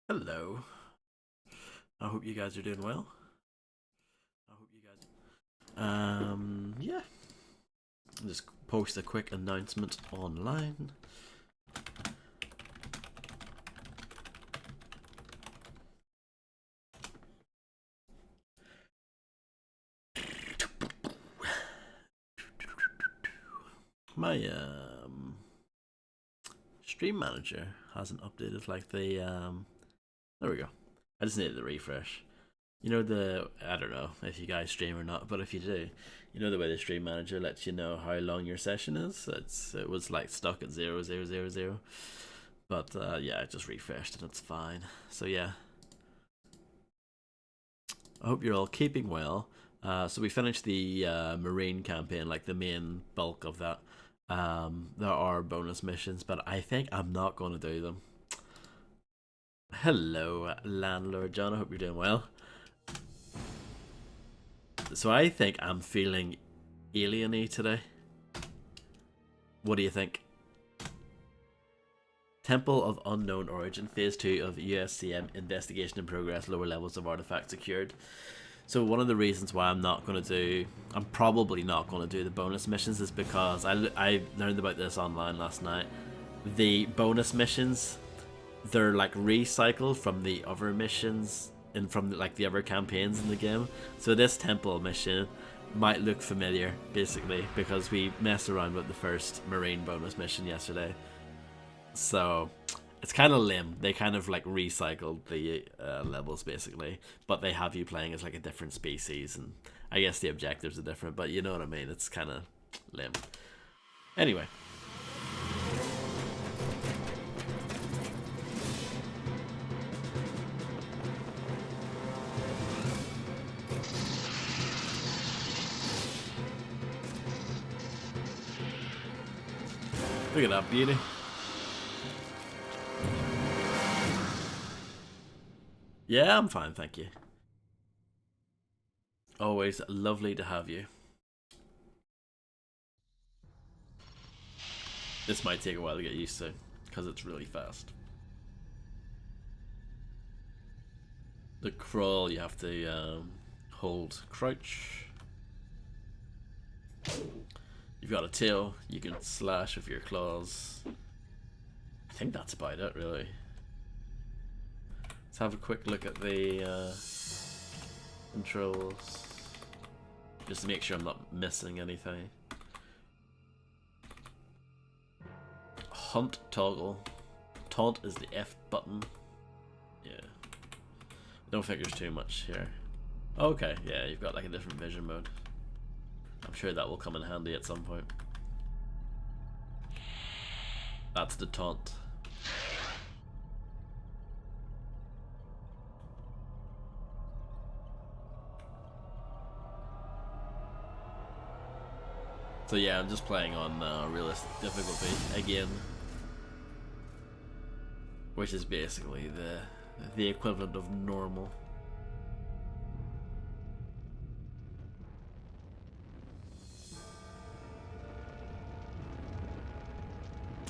Hello. I hope you guys are doing well. I hope you guys. Yeah. Just post a quick announcement online. My stream manager hasn't updated like there we go. I just needed a refresh. You know I don't know if you guys stream or not, but if you do, you know the way the stream manager lets you know how long your session is. It was like stuck at 0000, but yeah, I just refreshed and it's fine. So yeah, I hope you're all keeping well. So we finished the marine campaign, like the main bulk of that. There are bonus missions, but I think I'm not going to do them. Hello, landlord John. I hope you're doing well. So I think I'm feeling alieny today. What do you think? Temple of Unknown Origin, Phase 2 of USCM Investigation in Progress, lower levels of artifact secured. So one of the reasons why I'm probably not going to do the bonus missions is because I learned about this online last night. The bonus missions, they're like recycled from the other missions and from like the other campaigns in the game. So this temple mission might look familiar, basically, because we messed around with the first marine bonus mission yesterday. So it's kind of lame. They kind of like recycled the levels basically, but they have you playing as like a different species, and I guess the objectives are different. But you know what I mean. It's kind of lame. Anyway, look at that beauty. Yeah, I'm fine, thank you. Always lovely to have you. This might take a while to get used to because it's really fast. The crawl, you have to hold crouch. You've got a tail, you can slash with your claws. I think that's about it, really. Let's have a quick look at the controls, just to make sure I'm not missing anything. Hunt toggle. Taunt is the F button. Yeah. Don't think there's too much here. Okay, yeah, you've got like a different vision mode. I'm sure that will come in handy at some point. That's the taunt. So yeah, I'm just playing on realistic difficulty again, which is basically the equivalent of normal.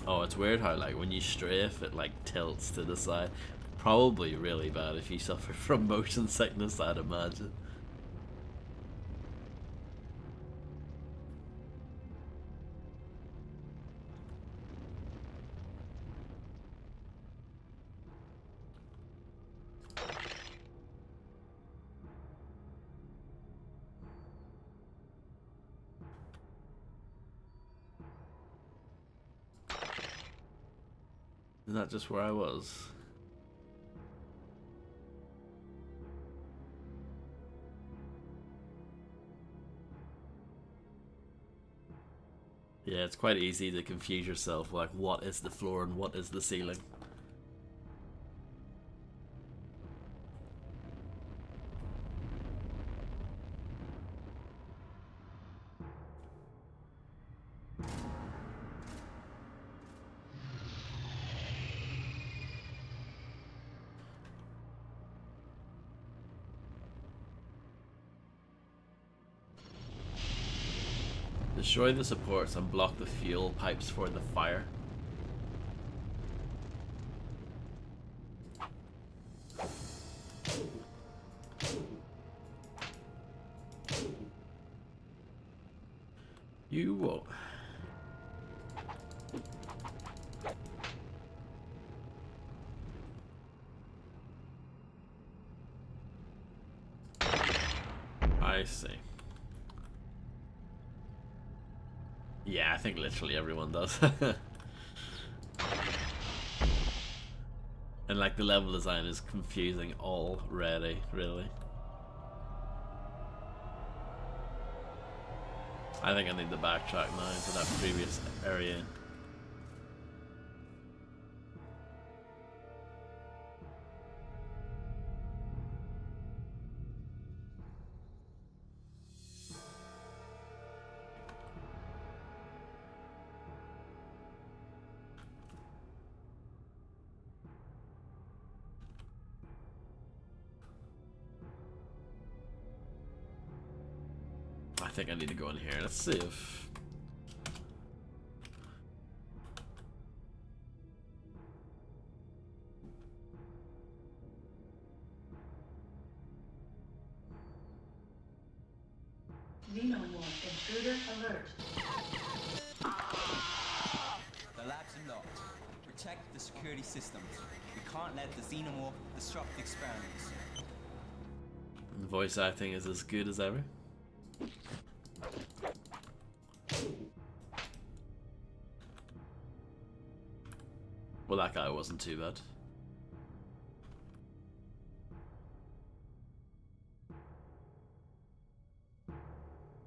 Oh, it's weird how like when you strafe, it like tilts to the side. Probably really bad if you suffer from motion sickness, I'd imagine. Isn't that just where I was? Yeah, it's quite easy to confuse yourself, like what is the floor and what is the ceiling. Destroy the supports and block the fuel pipes for the fire. see. Yeah, I think literally everyone does. And like the level design is confusing already, really. I think I need to backtrack now to that previous area. I think I need to go in here. Let's see if... Xenomorph intruder alert. The labs are locked. Protect the security systems. We can't let the Xenomorph disrupt the experiments. The voice acting is as good as ever. Well, that guy wasn't too bad.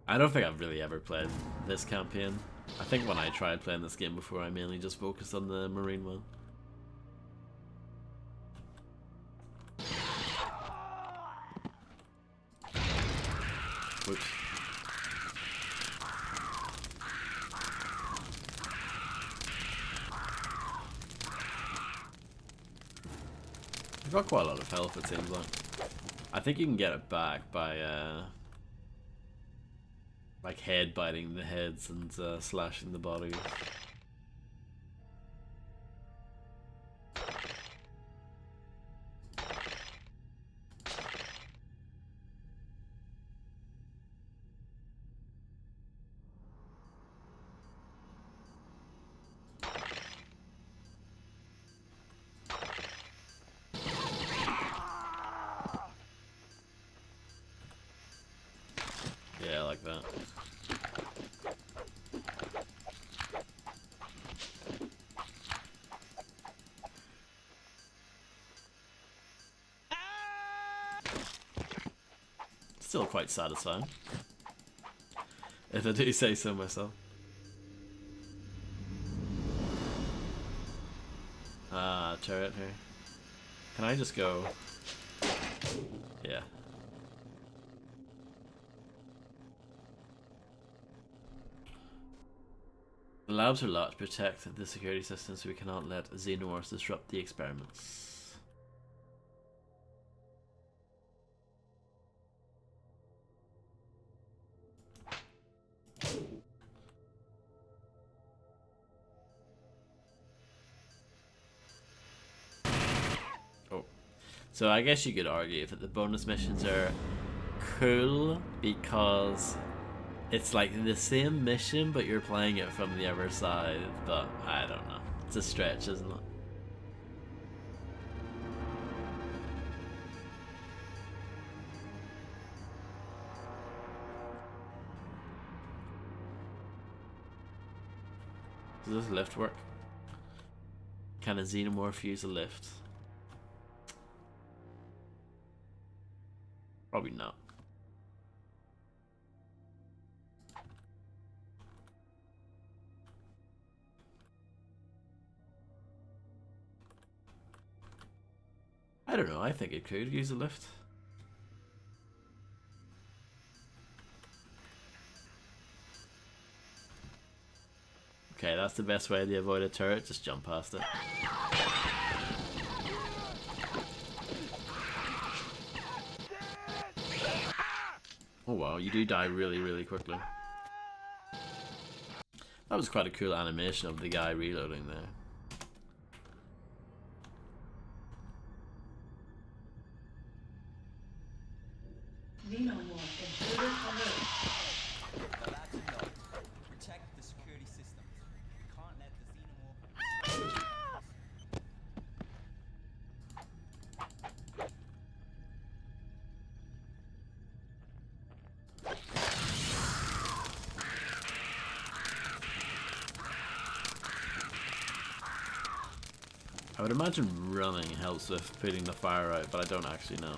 I don't think I've really ever played this campaign. I think when I tried playing this game before, I mainly just focused on the Marine one. Whoops. I've got quite a lot of health, it seems like. I think you can get it back by like head biting the heads and slashing the bodies. Yeah, like that. Still quite satisfying, if I do say so myself. Ah, turret here. Can I just go? Yeah. The labs are locked to protect the security systems, so we cannot let Xenomorphs disrupt the experiments. Oh. So I guess you could argue that the bonus missions are cool because it's like the same mission, but you're playing it from the other side. But I don't know. It's a stretch, isn't it? Does this lift work? Can a Xenomorph use a lift? Probably not. I don't know, I think it could use a lift. Okay, that's the best way to avoid a turret, just jump past it. Oh wow, you do die really, really quickly. That was quite a cool animation of the guy reloading there. Xenomorph intruder alert. The labs are locked. Protect the security systems. We can't let the Xenomorph... I would imagine running helps with putting the fire out, but I don't actually know.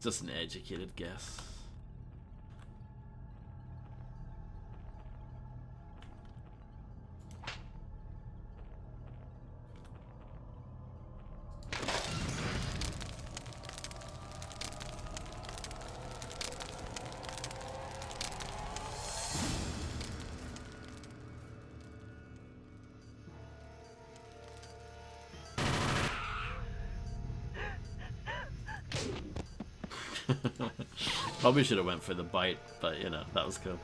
Just an educated guess. Probably should have went for the bite, but you know, that was cool.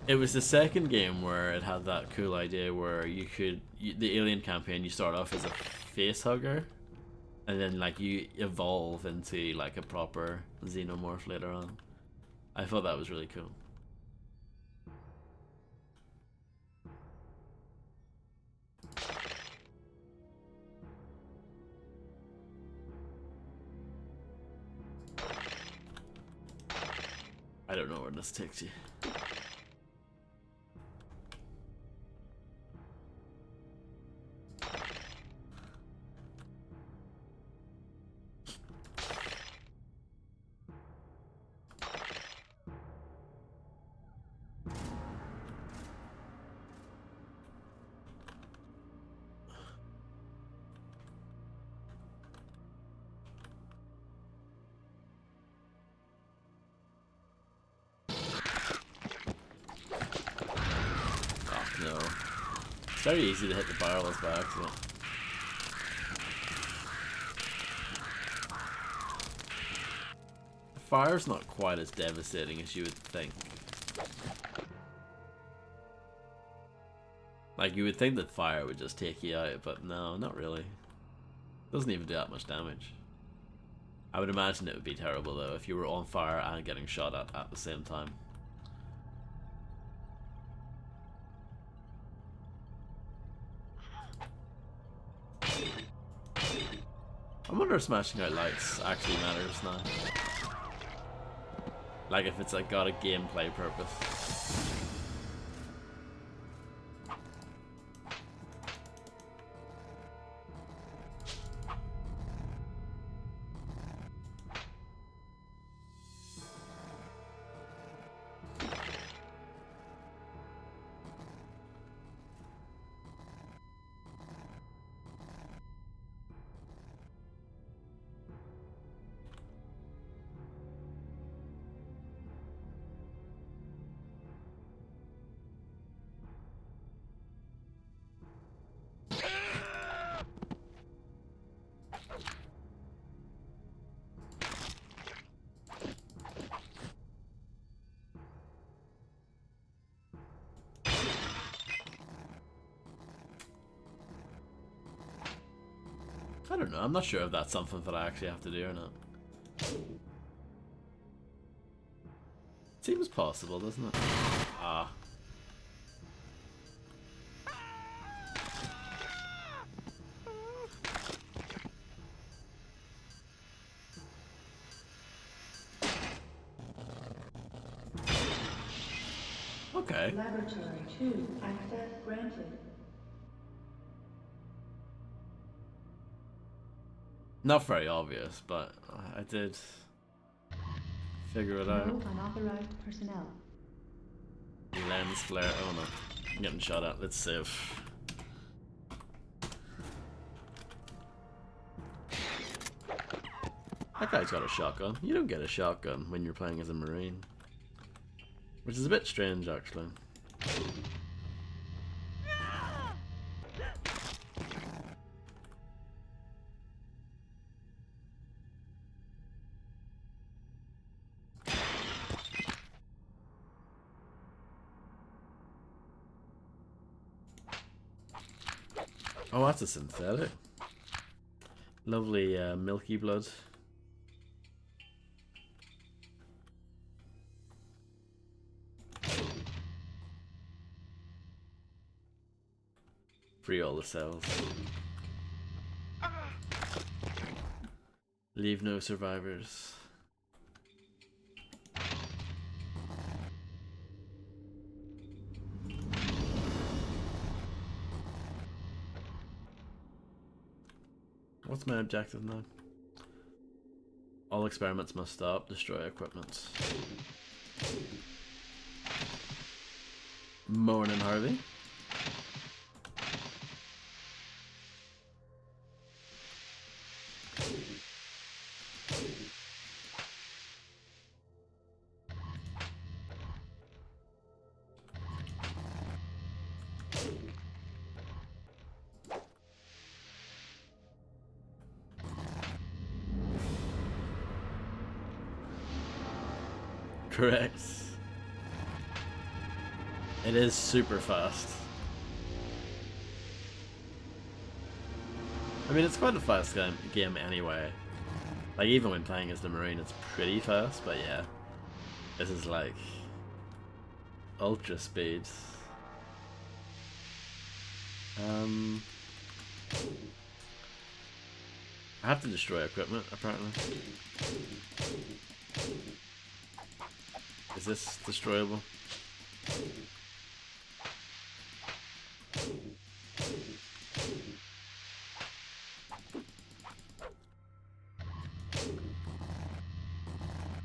It was the second game where it had that cool idea where you could, the alien campaign, you start off as a face hugger, and then like you evolve into like a proper xenomorph later on. I thought that was really cool. I don't know where this takes you. No. It's very easy to hit the barrels by accident. The fire's not quite as devastating as you would think. Like, you would think that fire would just take you out, but no, not really. Doesn't even do that much damage. I would imagine it would be terrible though if you were on fire and getting shot at the same time. I wonder if smashing out lights actually matters now. Like if it's like got a gameplay purpose. I don't know, I'm not sure if that's something that I actually have to do or not. Seems possible, doesn't it? Ah. Okay. Laboratory 2, access granted. Not very obvious, but I did figure it out. No unauthorized personnel. Lens flare. Oh no. I'm getting shot at. Let's save. That guy's got a shotgun. You don't get a shotgun when you're playing as a Marine. Which is a bit strange, actually. Oh, that's a synthetic. Lovely milky blood. Free all the cells. Leave no survivors. What's my objective now? All experiments must stop. Destroy equipment. Morning, Harvey. Correct. It is super fast. I mean, it's quite a fast game anyway. Like, even when playing as the Marine, it's pretty fast, but yeah. This is like ultra speed. I have to destroy equipment, apparently. Is this destroyable?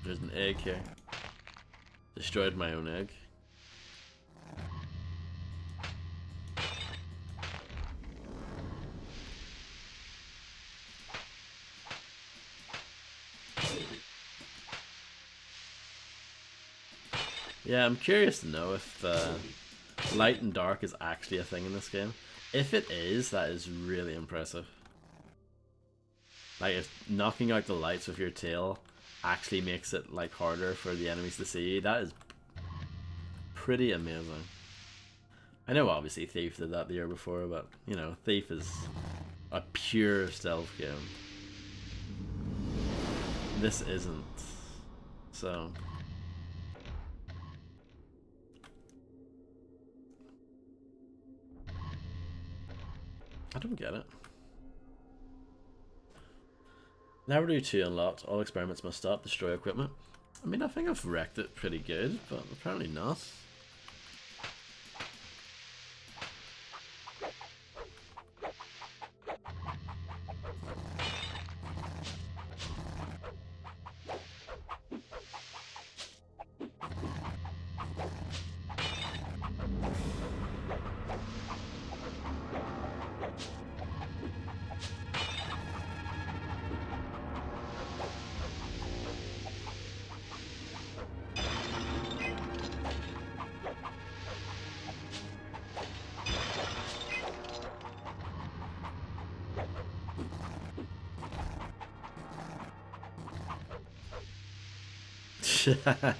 There's an egg here. Destroyed my own egg. Yeah, I'm curious to know if light and dark is actually a thing in this game. If it is, that is really impressive. Like, if knocking out the lights with your tail actually makes it like harder for the enemies to see, that is pretty amazing. I know obviously Thief did that the year before, but you know, Thief is a pure stealth game. This isn't. So I don't get it. Laboratory 2 unlocked. All experiments must stop. Destroy equipment. I mean, I think I've wrecked it pretty good, but apparently not.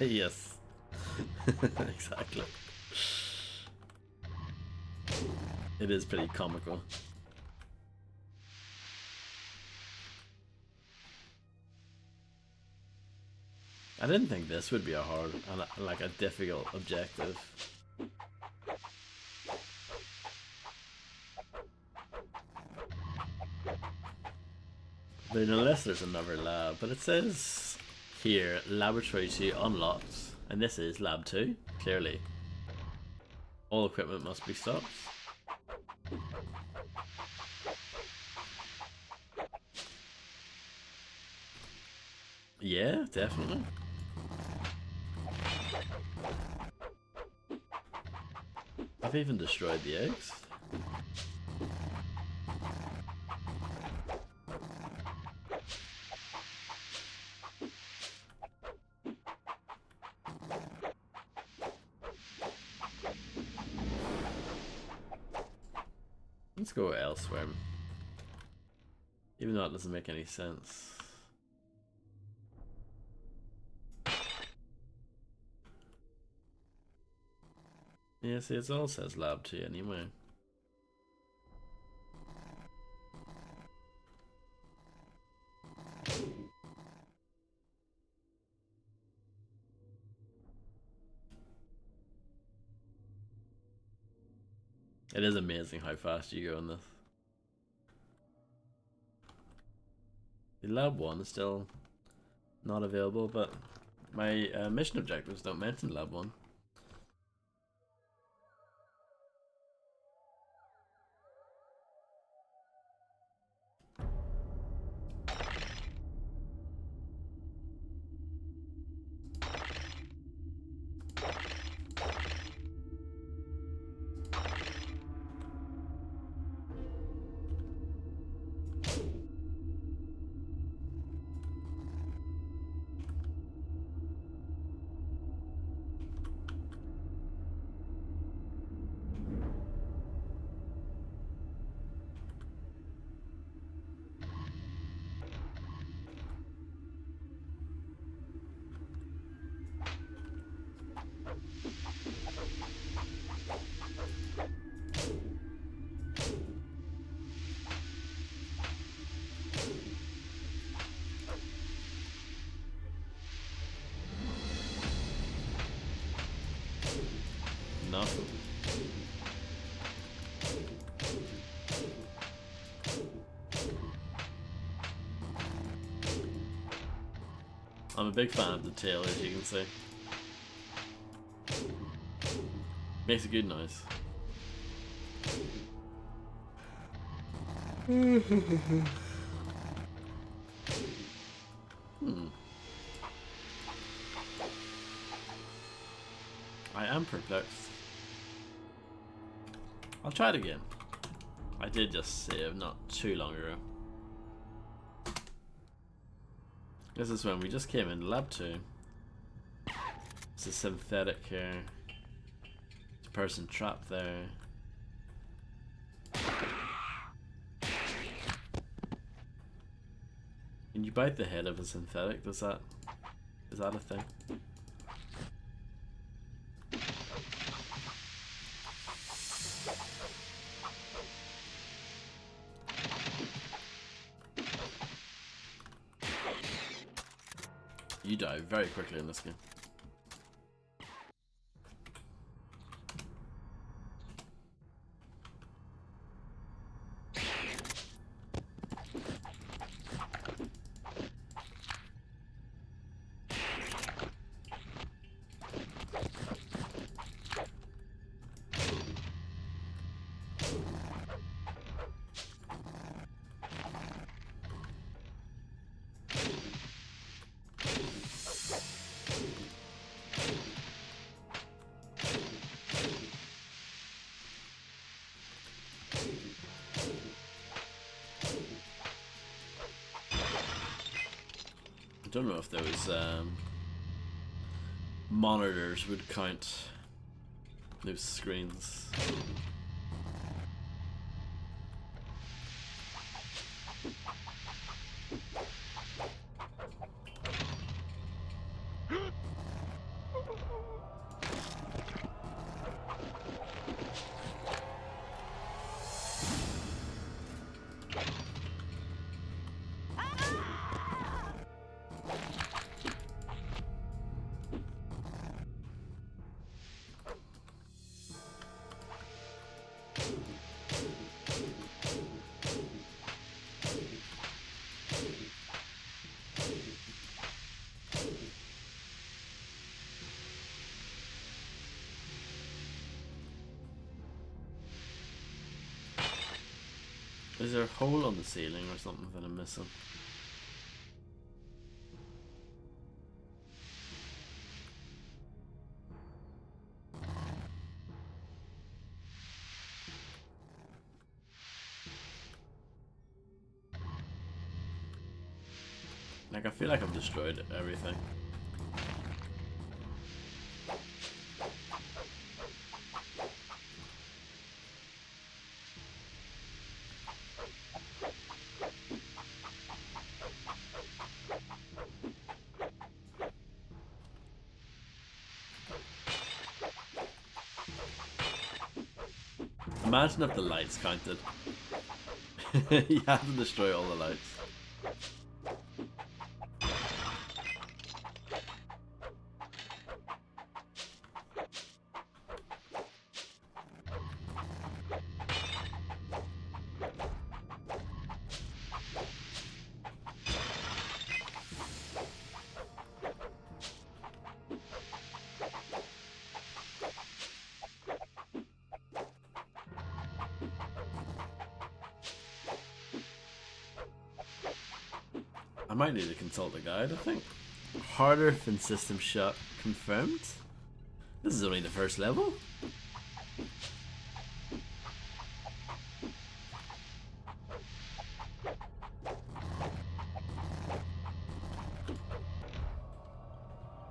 Yes. Exactly. It is pretty comical. I didn't think this would be a hard, like a difficult objective. Unless there's another lab, but it says here, Laboratory 2 unlocked, and this is Lab 2, clearly. All equipment must be stopped. Yeah, definitely. I've even destroyed the eggs. Let's go elsewhere. Even though it doesn't make any sense. Yeah, see, it all says Lab 2 anyway. It is amazing how fast you go in this. The lab 1 is still not available, but my mission objectives don't mention lab 1. Nothing. I'm a big fan of the tail, as you can see. Makes a good noise. I am perplexed. I'll try it again. I did just save not too long ago. This is when we just came in lab 2. It's a synthetic here. There's a person trapped there. Can you bite the head of a synthetic? Is that a thing? You die very quickly in this game. I don't know if those monitors would count those screens. Is there a hole on the ceiling or something that I'm missing? Like, I feel like I've destroyed everything. Imagine if the lights counted. You have to destroy all the lights. might need to consult a guide, I think. Harder than System Shock confirmed? This is only the first level?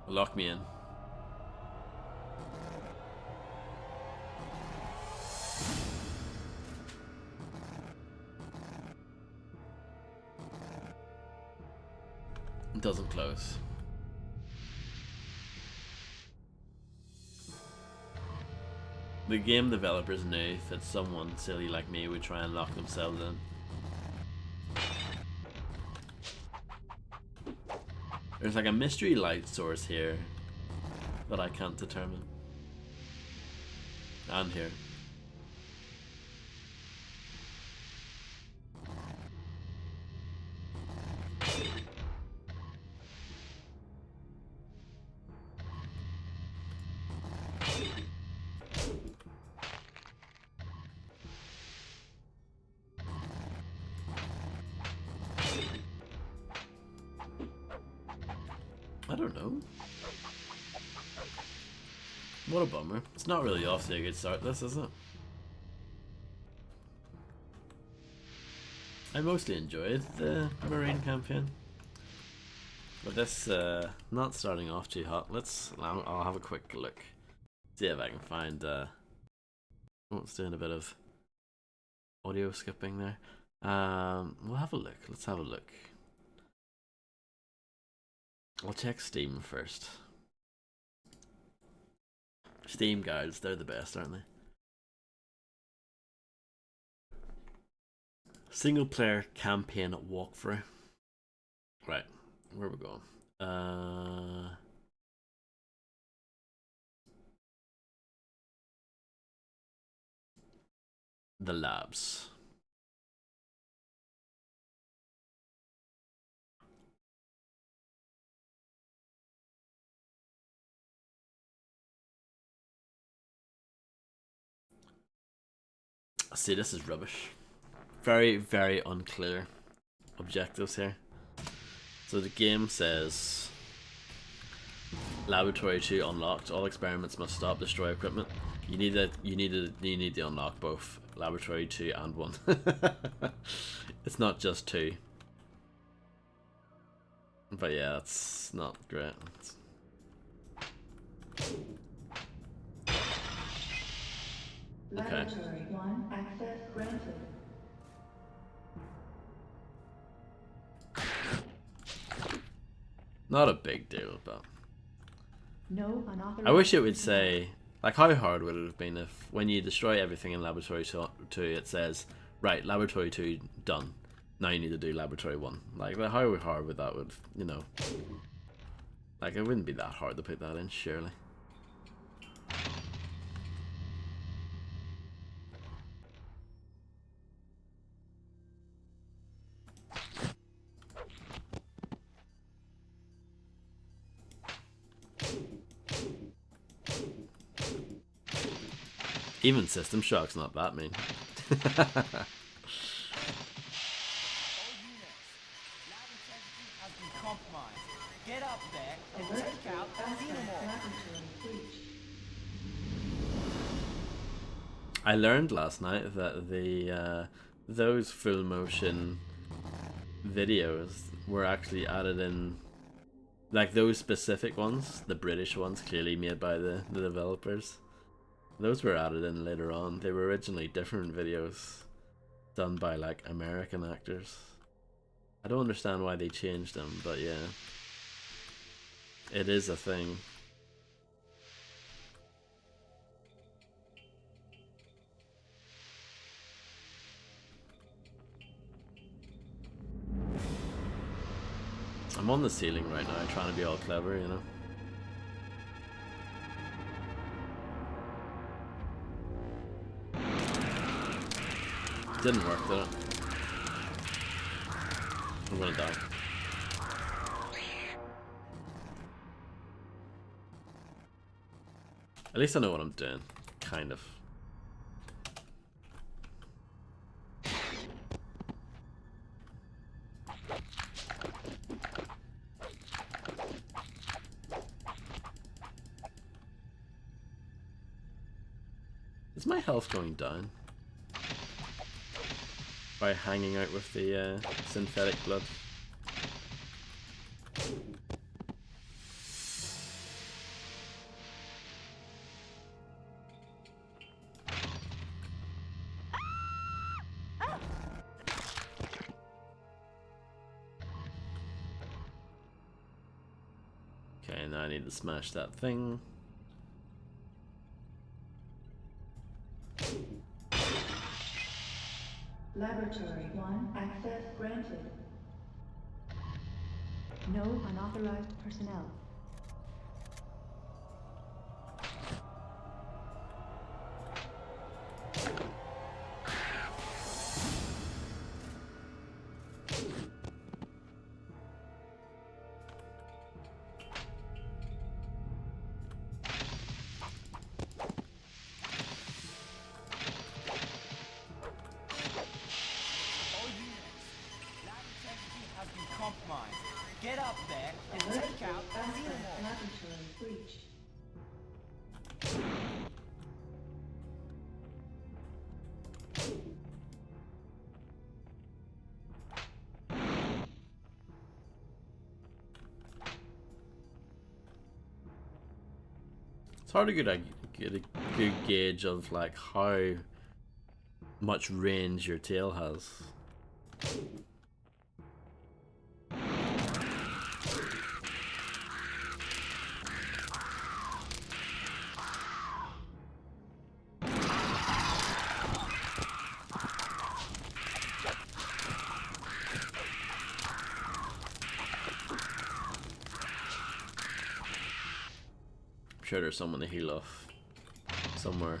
Lock me in. It doesn't close. The game developers knew that someone silly like me would try and lock themselves in. There's like a mystery light source here that I can't determine. And here. I don't know. What a bummer. It's not really off to a good start, this, is it? I mostly enjoyed the Marine campaign. But this, not starting off too hot. I'll have a quick look. See if I can find, oh, it's doing a bit of audio skipping there. We'll have a look. Let's have a look. I'll check Steam first. Steam guides, they're the best, aren't they? Single player campaign walkthrough. Right, where are we going? The labs. See, this is rubbish. Very, very unclear objectives here. So the game says Laboratory 2 unlocked. All experiments must stop. Destroy equipment. You need to unlock both Laboratory 2 and 1. It's not just 2. But yeah, that's not great. Okay. Laboratory 1 access granted. Not a big deal, but No unauthorized. I wish it would say, like, how hard would it have been if when you destroy everything in Laboratory 2 it says, right, Laboratory 2 done, now you need to do Laboratory 1. Like, how hard would that would, you know, like, it wouldn't be that hard to put that in, surely. Even System Shock's not that mean. All units, lab integrity has been compromised. Get up there and Alert take to out the access xenomorph. laboratory breach. I learned last night that the those full motion videos were actually added in, like those specific ones, the British ones clearly made by the developers. Those were added in later on. They were originally different videos done by like American actors. I don't understand why they changed them, but yeah. It is a thing. I'm on the ceiling right now, trying to be all clever, you know. Didn't work, did it? I'm gonna die. At least I know what I'm doing, kind of. Is my health going down by hanging out with the synthetic blood? Okay, now I need to smash that thing. Laboratory 1 access granted. No unauthorized personnel. All units, lab integrity has been compromised. Get up there and Alert take out the access xenomorph. laboratory breached. It's hard to get a good gauge of like how much range your tail has. I'm sure there's someone to heal off somewhere.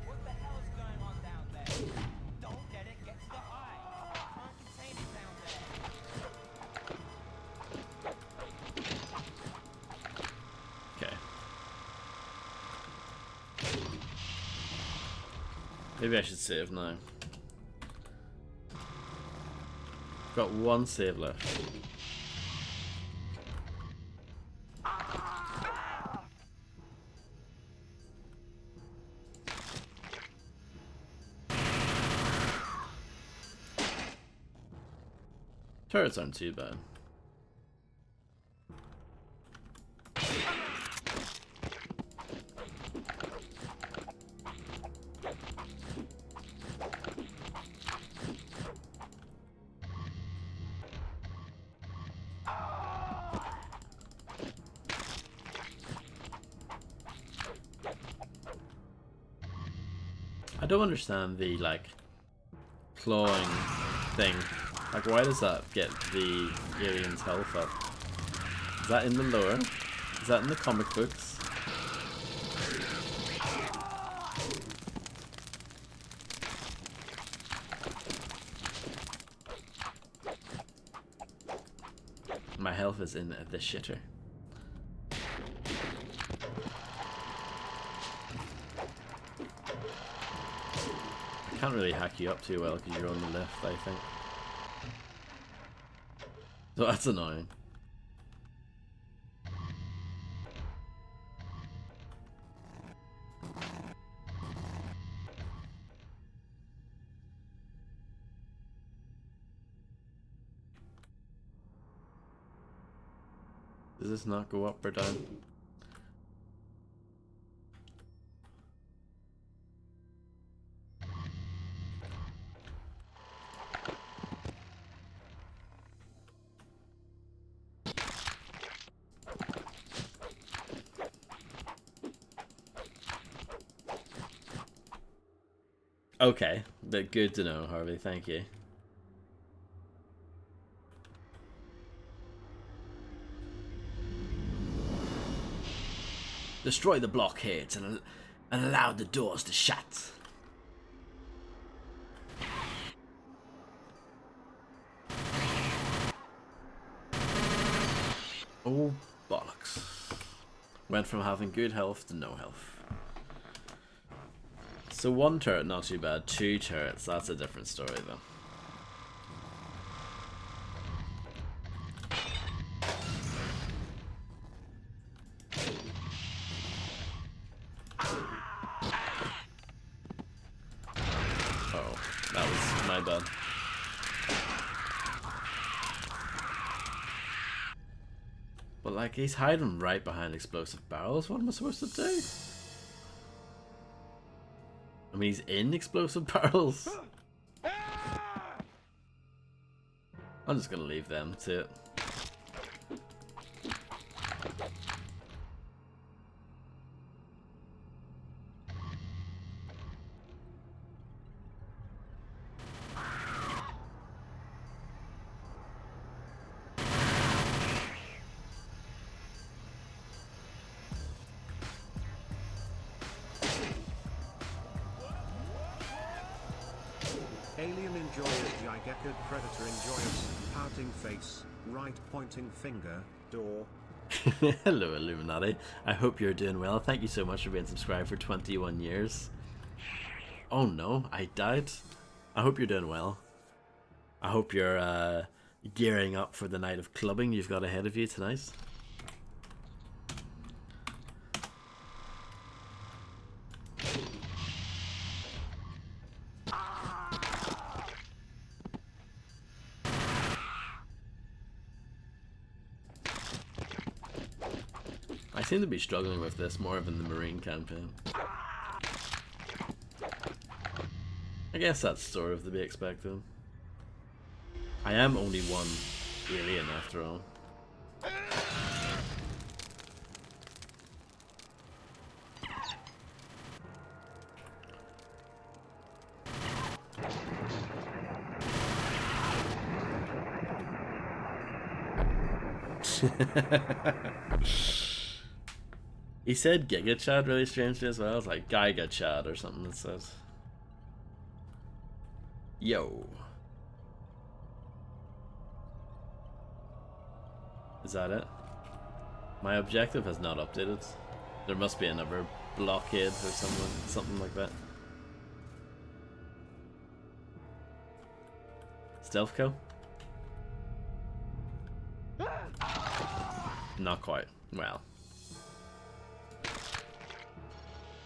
What the hell is going on down there? Don't let it get to the eye. Can't contain it down there. Okay. Maybe I should save now. Got one save left. Turrets aren't too bad. I don't understand the like clawing thing. Like, why does that get the alien's health up? Is that in the lore? Is that in the comic books? My health is in the shitter. I can't really hack you up too well because you're on the left, I think. So that's annoying. Does this not go up or down? Okay, but good to know, Harvey. Thank you. Destroy the blockades and allow the doors to shut. Oh, bollocks. Went from having good health to no health. So one turret, not too bad. Two turrets, that's a different story though. Oh, that was my bad. But like, he's hiding right behind explosive barrels. What am I supposed to do? I mean, he's in explosive barrels. I'm just gonna leave them to it. Alien enjoyers, Gigekid predator enjoyers, pouting face, right pointing finger, door. Hello, Illuminati. I hope you're doing well. Thank you so much for being subscribed for 21 years. Oh no, I died. I hope you're doing well. I hope you're gearing up for the night of clubbing you've got ahead of you tonight. I seem to be struggling with this more than the Marine campaign. I guess that's sort of to be expected. I am only one alien after all. He said Giga Chad really strangely as well. It's like Giga Chad or something it says. Yo. Is that it? My objective has not updated. There must be another blockade or something like that. Stealth kill? Not quite. Well.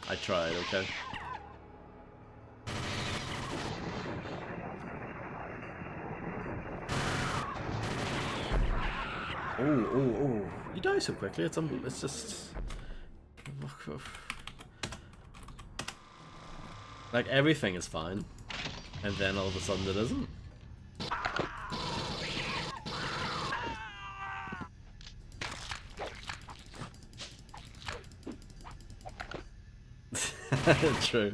I tried, okay? Oh. You die so quickly, it's just... Like, everything is fine. And then all of a sudden it isn't. True.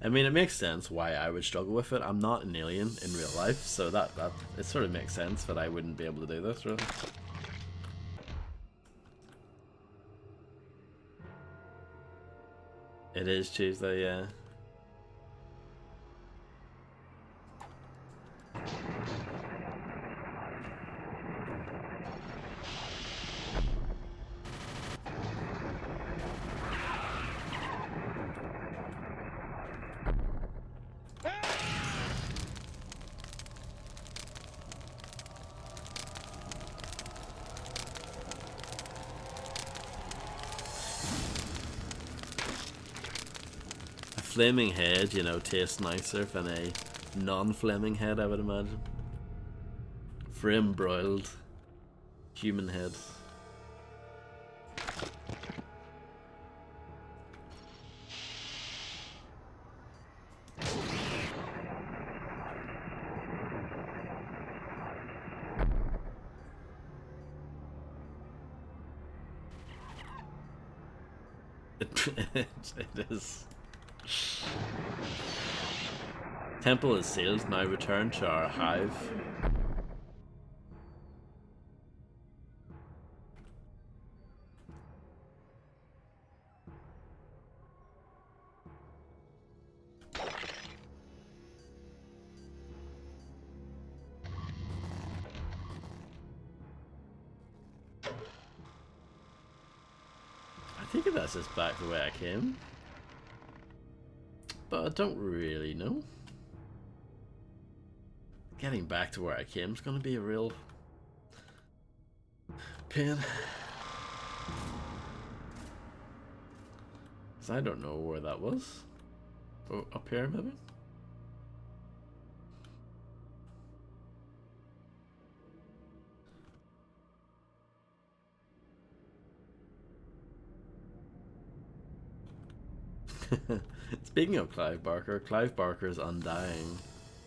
I mean, it makes sense why I would struggle with it. I'm not an alien in real life, so that it sort of makes sense that I wouldn't be able to do this, really. It is Tuesday, yeah. Flaming head, you know, tastes nicer than a non-flaming head, I would imagine. Frame broiled human head. It is. Temple is sealed. Now return to our hive. I think that's just back the way I came, but I don't really know. Getting back to where I came is going to be a real pain, because I don't know where that was. Oh, up here maybe? Speaking of Clive Barker's Undying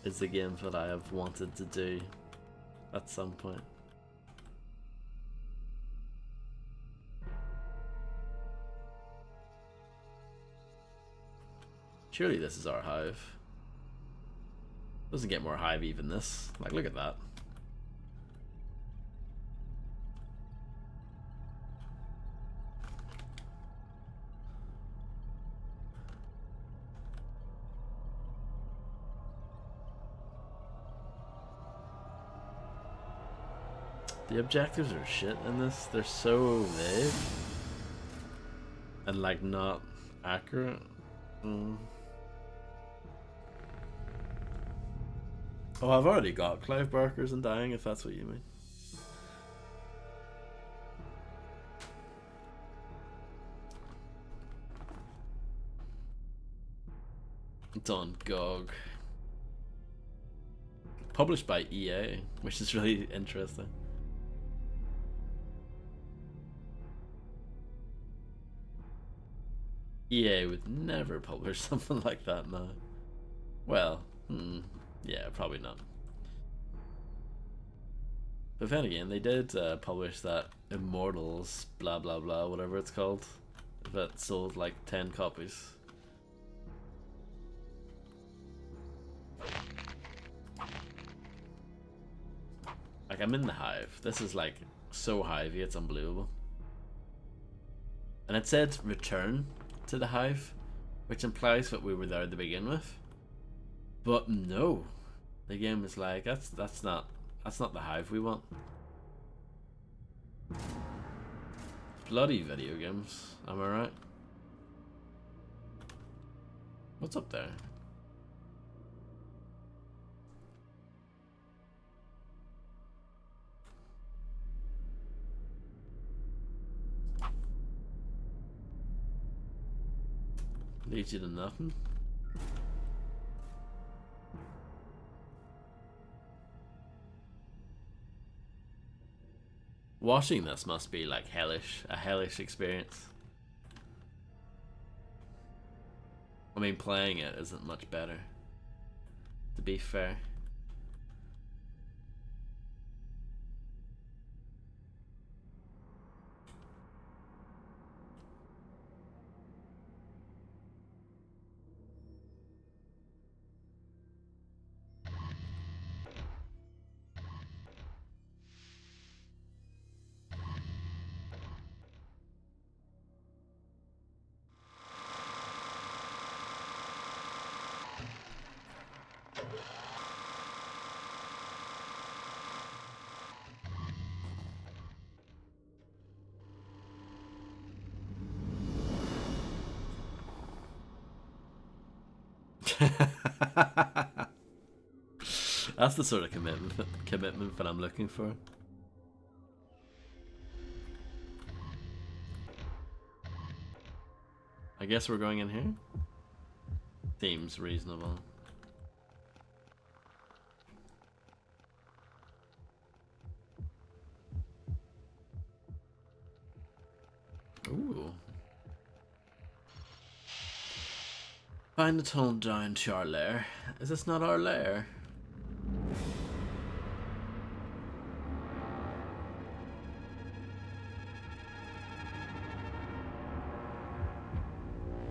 is the game that I have wanted to do at some point. Surely this is our hive. Doesn't get more hivey than this. Like, look at that. The objectives are shit in this. They're so vague and like not accurate. Oh, I've already got Clive Barker's Undying, if that's what you mean. It's on GOG. Published by EA, which is really interesting. EA would never publish something like that now. Well, yeah, probably not. But then again, they did publish that Immortals blah blah blah, whatever it's called, that sold like 10 copies. Like, I'm in the hive. This is like so hivey, it's unbelievable. And it said return to the hive, which implies that we were there to begin with. But no, the game is like, that's not the hive we want. Bloody video games, am I right? What's up there? Leads you to nothing. Watching this must be like hellish, a hellish experience. I mean, playing it isn't much better, to be fair. That's the sort of commitment that I'm looking for. I guess we're going in here. Seems reasonable. Find the tunnel down to our lair. Is this not our lair?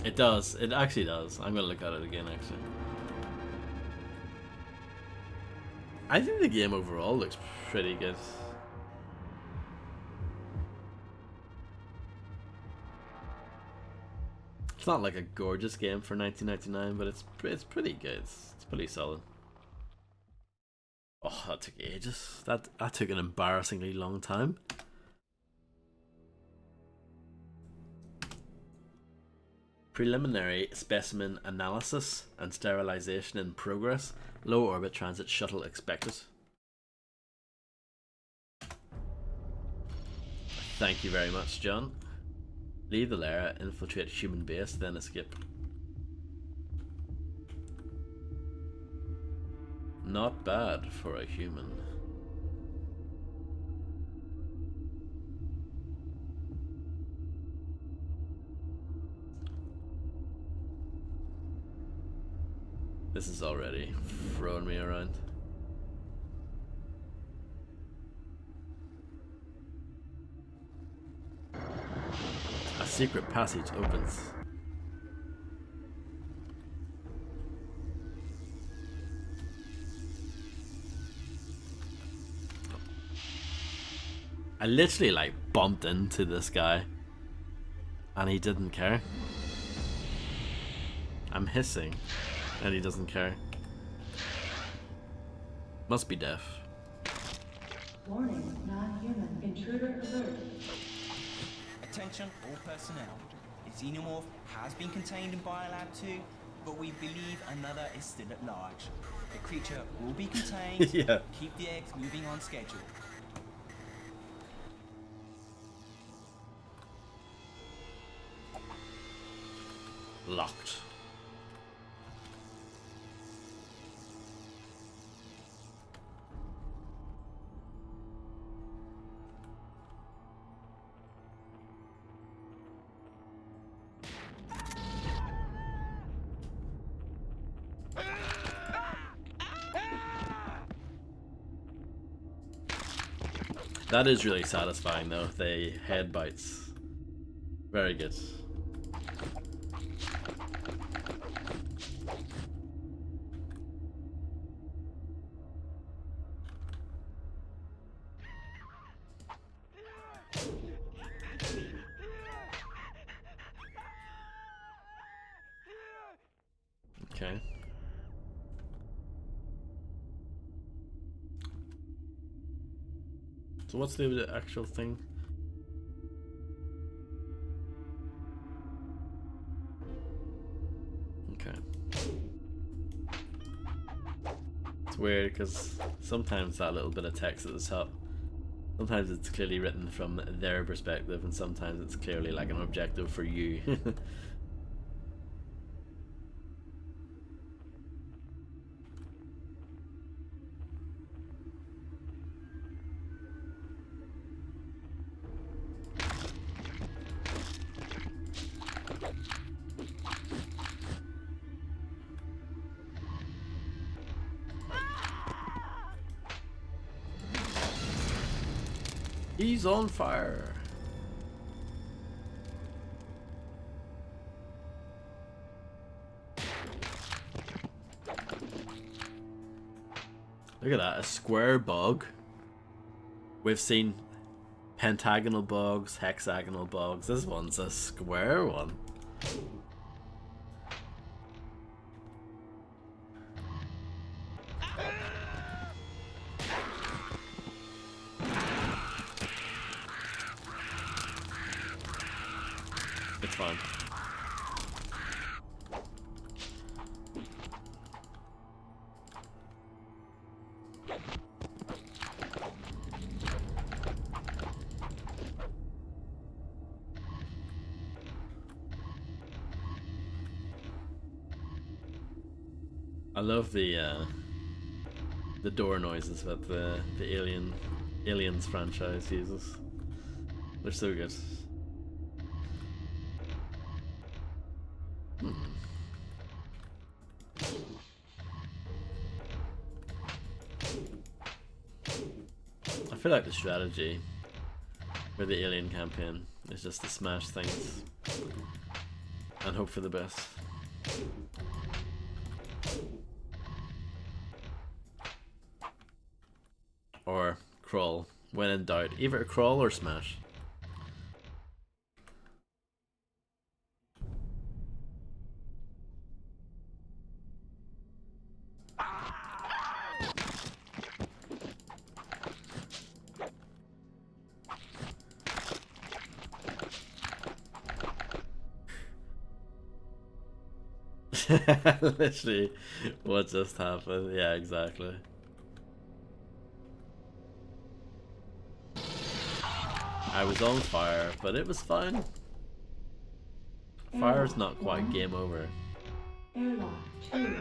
It does. It actually does. I'm gonna look at it again, actually. I think the game overall looks pretty good. It's not like a gorgeous game for 1999, but it's pretty good. It's pretty solid. Oh, that took ages. That took an embarrassingly long time. Preliminary specimen analysis and sterilization in progress. Low orbit transit shuttle expected. Thank you very much, John. Leave the lair, infiltrate human base, then escape. Not bad for a human. This is already throwing me around. A secret passage opens. I literally like bumped into this guy and he didn't care. I'm hissing and he doesn't care. Must be deaf. Warning, non-human intruder alert. Attention all personnel. The xenomorph has been contained in Biolab 2, but we believe another is still at large. The creature will be contained. Yeah. Keep the eggs moving on schedule. Locked. That is really satisfying though, the head bites. Very good. Okay. So what's the actual thing? Okay. It's weird because sometimes that little bit of text at the top, sometimes it's clearly written from their perspective and sometimes it's clearly like an objective for you. He's on fire. Look at that, a square bug. We've seen pentagonal bugs, hexagonal bugs. This one's a square one. It's fine. I love the door noises that the Aliens franchise uses. They're so good. feel like the strategy for the Alien campaign is just to smash things and hope for the best. Or crawl. When in doubt, either crawl or smash. Literally, what just happened? Yeah, exactly. I was on fire, but it was fine. Fire's not quite game over. Airlock 2.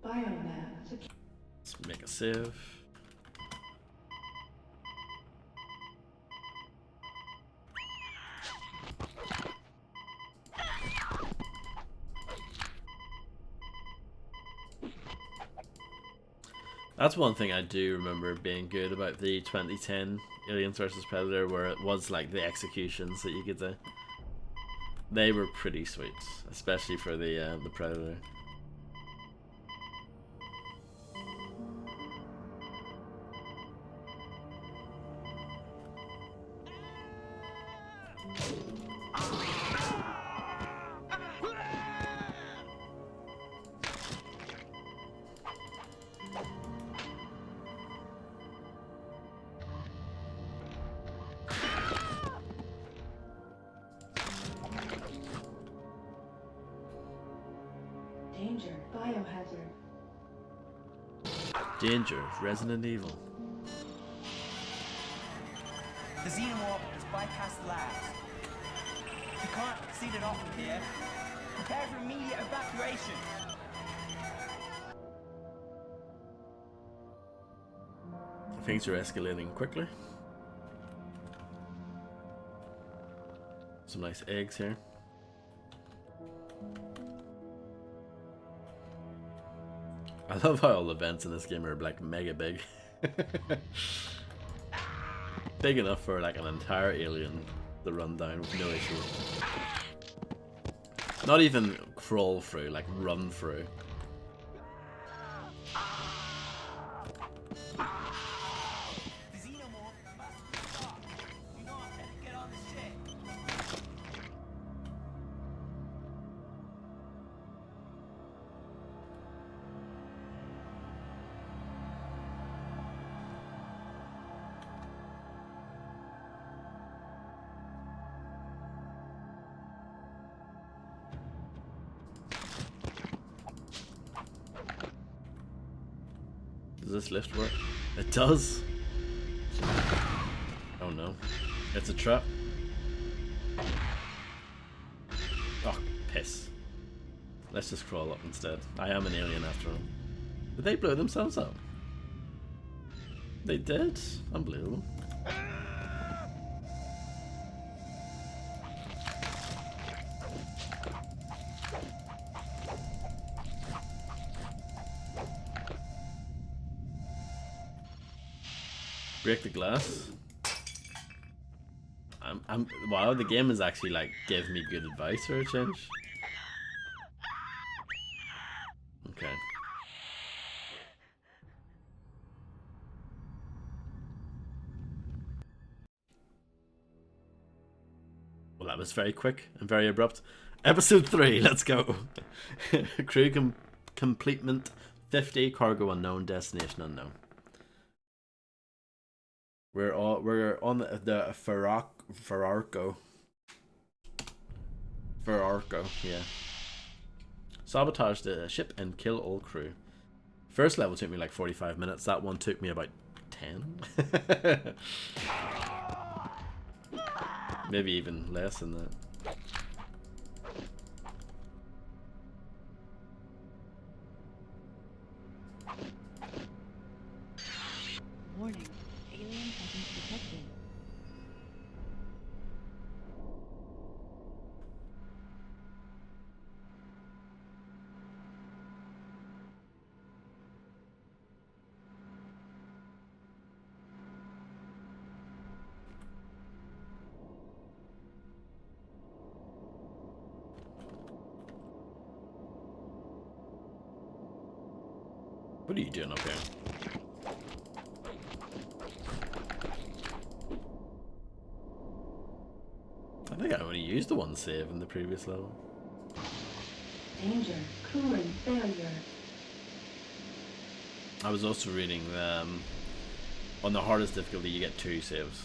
Biomass secure. Let's make a save. That's one thing I do remember being good about the 2010 Aliens vs Predator, where it was like the executions that you could do. They were pretty sweet, especially for the Predator. Danger. Biohazard. Danger, Resident Evil. The xenomorph has bypassed the labs. You can't seed it off from here. Prepare for immediate evacuation. Things are escalating quickly. Some nice eggs here. I love how all the vents in this game are like mega big. Big enough for like an entire alien to run down with no issue. Not even crawl through, like run through. The xenomorph must stop. Do not get on the ship. Does this lift work? It does! Oh no. It's a trap. Oh, piss. Let's just crawl up instead. I am an alien after all. Did they blow themselves up? They did? Unbelievable. Break the glass. Wow, the game is actually like give me good advice for a change. Okay. Well, that was very quick and very abrupt. Episode 3, let's go. Crew completement 50, cargo unknown, destination unknown. We're on the Ferrarco, yeah. Sabotage the ship and kill all crew. First level took me like 45 minutes. That one took me about 10. Maybe even less than that. Warning. Alien presence detected. What are you doing up here? I think I only used the one save in the previous level. Danger. Cooling failure. I was also reading on the hardest difficulty you get 2 saves,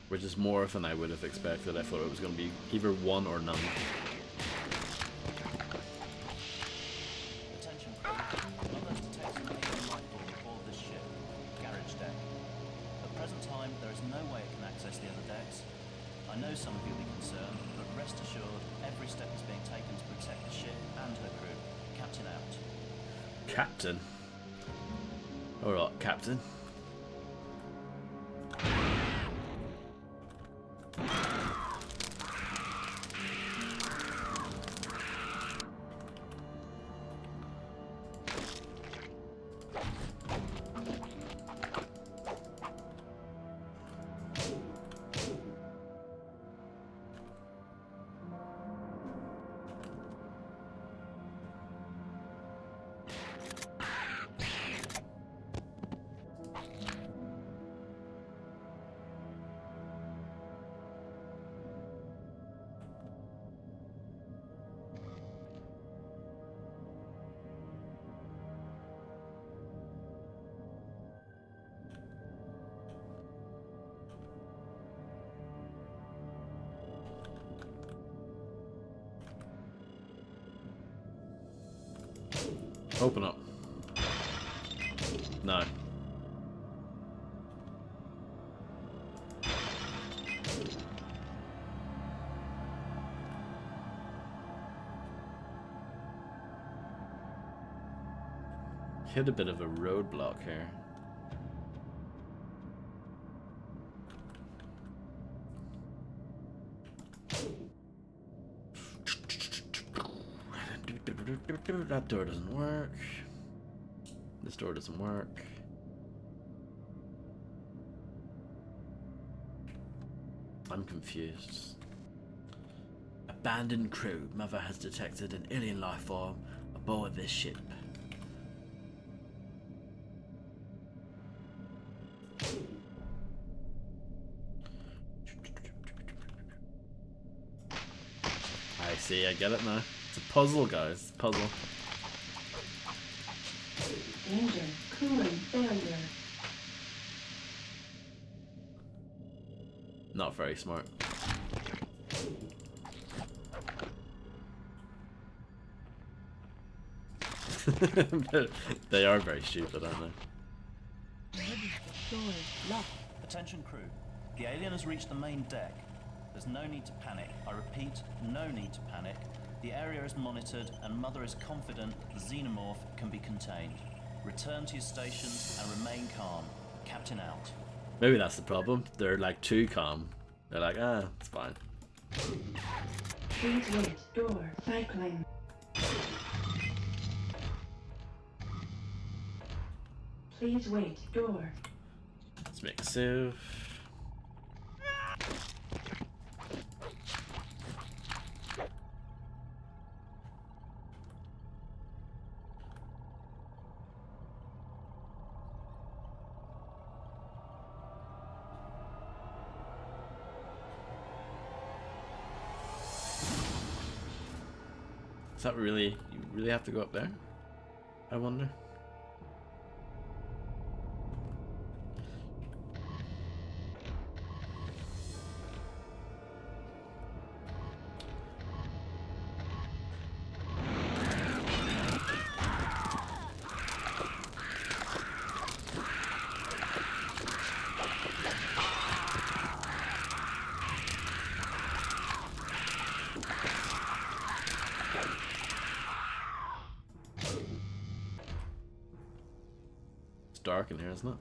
which is more than I would have expected. I thought it was going to be either 1 or none. Attention crew. Mother detects an alien life form aboard this ship. Garage deck. At present time, there is no way it can access the other decks. I know some of you will be concerned, but rest assured, every step is being taken to protect the ship and her crew. Captain out. Captain? Alright, Captain. Open up. No. Hit a bit of a roadblock here. That door doesn't work. This door doesn't work. I'm confused. Abandoned crew. Mother has detected an alien life form aboard this ship. I see, I get it now. It's a puzzle, guys. Puzzle. Danger. Cooling failure. Not very smart. They are very stupid, aren't they? Door locked. Attention crew. The alien has reached the main deck. There's no need to panic. I repeat, no need to panic. The area is monitored and Mother is confident the xenomorph can be contained. Return to your stations and remain calm. Captain out. Maybe that's the problem. They're like too calm. They're like, ah, it's fine. Please wait. Door cycling. Please wait. Door. Let's make a save. Is that really, you really have to go up there? I wonder. Dark in here, isn't it?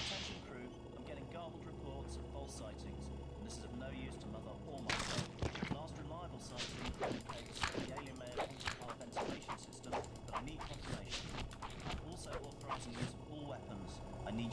Attention crew, I'm getting garbled reports of false sightings, and this is of no use to Mother or myself. Last reliable sighting indicates the alien may have haunted our ventilation system, but I need confirmation. I'm also authorizing use of all weapons. I need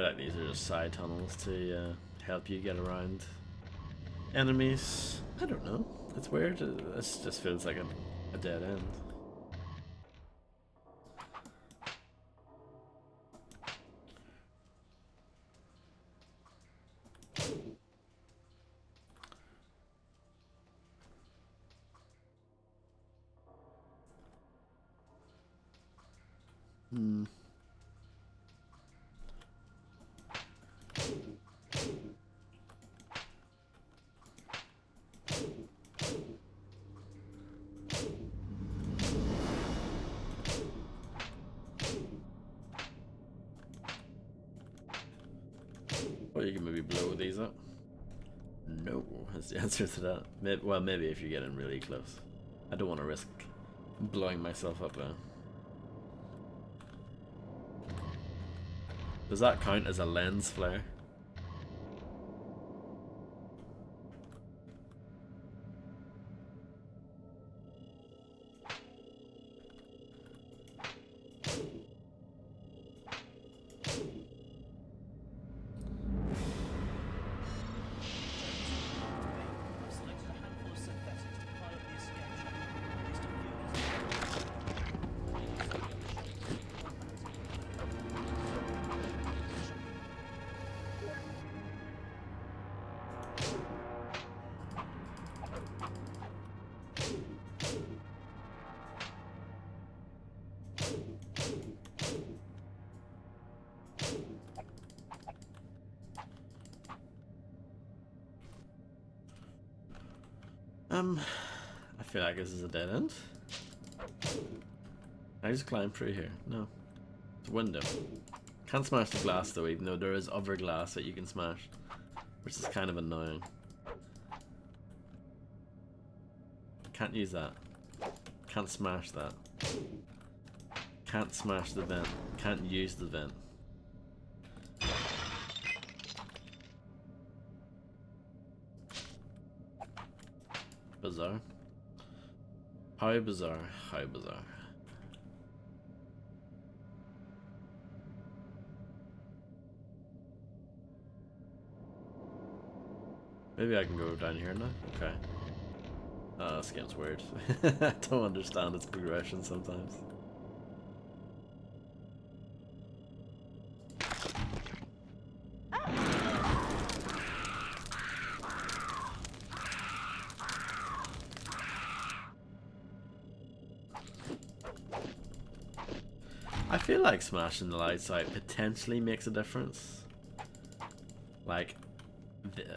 feel like these are just side tunnels to help you get around enemies. I don't know. It's weird. This just feels like a dead end. Hmm. Well, you can maybe blow these up. No, is the answer to that. Maybe, well, maybe if you get in really close. I don't want to risk blowing myself up though. Does that count as a lens flare? I've selected a handful of synthetics to pilot the escape shuttle based on the I feel like this is a dead end. I just climb through here. No. It's a window. Can't smash the glass though, even though there is other glass that you can smash. Which is kind of annoying. Can't use that. Can't smash that. Can't smash the vent. Can't use the vent. Bizarre. How bizarre. How bizarre. Maybe I can go down here now? Okay. This game's weird. I don't understand its progression sometimes. I feel like smashing the lights out potentially makes a difference. Like,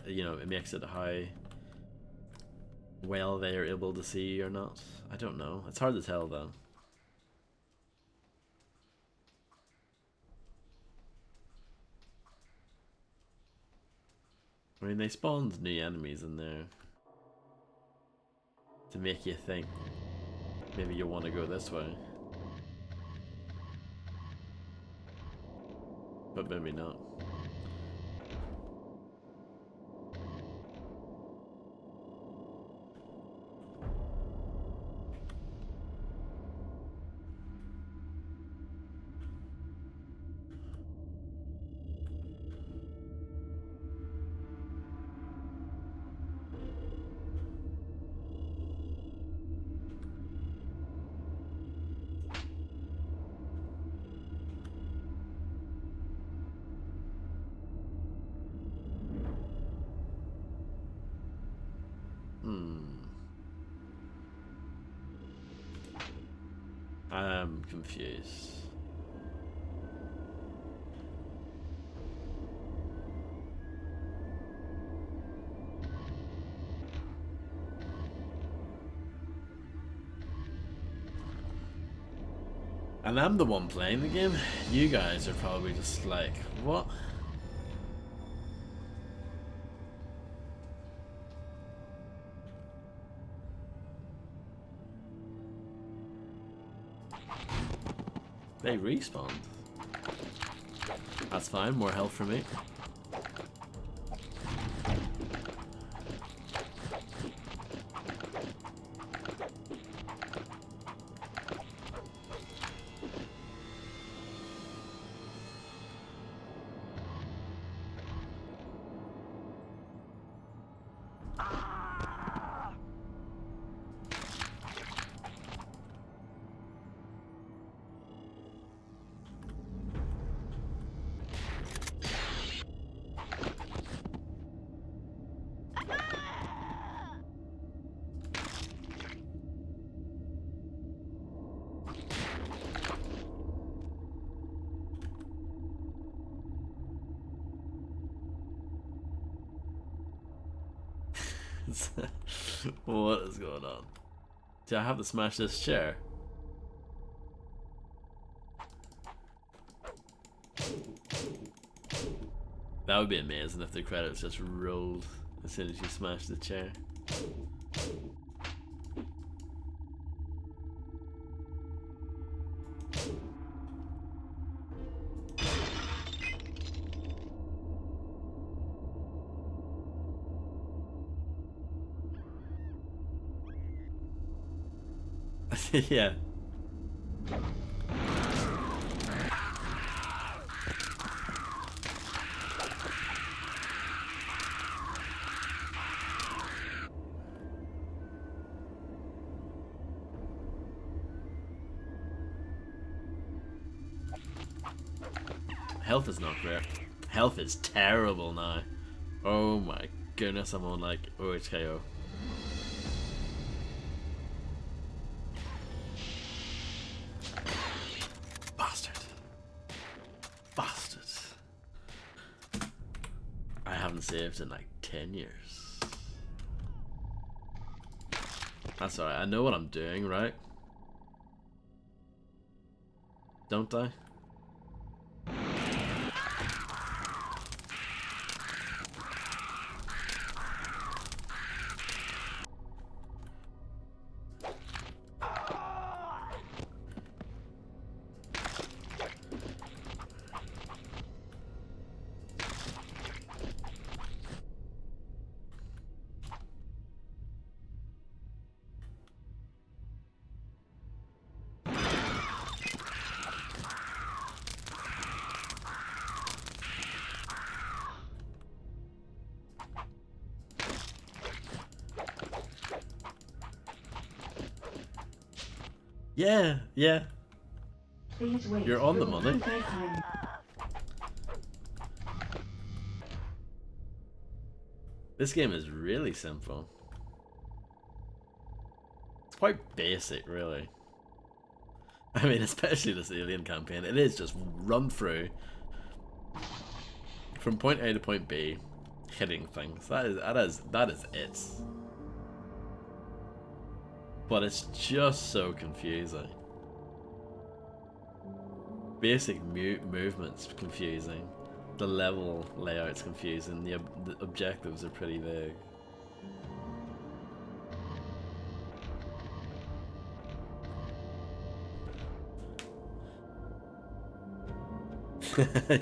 you know, it makes it how well they are able to see or not. I don't know. It's hard to tell though. I mean, they spawned new enemies in there to make you think maybe you want to go this way. But maybe not. I'm confused. And I'm the one playing the game. You guys are probably just like, what? They respawned. That's fine, more health for me. What is going on? Do I have to smash this chair? That would be amazing if the credits just rolled as soon as you smash the chair. Yeah. Health is not great. Health is terrible now. Oh my goodness, I'm on like OHKO. Bastard. Bastard. I haven't saved in like 10 years. That's alright, I know what I'm doing, right? Don't I? Yeah, yeah. Please wait. You're on the Door money. cycling. This game is really simple. It's quite basic, really. I mean, especially this alien campaign. It is just run through from point A to point B, hitting things. That is it. But it's just so confusing. Basic movements confusing. The level layout's confusing. The objectives are pretty vague.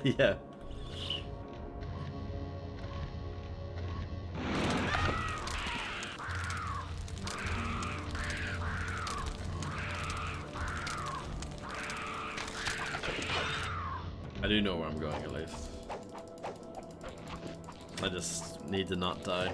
Yeah. I do know where I'm going at least. I just need to not die.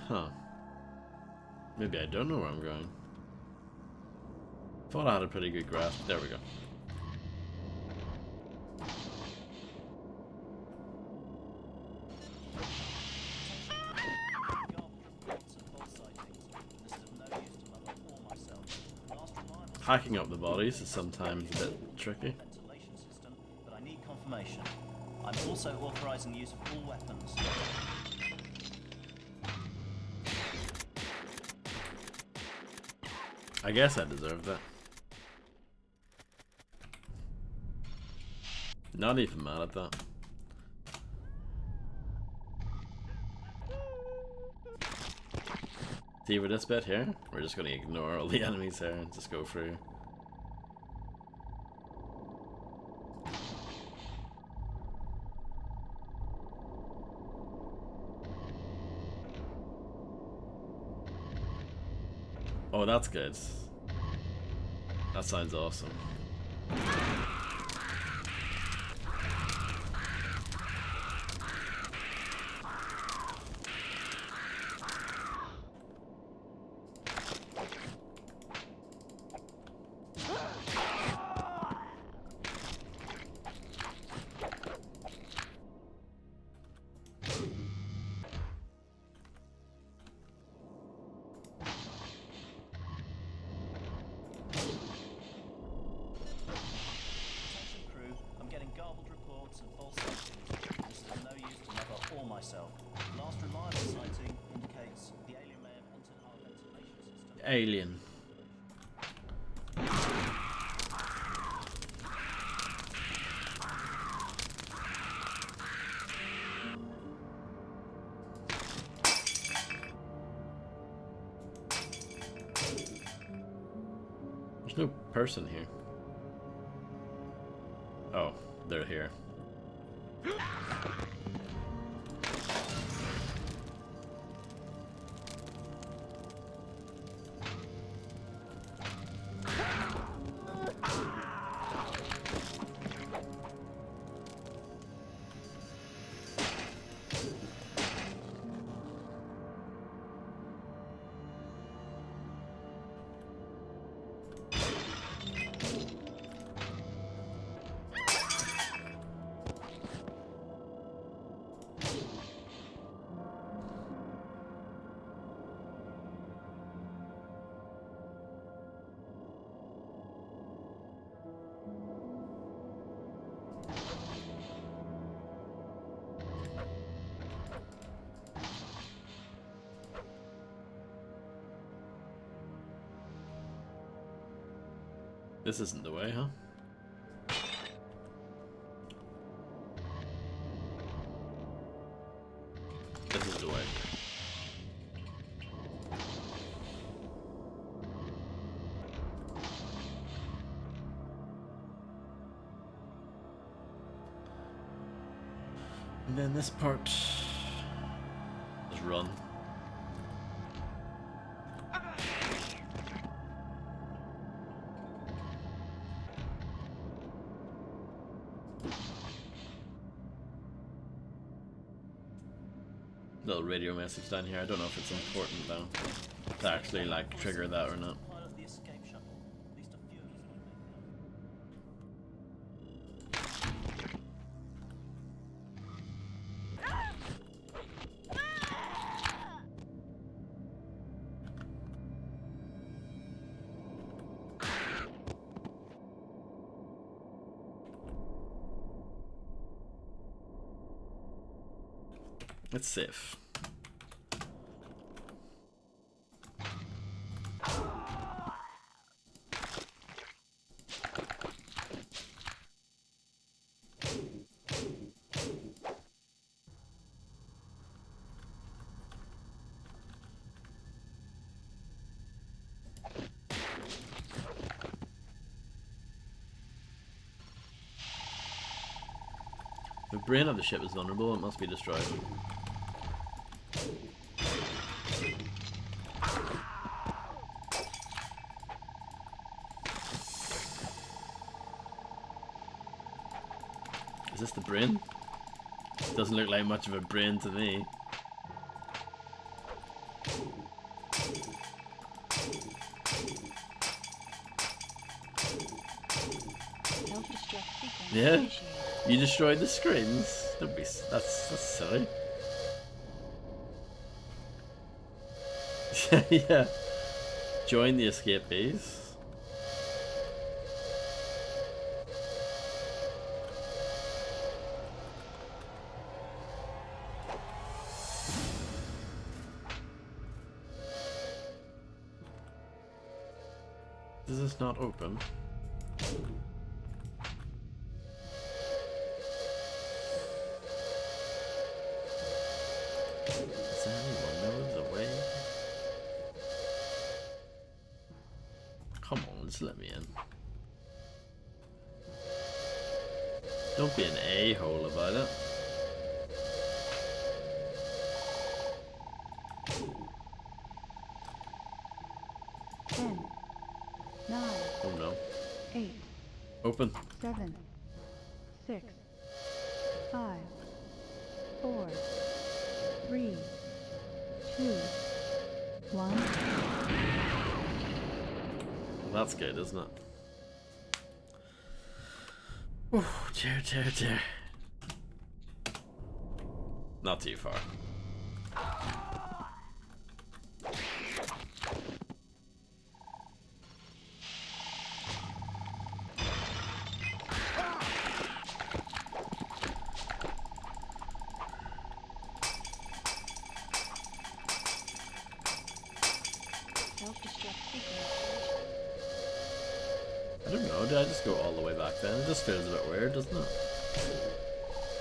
Huh. Maybe I don't know where I'm going. Thought I had a pretty good grasp. There we go. Hacking up the bodies is sometimes a bit tricky. Ventilation system, but I need confirmation. I'm also authorizing the use of all weapons. I guess I deserve that. Not even mad at that. See, with this bit here, we're just going to ignore all the enemies here and just go through. Oh, that's good. That sounds awesome. Attention crew, I'm getting garbled reports and false sightings. This is of no use to Mother or myself. Last reliable sighting indicates the alien may have entered our ventilation system. Alien. There's no person here. Oh, they're here. This isn't the way, huh? This is the way. And then this part is run. Little radio message down here. I don't know if it's important though to actually like trigger that or not. Pilot the escape shuttle. At least a few of us might make It's safe. The brain of the ship is vulnerable, it must be destroyed. Is this the brain? Doesn't look like much of a brain to me. Yeah, you destroyed the screens. Don't be. That's silly. Yeah. Join the escapees. Does this not open? Does anyone know the way? Come on, just let me in. Don't be an a-hole about it. 10, 9, Oh no. 8, Open. 7, 6, 5, 4, 3, 2, 1. Well, that's good, isn't it? Oh, dear. Not too far. I don't know, did I just go all the way back then? It just feels a bit weird, doesn't it?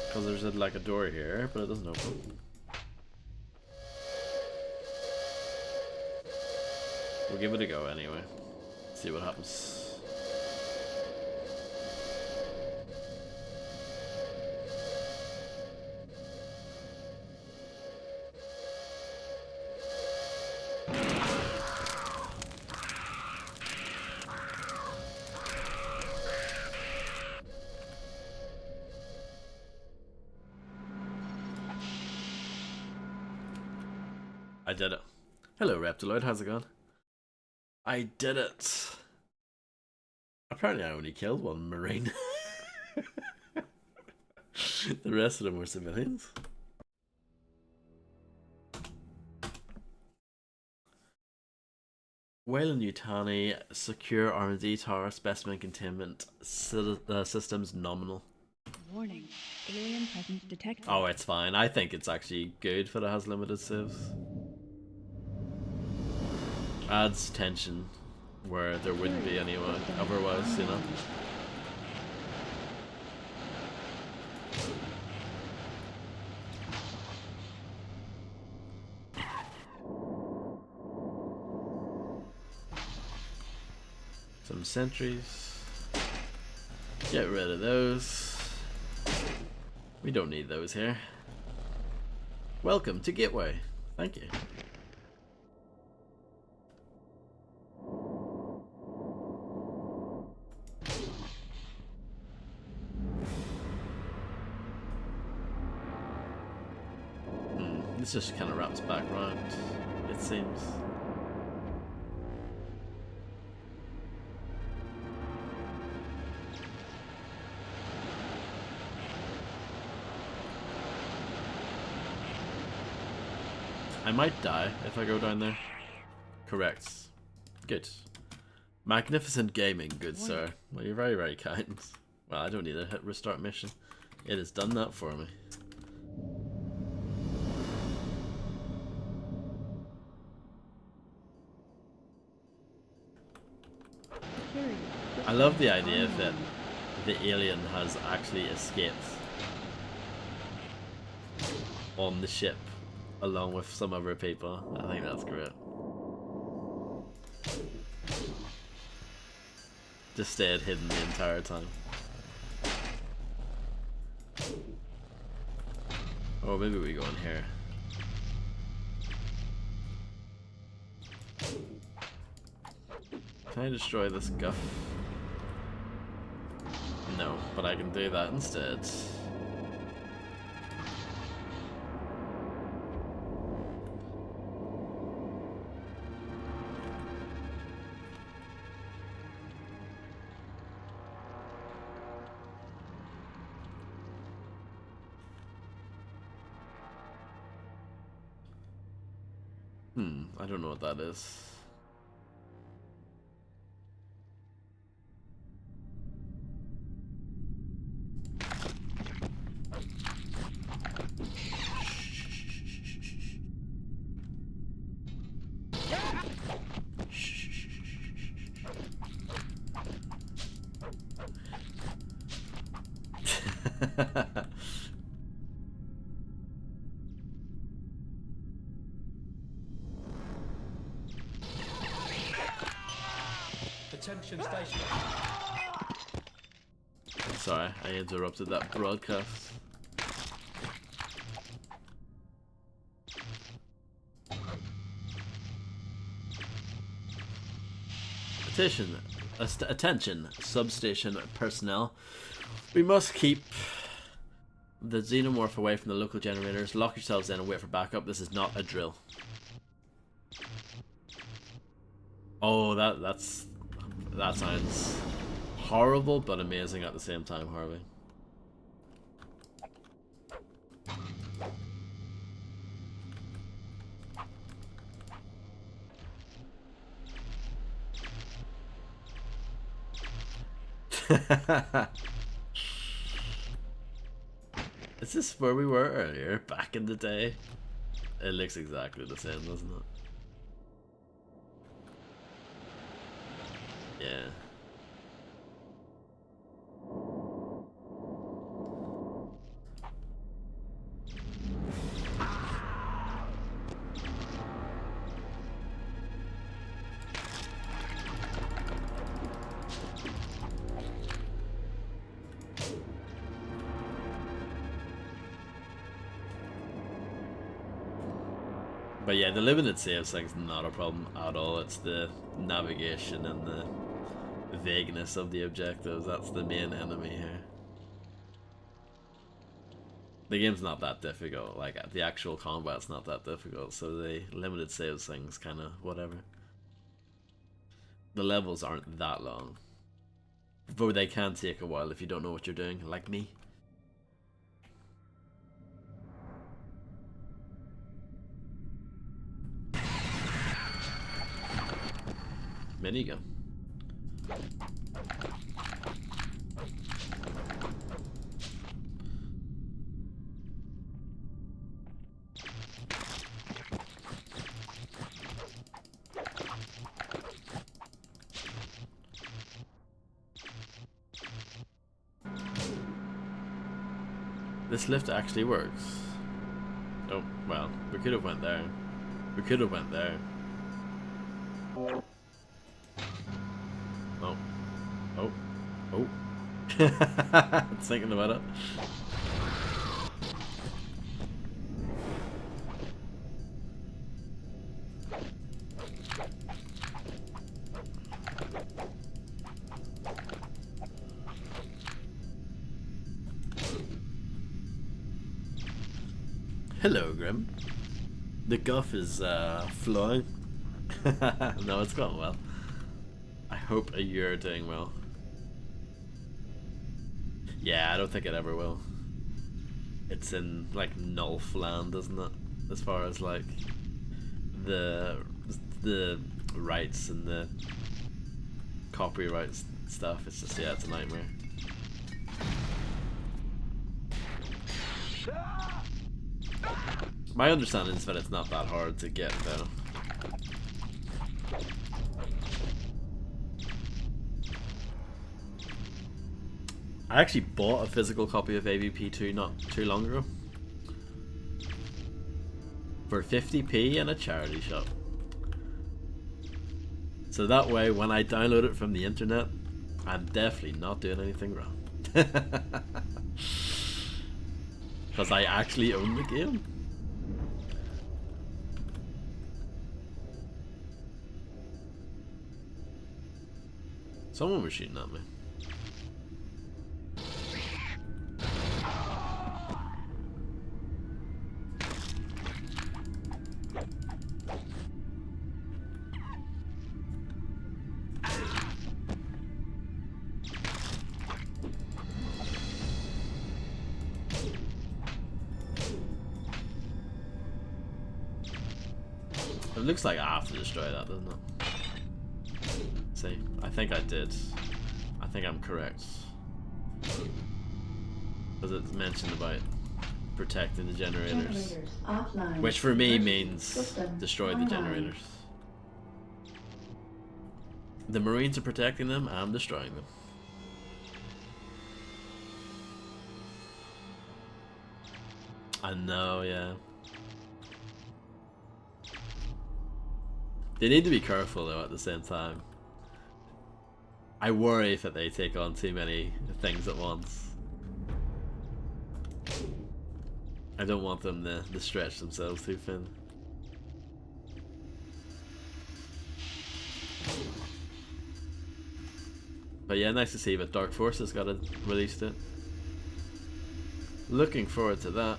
Because there's like a door here, but it doesn't open. We'll give it a go anyway. See what happens. I did it. Hello, Reptiloid. How's it going? I did it. Apparently, I only killed one Marine. The rest of them were civilians. Whalen Yutani, secure R&D tower, specimen containment systems nominal. Warning. Alien presence detected. Oh, it's fine. I think it's actually good that it has limited saves. Adds tension where there wouldn't be any otherwise, you know. Some sentries. Get rid of those. We don't need those here. Welcome to Gateway. Thank you. This just kind of wraps back round, it seems. I might die if I go down there. Correct. Good. Magnificent gaming, good sir. Well, you're very, very kind. Well, I don't need a hit restart mission. It has done that for me. I love the idea that the alien has actually escaped on the ship along with some other people. I think that's great. Just stayed hidden the entire time. Oh, maybe we go in here. Can I destroy this guff? No, but I can do that instead. I don't know what that is. Attention station. Sorry, I interrupted that broadcast. Attention, substation personnel. We must keep the xenomorph away from the local generators. Lock yourselves in and wait for backup. This is not a drill. Oh, that sounds horrible but amazing at the same time, Harvey. Is this where we were earlier, back in the day? It looks exactly the same, doesn't it? Yeah. But yeah, the limited save thing's not a problem at all. It's the navigation and the vagueness of the objectives. That's the main enemy here. The game's not that difficult. Like, the actual combat's not that difficult. So the limited save thing's kind of whatever. The levels aren't that long. But they can take a while if you don't know what you're doing, like me. Minigun. This lift actually works. Oh, well, we could have went there. We could have went there. Oh. Oh. Oh. Thinking about it. Hello, Grim. The guff is flowing. No, it's gone well. I hope you're doing well. Yeah, I don't think it ever will. It's in like Nulf land, isn't it? As far as like the rights and the copyright stuff, it's just, yeah, it's a nightmare. My understanding is that it's not that hard to get though. I actually bought a physical copy of AVP2 not too long ago for 50p in a charity shop. So that way when I download it from the internet, I'm definitely not doing anything wrong. Because I actually own the game. Someone was shooting at me. It looks like I have to destroy that, doesn't it? See, I think I did. I think I'm correct. Because it's mentioned about protecting the generators. Offline. Which for me Emergency means system destroy the online. generators. The Marines are protecting them, I'm destroying them. I know, yeah. They need to be careful though at the same time. I worry that they take on too many things at once. I don't want them to stretch themselves too thin. But yeah, nice to see that Dark Forces got it released it. Looking forward to that.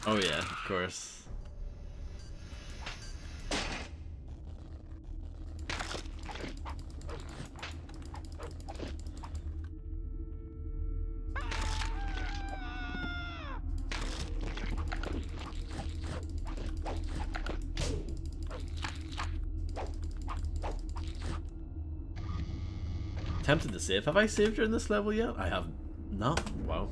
Oh yeah, of course. Tempted to save. Have I saved during this level yet? I have not. Wow.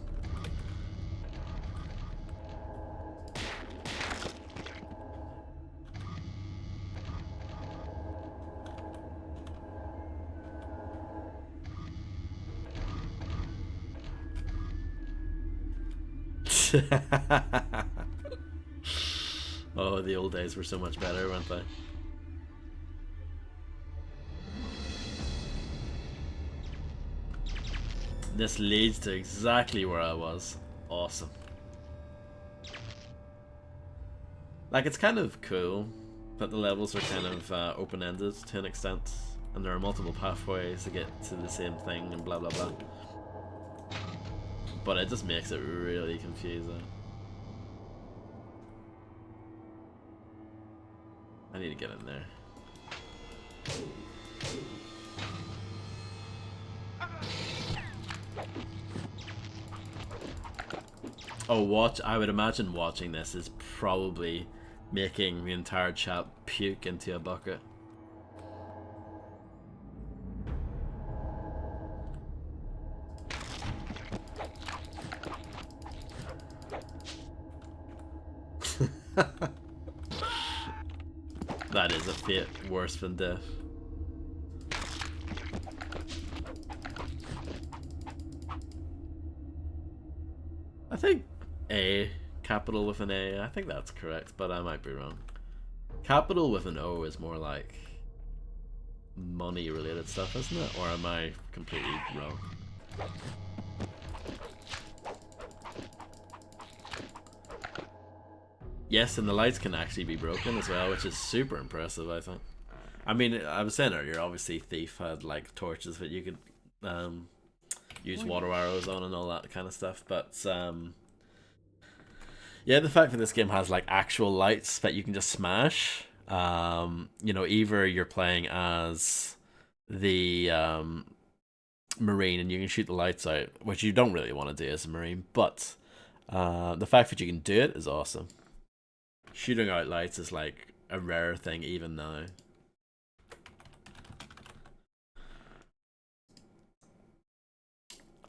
Oh, the old days were so much better, weren't they? This leads to exactly where I was. Awesome. Like, it's kind of cool that the levels are kind of open-ended to an extent, and there are multiple pathways to get to the same thing and blah blah blah. But it just makes it really confusing. I need to get in there. Oh, I would imagine watching this is probably making the entire chat puke into a bucket. That is a fate worse than death. I think A, capital with an A, I think that's correct, but I might be wrong. Capital with an O is more like money related stuff, isn't it? Or am I completely wrong? Yes, and the lights can actually be broken as well, which is super impressive, I think. I mean, I was saying earlier, obviously Thief had like torches that you could use water arrows on and all that kind of stuff, but yeah, the fact that this game has like actual lights that you can just smash, you know, either you're playing as the Marine and you can shoot the lights out, which you don't really want to do as a Marine, but the fact that you can do it is awesome. Shooting out lights is like a rare thing even now.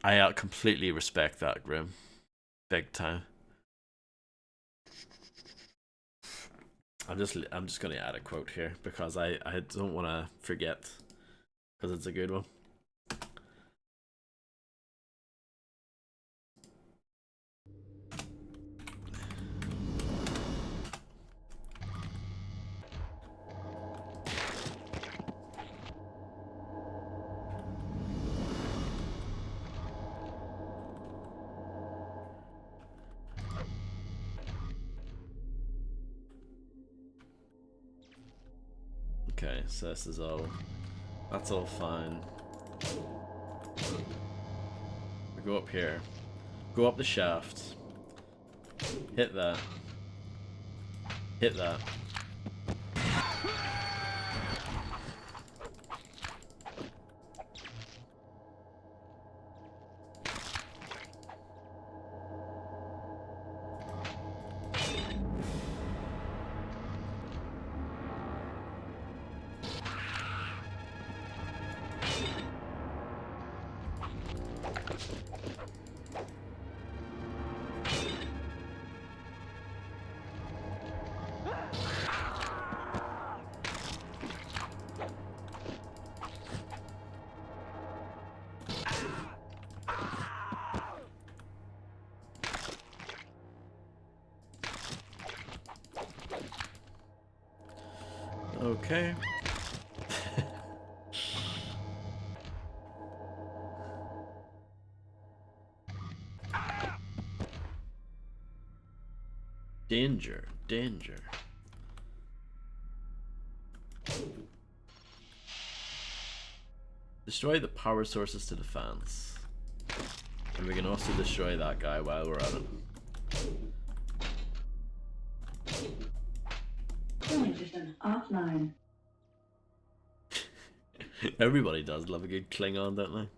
I completely respect that, Grim. Big time. I'm just gonna add a quote here because I don't want to forget because it's a good one. Okay, so this is all, that's all fine. We go up here, go up the shaft, hit that, hit that. Okay. Danger, danger. Destroy the power sources to the fans. And we can also destroy that guy while we're at it. Cooling system offline. Everybody does love a good Klingon, don't they?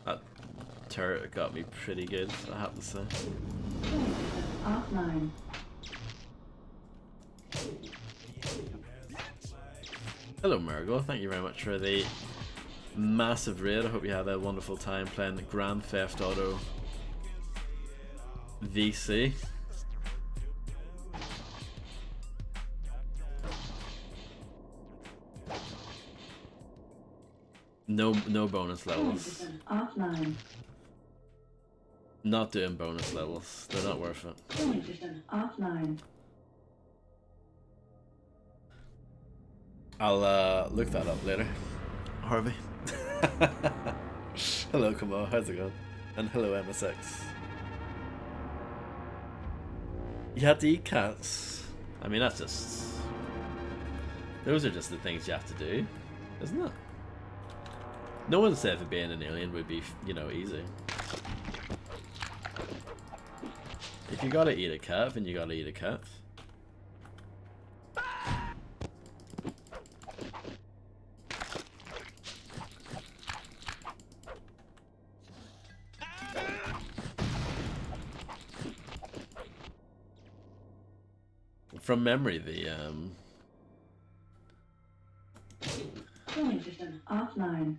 That turret got me pretty good, I have to say. Cooling system offline. Hello Murgle, thank you very much for the massive raid. I hope you had a wonderful time playing Grand Theft Auto VC. No bonus Cooling levels. system offline. Not doing bonus levels. They're not worth it. Cooling system offline. I'll look that up later. Harvey. Hello Kamo, how's it going? And hello MSX. You had to eat cats. I mean that's just... Those are just the things you have to do, isn't it? No one said that being an alien would be, you know, easy. If you gotta eat a cat, then you gotta eat a cat. From memory, the Cooling system offline.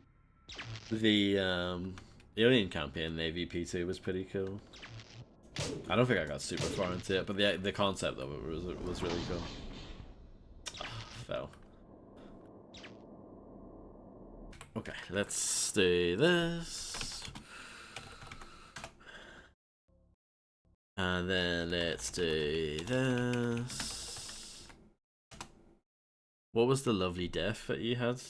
Alien campaign in AVP2 was pretty cool. I don't think I got super far into it, but the concept of it was really cool. Oh, fell. Okay, let's do this. And then let's do this. What was the lovely death that you had?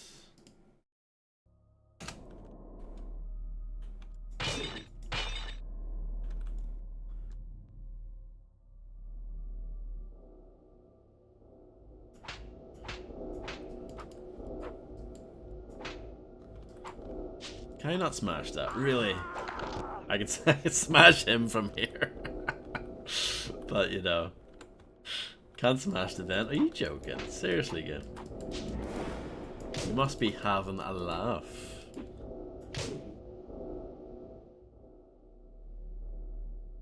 Can I not smash that? Really? I can smash him from here. But, you know. Can't smash the vent. Are you joking? Seriously, good. You must be having a laugh.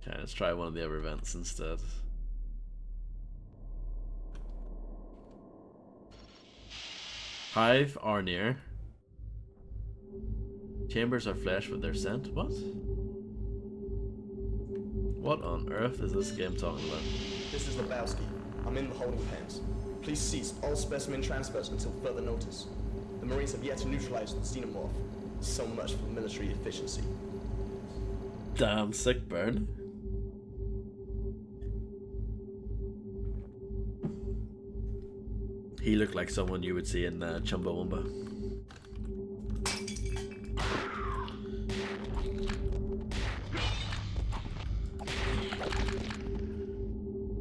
Okay, let's try one of the other vents instead. Hive are near. Chambers are flesh with their scent. What? What on earth is this game talking about? This is Lebowski. I'm in the holding pens. Please cease all specimen transfers until further notice. The Marines have yet to neutralize the xenomorph. So much for military efficiency. Damn sick burn. He looked like someone you would see in Chumbawamba.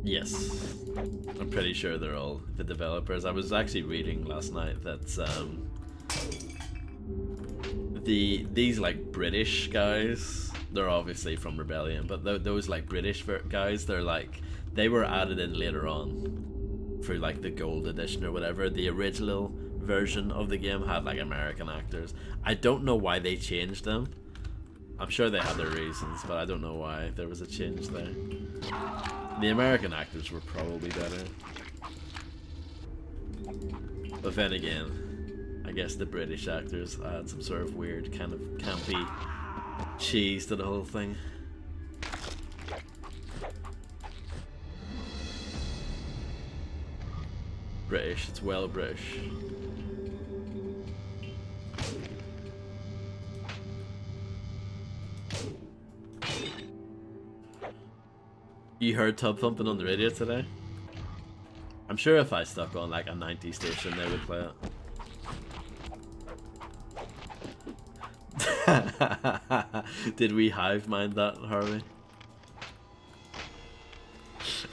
Yes, I'm pretty sure they're all the developers. I was actually reading last night that these like British guys, they're obviously from Rebellion, but those like British guys, they were added in later on for like the gold edition or whatever. The original version of the game had like American actors. I don't know why they changed them. I'm sure they had their reasons, but I don't know why there was a change there. The American actors were probably better. But then again, I guess the British actors add some sort of weird kind of campy cheese to the whole thing. British, it's well British. You heard Tub Thumping on the radio today? I'm sure if I stuck on like a 90 station, they would play it. Did we hive mind that, Harvey?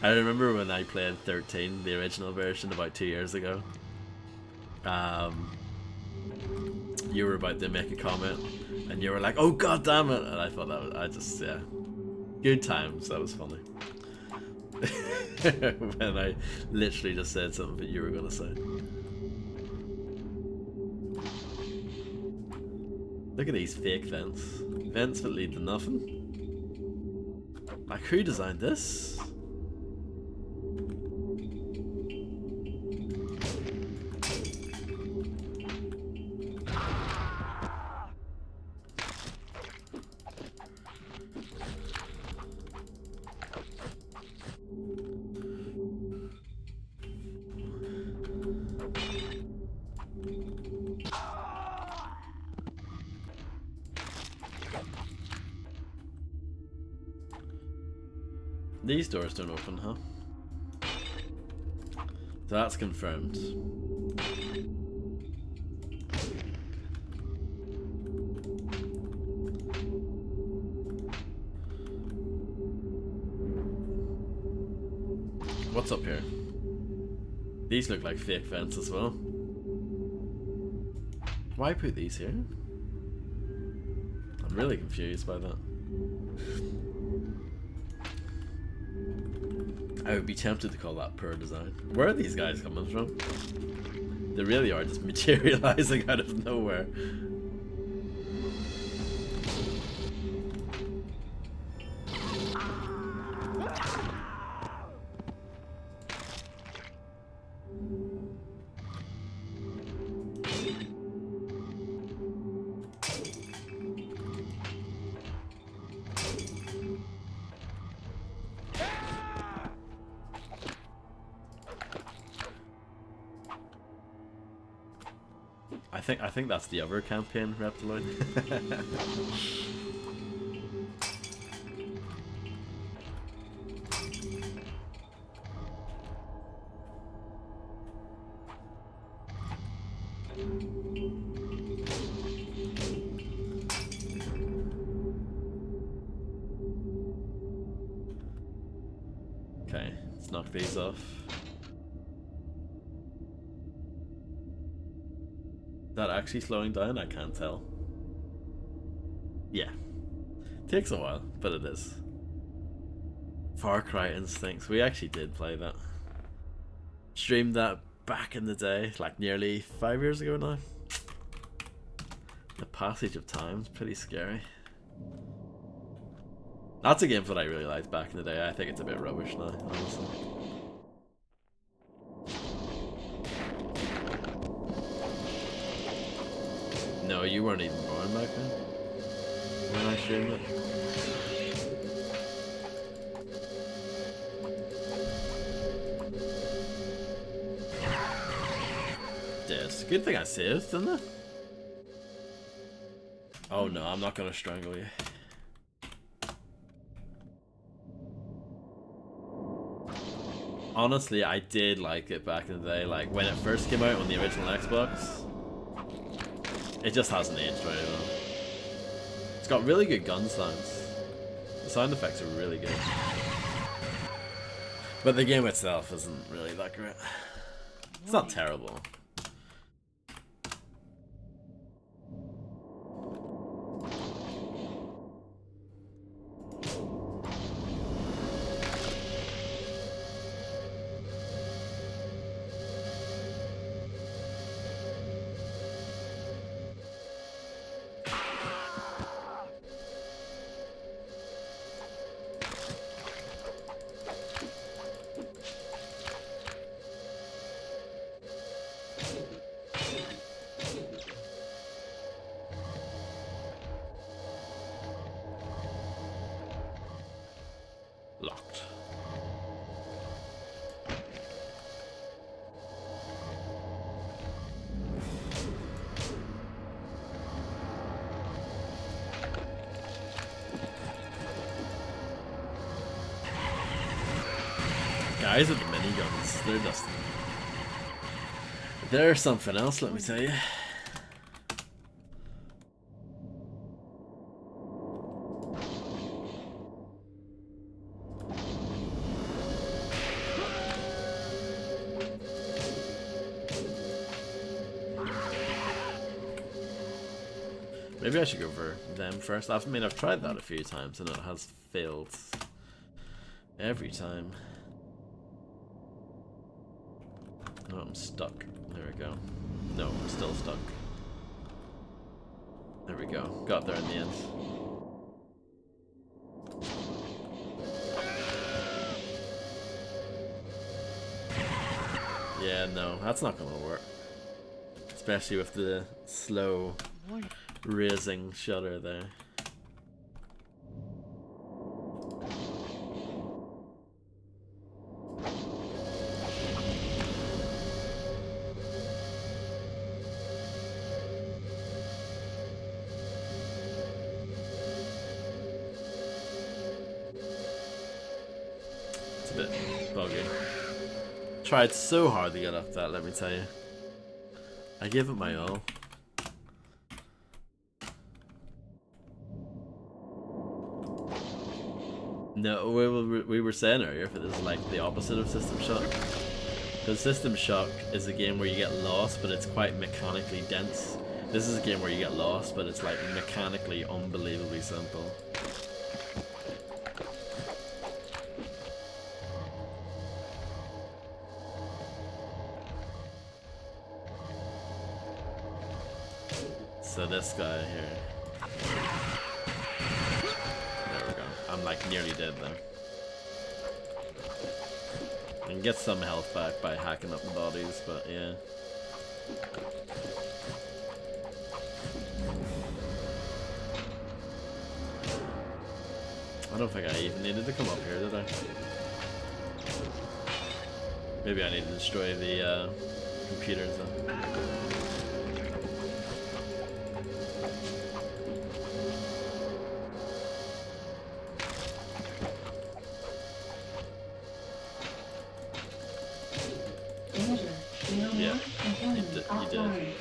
I remember when I played 13, the original version, about 2 years ago. You were about to make a comment, and you were like, "Oh god damn it!" And I thought that was, yeah, good times. That was funny. When I literally just said something that you were gonna say. Look at these fake vents. Vents that lead to nothing. Like, who designed this? These doors don't open, huh? So that's confirmed. What's up here? These look like fake vents as well. Why put these here? I'm really confused by that. I would be tempted to call that poor design. Where are these guys coming from? They really are just materializing out of nowhere. I think that's the other campaign, Reptiloid. Okay, let's knock these off. Is that actually slowing down? I can't tell. Yeah. Takes a while, but it is. Far Cry Instincts. We actually did play that. Streamed that back in the day, like nearly 5 years ago now. The passage of time's pretty scary. That's a game that I really liked back in the day. I think it's a bit rubbish now, honestly. No, you weren't even born back then when I streamed it. Yes, good thing I saved, didn't it? Oh no, I'm not gonna strangle you. Honestly, I did like it back in the day, like when it first came out on the original Xbox. It just hasn't aged very well. It's got really good gun sounds. The sound effects are really good. But the game itself isn't really that great. It's not terrible. guys with the miniguns, they're just... They're something else, let me tell you. Maybe I should go for them first. I mean, I've tried that a few times and it has failed every time. Oh, I'm stuck. There we go. No, I'm still stuck. There we go. Got there in the end. Yeah, no, that's not gonna work. Especially with the slow raising shutter there. It's a bit buggy. Tried so hard to get up that, let me tell you. I gave it my all. No, we were saying earlier if it is like the opposite of System Shock. Because System Shock is a game where you get lost, but it's quite mechanically dense. This is a game where you get lost, but it's like mechanically unbelievably simple. So this guy here. There we go. I'm like nearly dead though. I can get some health back by hacking up the bodies, but yeah. I don't think I even needed to come up here, did I? Maybe I need to destroy the computers then. Yeah, you did.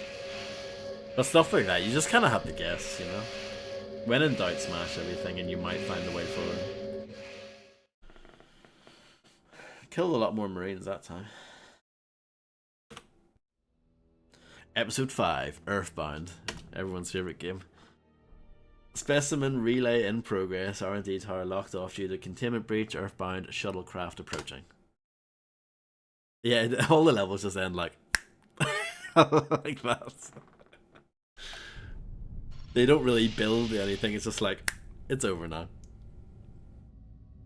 But stuff like that, you just kind of have to guess, you know? When in doubt, smash everything and you might find a way forward. Killed a lot more Marines that time. Episode 5, Earthbound. Everyone's favourite game. Specimen relay in progress. R&D tower locked off due to containment breach. Earthbound shuttlecraft approaching. Yeah, all the levels just end like like that. They don't really build anything, it's just like, it's over now.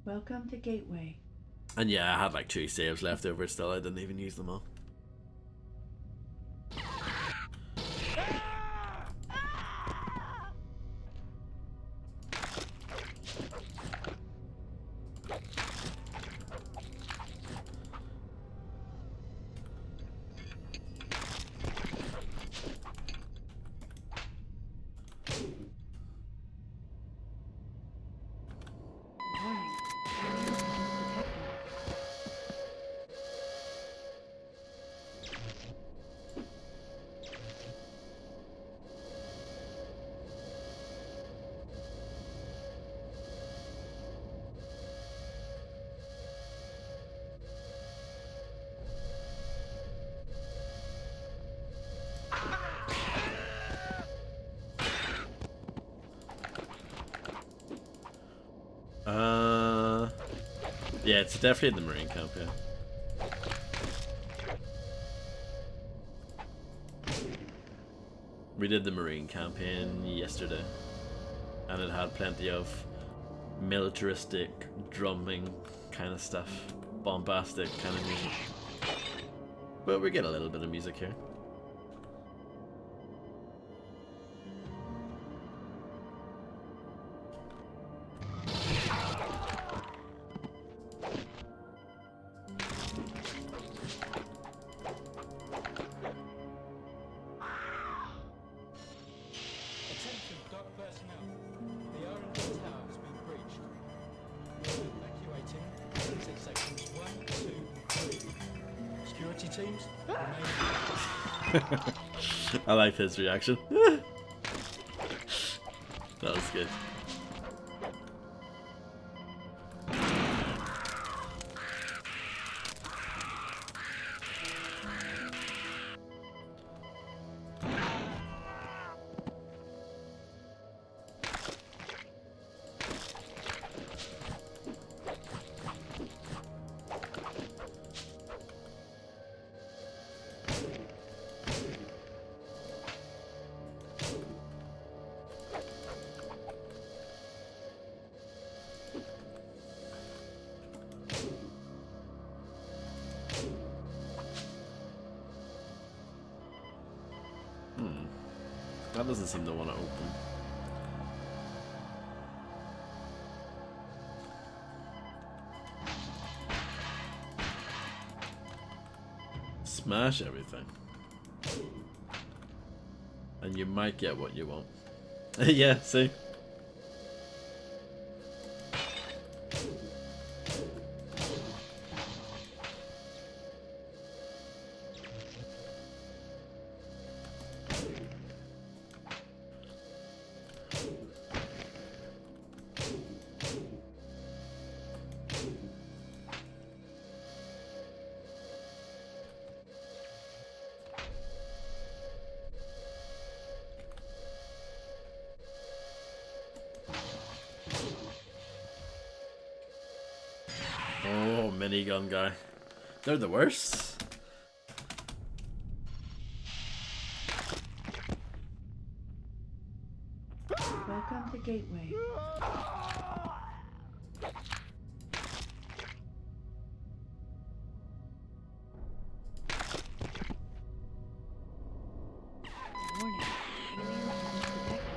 Welcome to Gateway. And yeah, I had like 2 saves left over still, I didn't even use them all. Yeah, it's definitely in the Marine camp, yeah. We did the Marine campaign yesterday, and it had plenty of militaristic, drumming kind of stuff, bombastic kind of music. But we get a little bit of music here. Evacuating. Exit sections 1, 2, teams remain. I like his reaction. That was good. That doesn't seem to want to open. Smash everything. And you might get what you want. Yeah, see? Oh, minigun guy. They're the worst. Welcome to Gateway. Warning. Alien presence detected.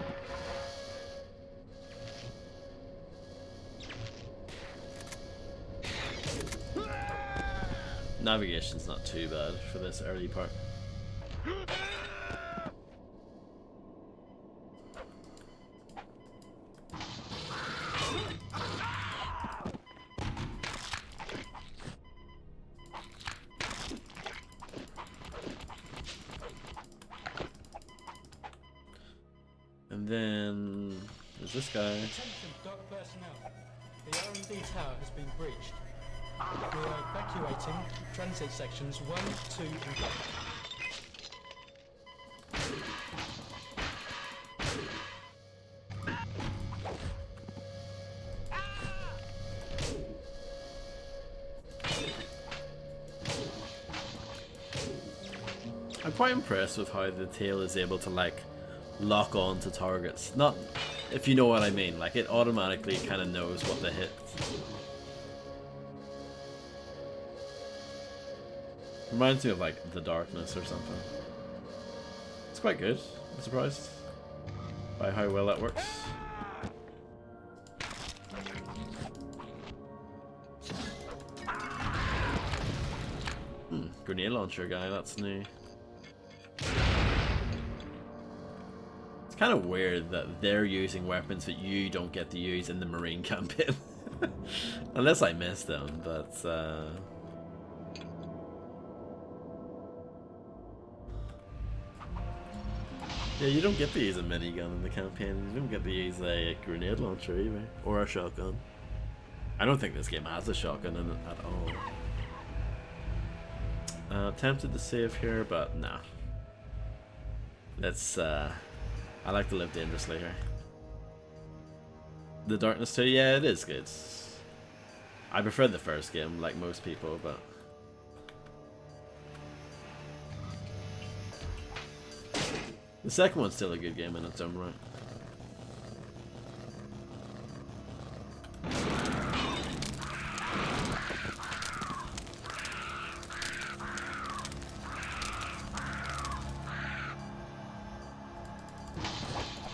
Navigation's not too bad for this early part. And then there's this guy. Attention, dock personnel. The R&D tower has been breached. We are evacuating transit sections 1, 2 and 3. I'm quite impressed with how the tail is able to like lock on to targets. Not if you know what I mean, like it automatically kind of knows what to hit. Reminds me of like The Darkness or something. It's quite good. I'm surprised by how well that works. Grenade launcher guy, that's new. It's kind of weird that they're using weapons that you don't get to use in the Marine campaign. Unless I missed them, but yeah, you don't get to use a minigun in the campaign. You don't get to use a grenade launcher either. Or a shotgun. I don't think this game has a shotgun in it at all. Tempted to save here, but nah. Let's, I like to live dangerously here. The Darkness 2, yeah, it is good. I prefer the first game, like most people, but... the second one's still a good game in its own right.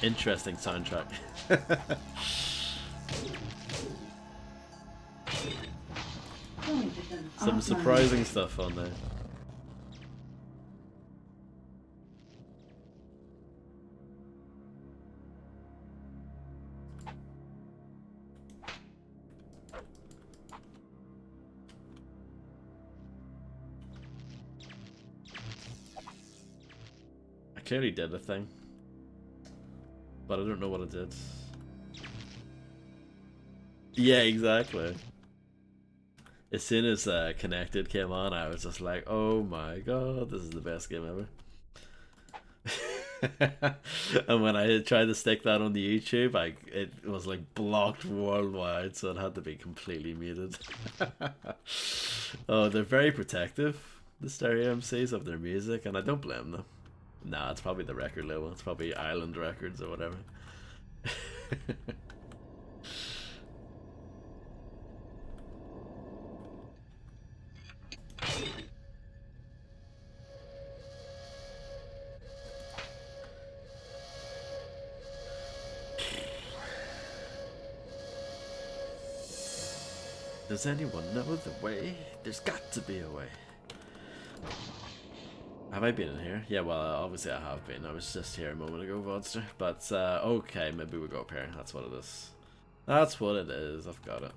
Interesting soundtrack. Some surprising stuff on there. clearly did a thing. But I don't know what it did. Yeah, exactly. As soon as Connected came on, I was just like, oh my god, this is the best game ever. And when I tried to stick that on the YouTube, it was like blocked worldwide, so it had to be completely muted. Oh, they're very protective, the stereo MCs, of their music, and I don't blame them. Nah, it's probably the record label. It's probably Island Records or whatever. Does anyone know the way? There's got to be a way. Have I been in here? Yeah, well, obviously I have been. I was just here a moment ago, Vodster. But, okay, maybe we go up here. That's what it is. That's what it is. I've got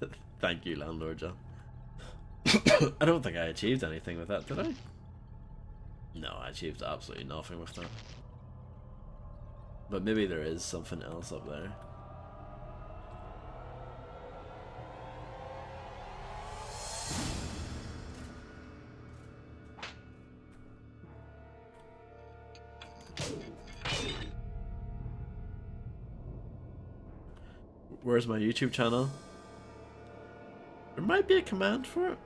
it. Thank you, Landlord John. I don't think I achieved anything with that, did I? No, I achieved absolutely nothing with that. But maybe there is something else up there. Where's my YouTube channel? There might be a command for it.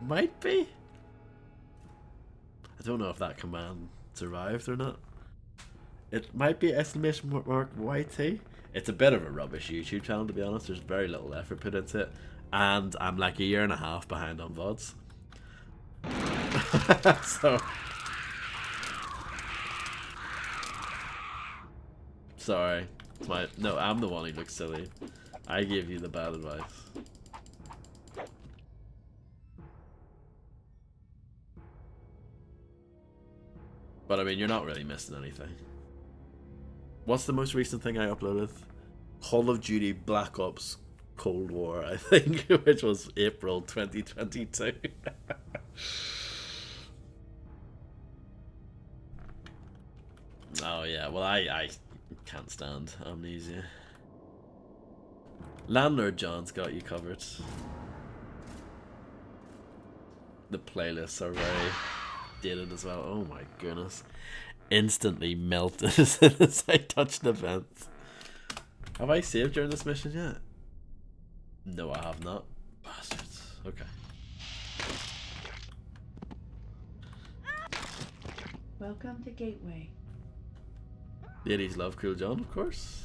Might be. I don't know if that command survived or not. It might be exclamation mark YT. It's a bit of a rubbish YouTube channel, to be honest. There's very little effort put into it. And I'm like a year and a half behind on VODs. So... Sorry. No, I'm the one who looks silly. I gave you the bad advice. But I mean, you're not really missing anything. What's the most recent thing I uploaded? Call of Duty Black Ops Cold War, I think, which was April 2022. Oh yeah, well I can't stand Amnesia. Landlord John's got you covered. The playlists are very dated as well. Oh my goodness. Instantly melted as soon as I touched the vent. Have I saved during this mission yet? No, I have not. Bastards. Okay. Welcome to Gateway. Ladies love Cool John, of course.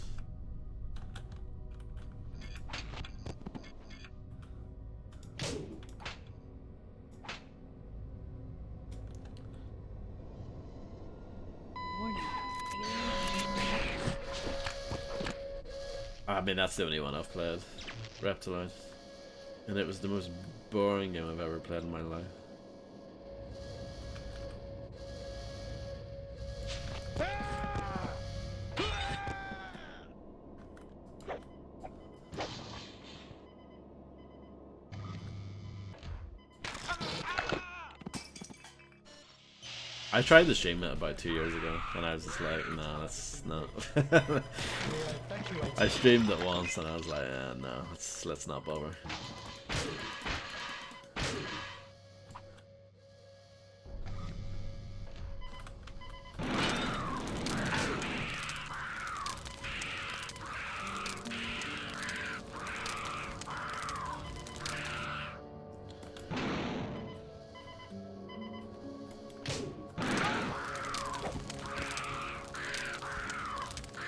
Warning. I mean, that's the only one I've played. Reptiloid. And it was the most boring game I've ever played in my life. I tried to stream it about 2 years ago, and I was just like, no, that's not. I streamed it once, and I was like, yeah, no, let's not bother.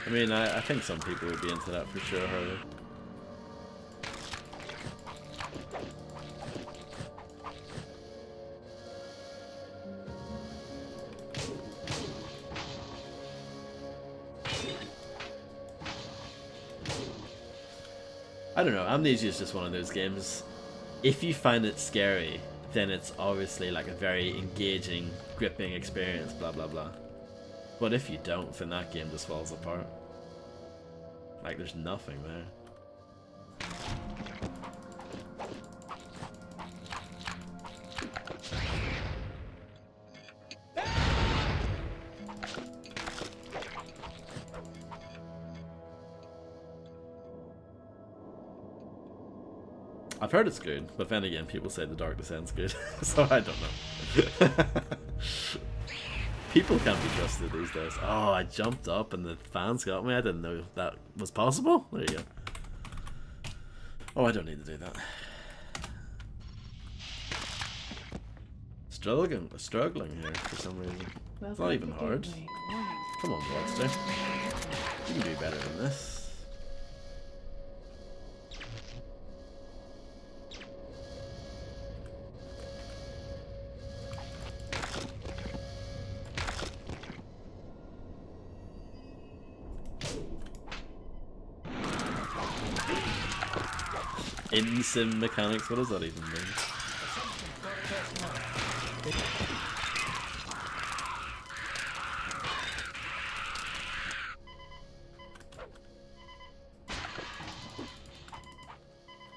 I mean, I think some people would be into that for sure, Harley. I don't know, Amnesia is just one of those games. If you find it scary, then it's obviously like a very engaging, gripping experience, blah blah blah. But if you don't, then that game just falls apart. Like, there's nothing there. I've heard it's good, but then again, people say The Dark Descent's good, so I don't know. People can't be trusted these days. Oh, I jumped up and the fans got me. I didn't know that was possible. There you go. Oh, I don't need to do that. Struggling here for some reason. It's not even hard. Come on, Bloodster. You can do better than this. In-sim mechanics, what does that even mean?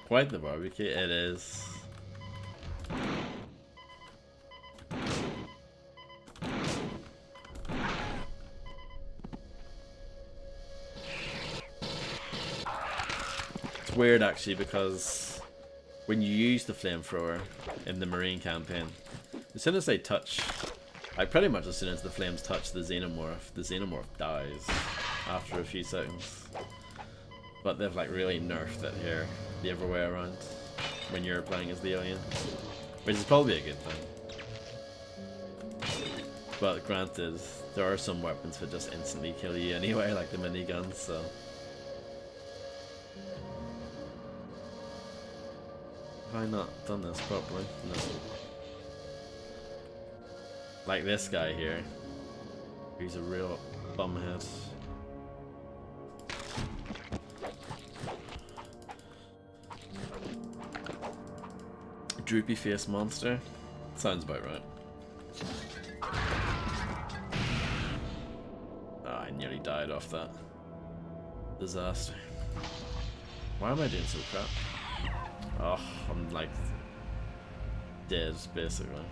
Quite the barbecue, it is. It's weird actually, because when you use the flamethrower in the Marine campaign, as soon as they touch, like pretty much as soon as the flames touch the xenomorph dies after a few seconds. But they've like really nerfed it here the other way around when you're playing as the alien, which is probably a good thing. But granted, there are some weapons that just instantly kill you anyway, like the miniguns, so. Have I not done this properly? No. Like this guy here. He's a real bumhead. Droopy face monster. Sounds about right. Oh, I nearly died off that. Disaster. Why am I doing so crap? Oh, I'm like dead basically.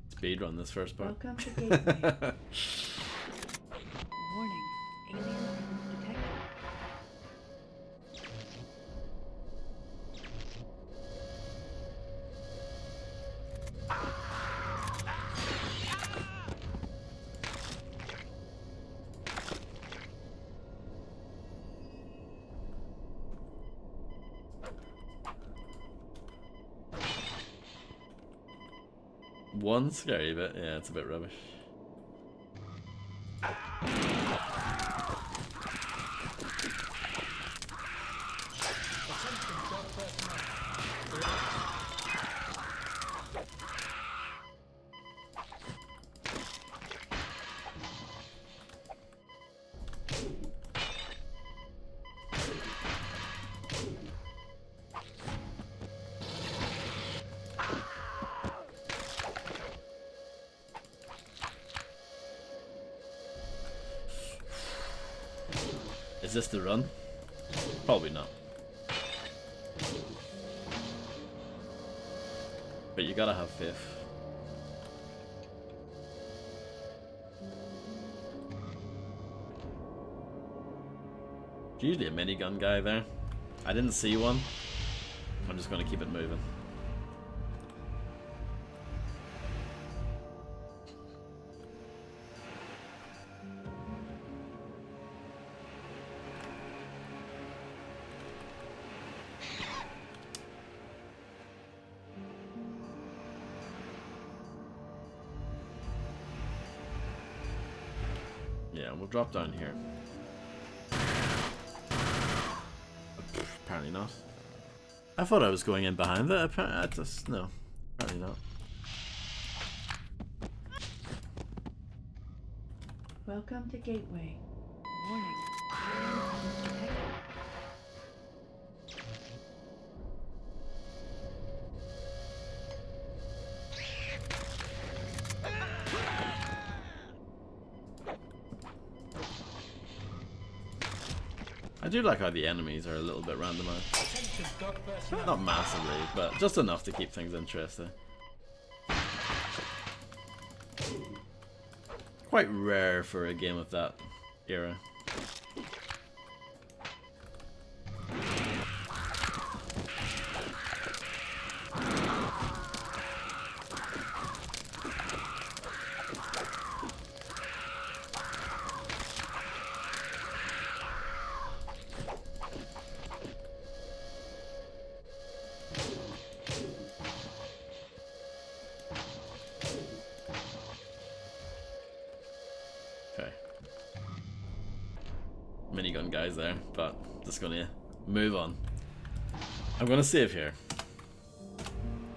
Speed run this first part. Welcome to Gateway. Warning, alien presence detected. One scary bit, yeah, it's a bit rubbish. Is this the run? Probably not. But you gotta have faith. There's usually a minigun guy there. I didn't see one. I'm just gonna keep it moving. Yeah, we'll drop down here. Apparently not. I thought I was going in behind it. Apparently, no. Apparently not. Welcome to Gateway. Warning, alien presence detected. I I do like how the enemies are a little bit randomized. Attention, dog personnel. Not massively, but just enough to keep things interesting. Quite rare for a game of that era. Minigun guys there, but just gonna move on. I'm gonna save here.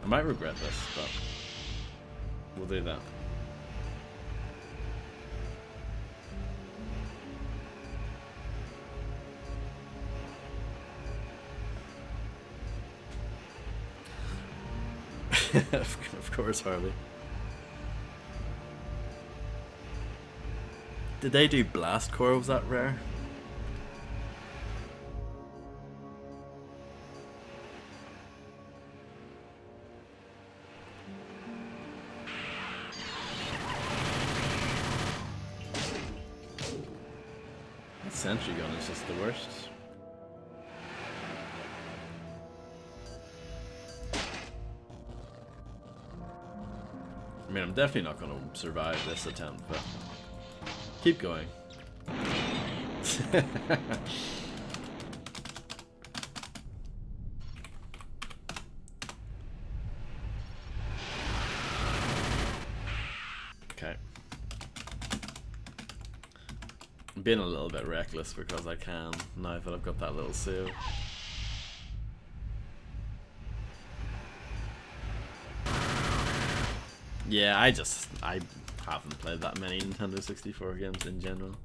I might regret this, but we'll do that. Of course, Harley. Did they do Blast Core? Was that rare? That sentry gun is just the worst. I mean, I'm definitely not going to survive this attempt, but keep going. Okay. I'm being a little bit reckless because I can, now that I've got that little save. Yeah, I haven't played that many Nintendo 64 games in general.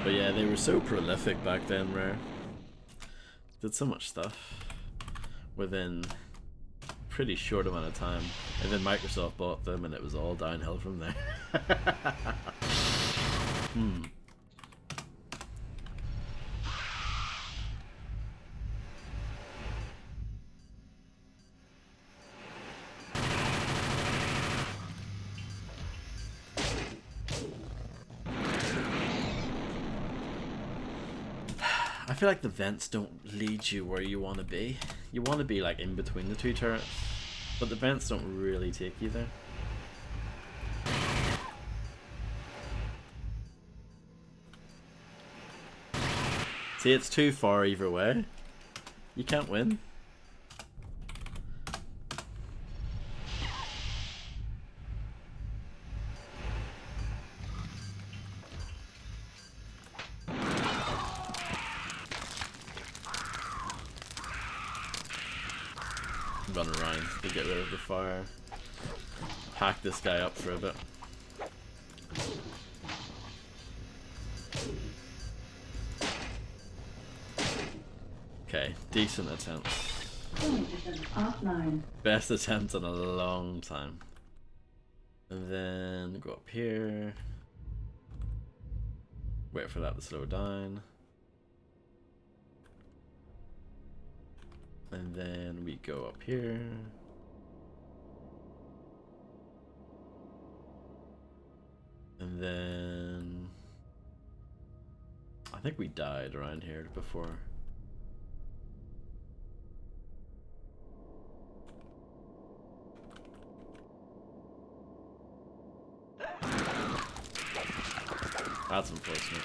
But yeah, they were so prolific back then, Rare. Did so much stuff within a pretty short amount of time. And then Microsoft bought them and it was all downhill from there. I feel like the vents don't lead you where you want to be. You want to be like in between the two turrets, but the vents don't really take you there. See, it's too far either way. You can't win. Run around to get rid of the fire. Hack this guy up for a bit. Okay, decent attempt. Offline. Best attempt in a long time. And then go up here. Wait for that to slow down. And then we go up here. And then I think we died around here before. That's unfortunate.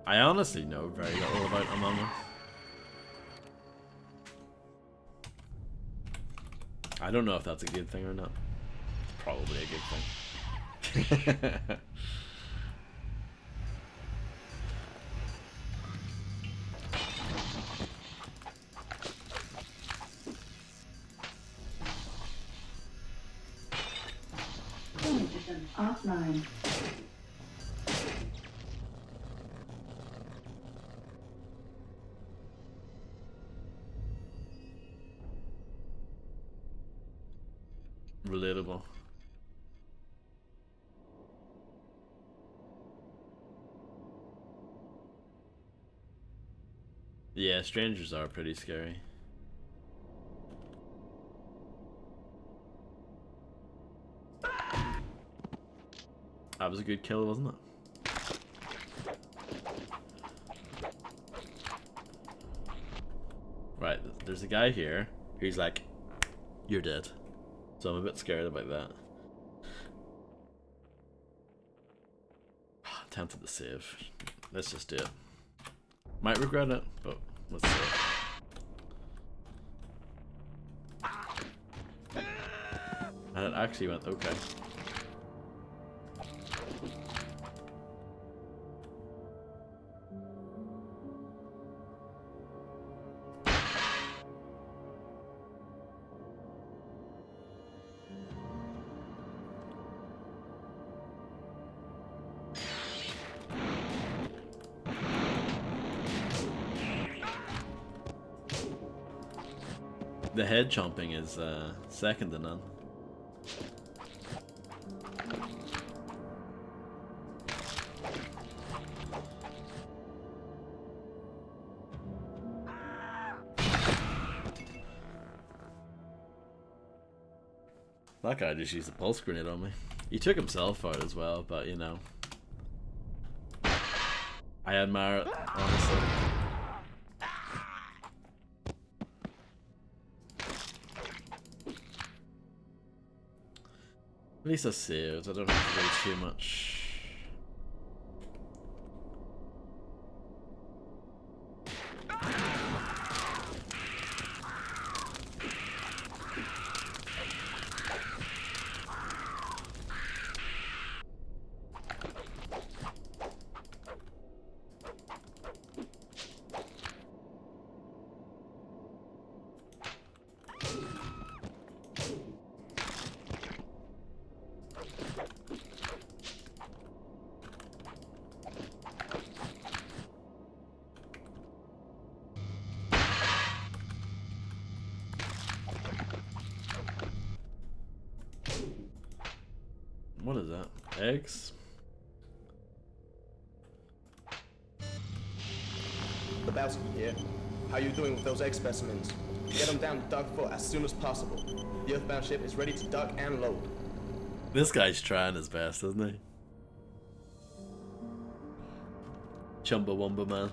I honestly know very little about Among Us. I don't know if that's a good thing or not. It's probably a good thing. Condition offline. Relatable. Yeah, strangers are pretty scary. That was a good kill, wasn't it? Right, there's a guy here who's like, you're dead. So I'm a bit scared about that. Tempted to save. Let's just do it. Might regret it, but let's save. And it actually went okay. The head chomping is second to none. That guy just used a pulse grenade on me. He took himself out as well, but you know. I admire it, honestly. At least I saved. I don't have to do too much. What is that? Eggs? Lebowski here. How you doing with those egg specimens? Get them down to Dock 4 as soon as possible. The Earthbound ship is ready to dock and load. This guy's trying his best, isn't he? Chumbawamba man.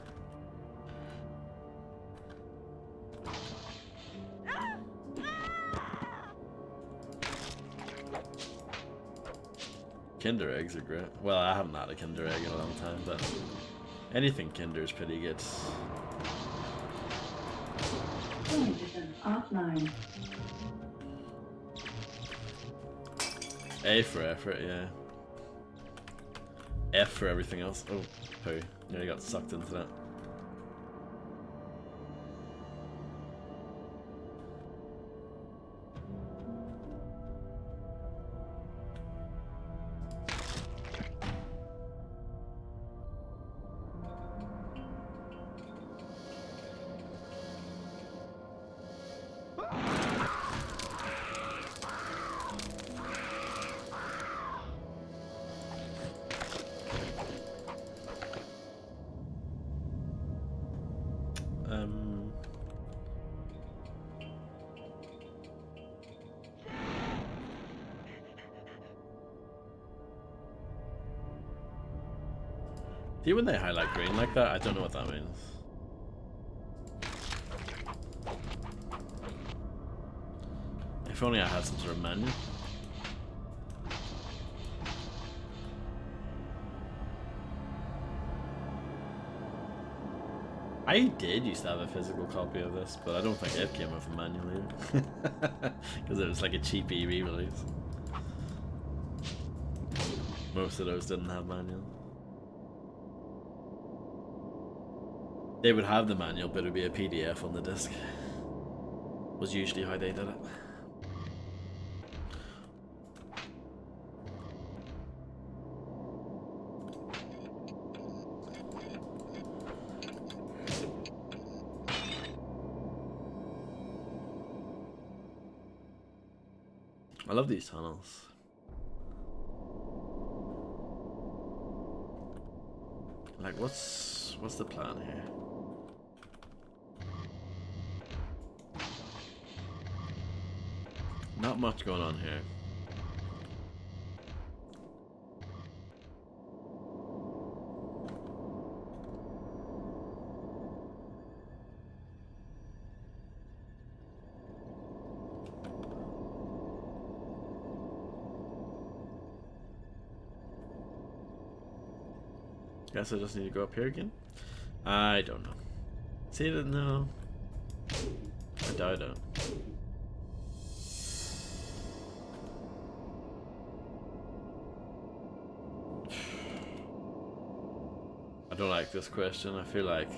Kinder eggs are great. Well, I haven't had a Kinder egg in a long time, but anything Kinder is pretty good. Condition offline. A for effort, yeah. F for everything else. Oh, poo. Nearly got sucked into that. See when they highlight green like that? I don't know what that means. If only I had some sort of manual. I did used to have a physical copy of this, but I don't think it came with a manual either. Because it was like a cheapy re-release. Most of those didn't have manual. They would have the manual, but it would be a PDF on the disc. Was usually how they did it. I love these tunnels. Like, what's the plan here? Not much going on here. Guess I just need to go up here again? I don't know. See, I don't know. I don't. I don't like this question. I feel like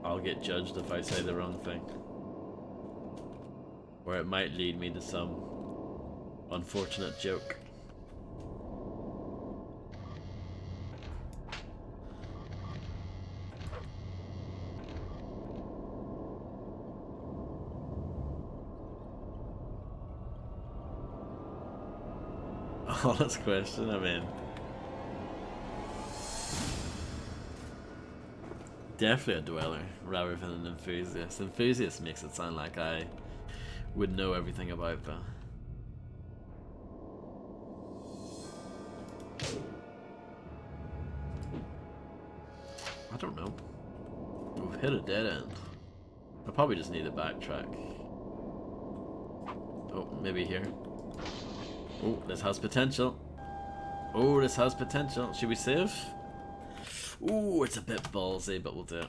I'll get judged if I say the wrong thing. Or it might lead me to some unfortunate joke. Honest question, I mean, definitely a dweller rather than an enthusiast. Enthusiast makes it sound like I would know everything about that. I don't know. We've hit a dead end. I probably just need to backtrack. Oh, maybe here. Oh, this has potential. Oh, this has potential. Should we save? Ooh, it's a bit ballsy, but we'll do it.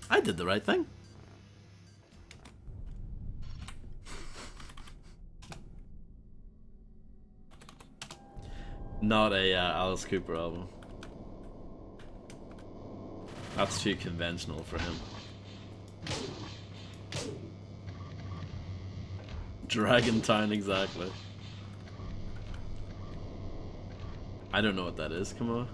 I did the right thing. Not a Alice Cooper album. That's too conventional for him. Dragon Town, exactly. I don't know what that is, come on.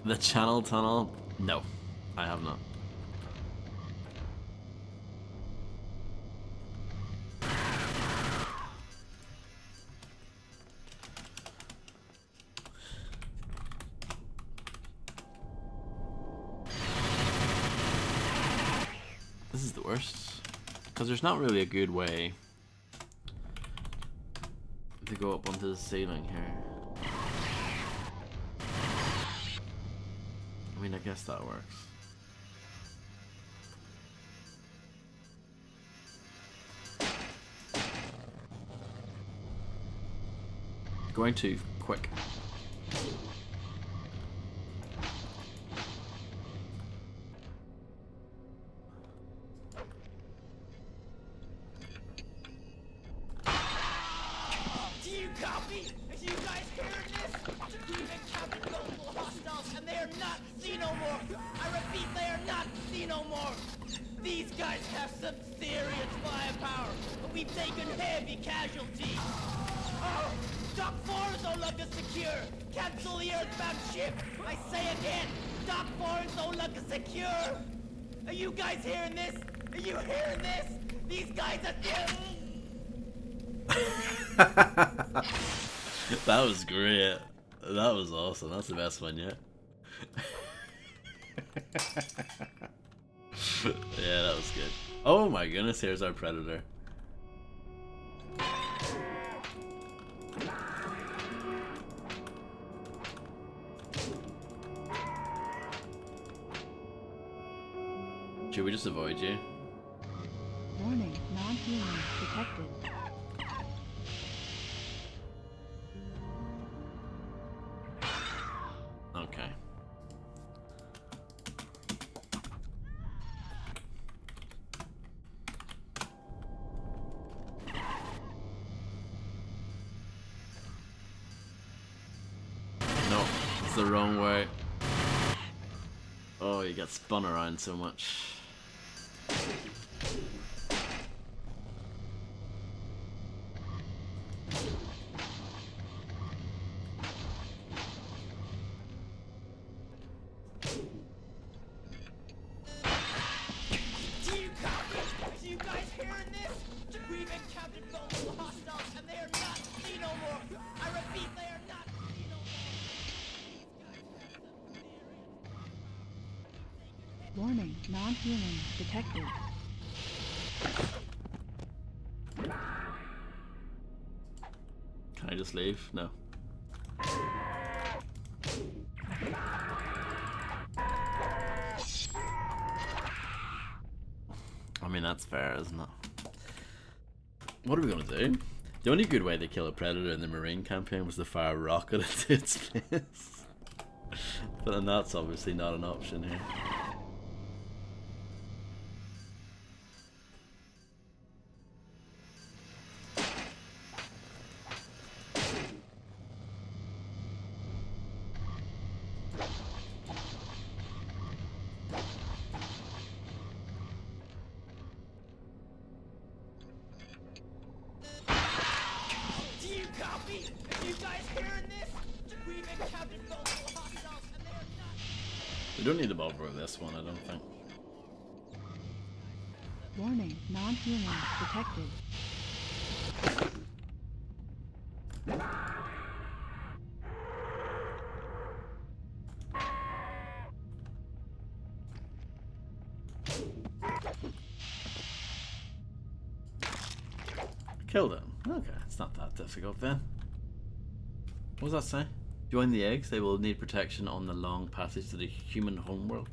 The Channel Tunnel? No, I have not. This is the worst, because there's not really a good way to go up onto the ceiling here. I mean, I guess that works. Going too quick. Do you copy? Are you guys hearing this? We've encountered multiple hostiles and they are not xenomorphs. I repeat, they are not xenomorphs. These guys have some serious firepower, but we've taken heavy casualties. Oh, Dock 4 is no longer secure. Cancel the earthbound ship. I say again, Dock 4 is no longer secure. Are you guys hearing this? Are you hearing this? These guys are That was great. That was awesome. That's the best one yet. Yeah, that was good. Oh my goodness, here's our predator. Should we just avoid you? Warning, non-human detected. Okay. the wrong way. Oh, you get spun around so much. Do you copy? Are you guys hearing this? We've encountered multiple hostiles and they are not xenomorphs. I repeat, they are not xenomorphs. Warning, non-human detected. Can I just leave? No. I mean, that's fair, isn't it? What are we gonna do? The only good way to kill a predator in the Marine campaign was to fire a rocket into its face. But then that's obviously not an option here. Do you copy? Are you guys hearing this? We've encountered multiple hostiles and they are not. We don't need to bother with this one, I don't think. Warning, non-human detected. Killed it. Okay, it's not that difficult then. What does that say? Join the eggs. They will need protection on the long passage to the human homeworld.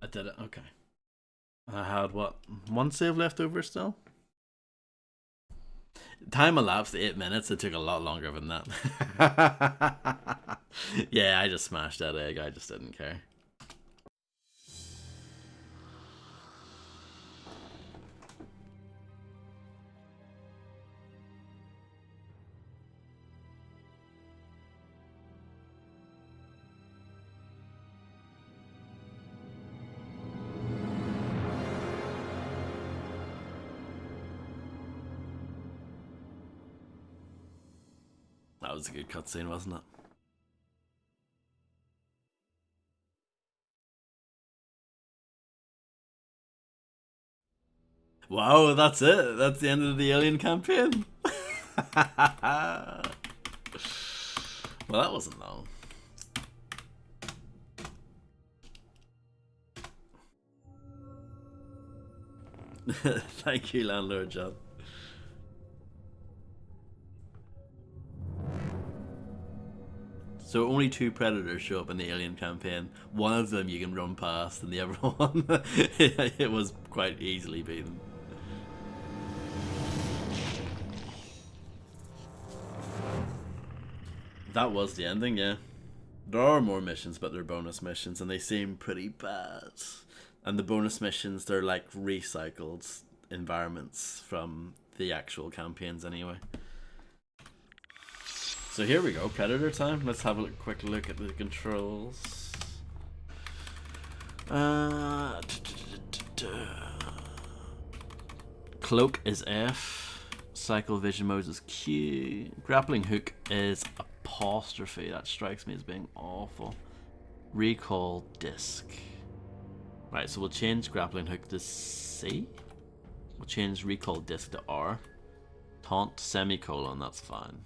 I did it. Okay. I had what? One save left over still? Time elapsed 8 minutes. It took a lot longer than that. Yeah, I just smashed that egg. I just didn't care. That was a good cutscene, wasn't it? Wow, that's it. That's the end of the Alien campaign. Well, that wasn't long. Thank you, Landlord John. So only 2 predators show up in the Alien campaign. One of them you can run past, and the other one it was quite easily beaten. That was the ending, yeah. There are more missions, but they're bonus missions, and they seem pretty bad. And the bonus missions, they're like recycled environments from the actual campaigns anyway. So here we go, Predator time. Let's have a quick look at the controls. Cloak is F. Cycle vision mode is Q. Grappling hook is apostrophe. That strikes me as being awful. Recall disc. Right, so we'll change grappling hook to C. We'll change recall disc to R. Taunt semicolon, that's fine.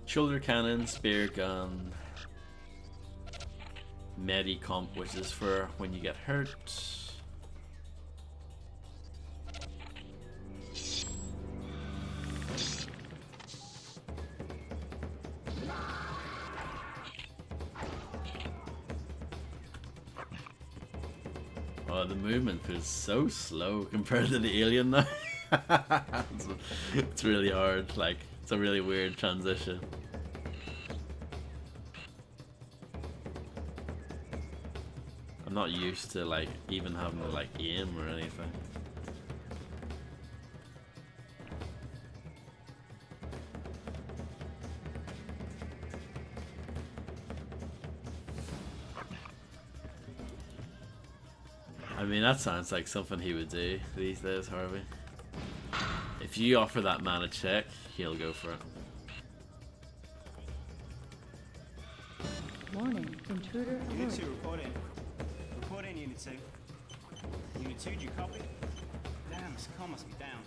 Shoulder cannon, spear gun, Medicomp, which is for when you get hurt. Oh, the movement feels so slow compared to the alien now. It's really hard, like, it's a really weird transition. I'm not used to, like, even having to, like, aim or anything. I mean, that sounds like something he would do these days, Harvey. If you offer that man a check, he'll go for it. Warning, intruder Unit alert. 2, report in. Report in, Unit 2. Unit 2, do you copy? Damn, this car must be down.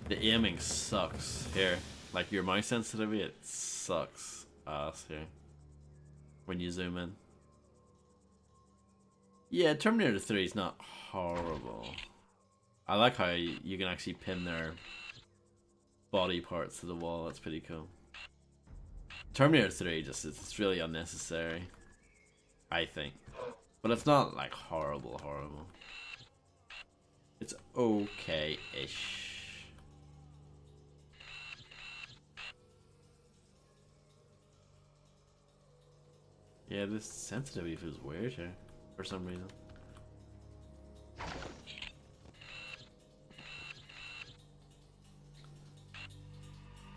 The aiming sucks here. Like, your mouse sensitivity, it sucks ass here when you zoom in. Yeah, Terminator 3 is not horrible. I like how you can actually pin their body parts to the wall. That's pretty cool. Terminator 3 just it's really unnecessary, I think. But it's not like horrible. It's okay-ish. Yeah, this sensitivity feels weird here for some reason.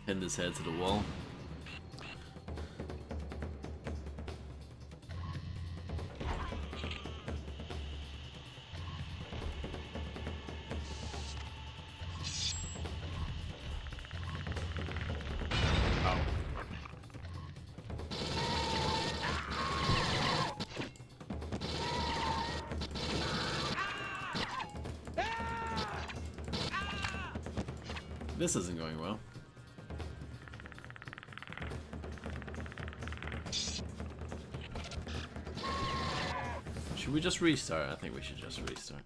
Pinned his head to the wall. This isn't going well. Should we just restart? I think we should just restart.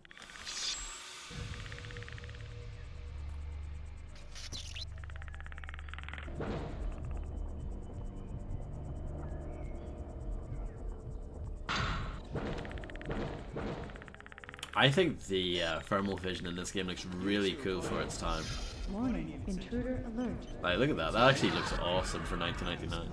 I think the thermal vision in this game looks really cool for its time. Warning, intruder alert. Like, look at that. That actually looks awesome for 1999.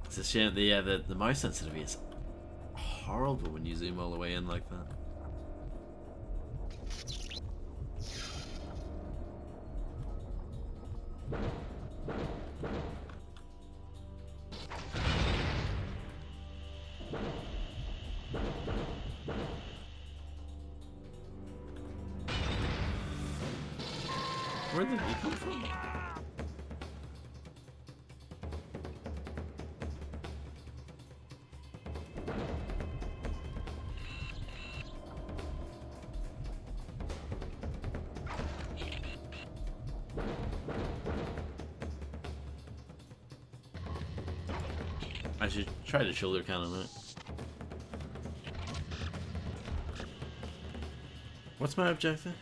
It's a shame. The mouse sensitivity is horrible when you zoom all the way in like that. Where did he come from? I should try the shoulder cannon out. What's my objective?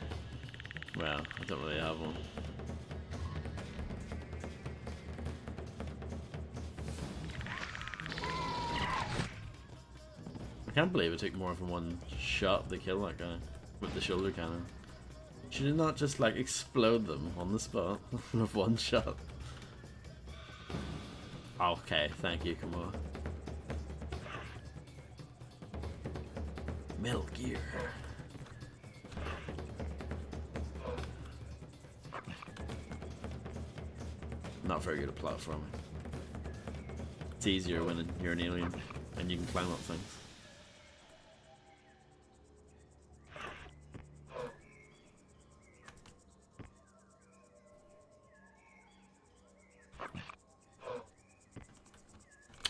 Well, I don't really have one. I can't believe it took more than one shot to kill that guy with the shoulder cannon. Should it not just like explode them on the spot with one shot? Okay, thank you, come on. Metal Gear. Not very good at platforming. It's easier when you're an alien and you can climb up things.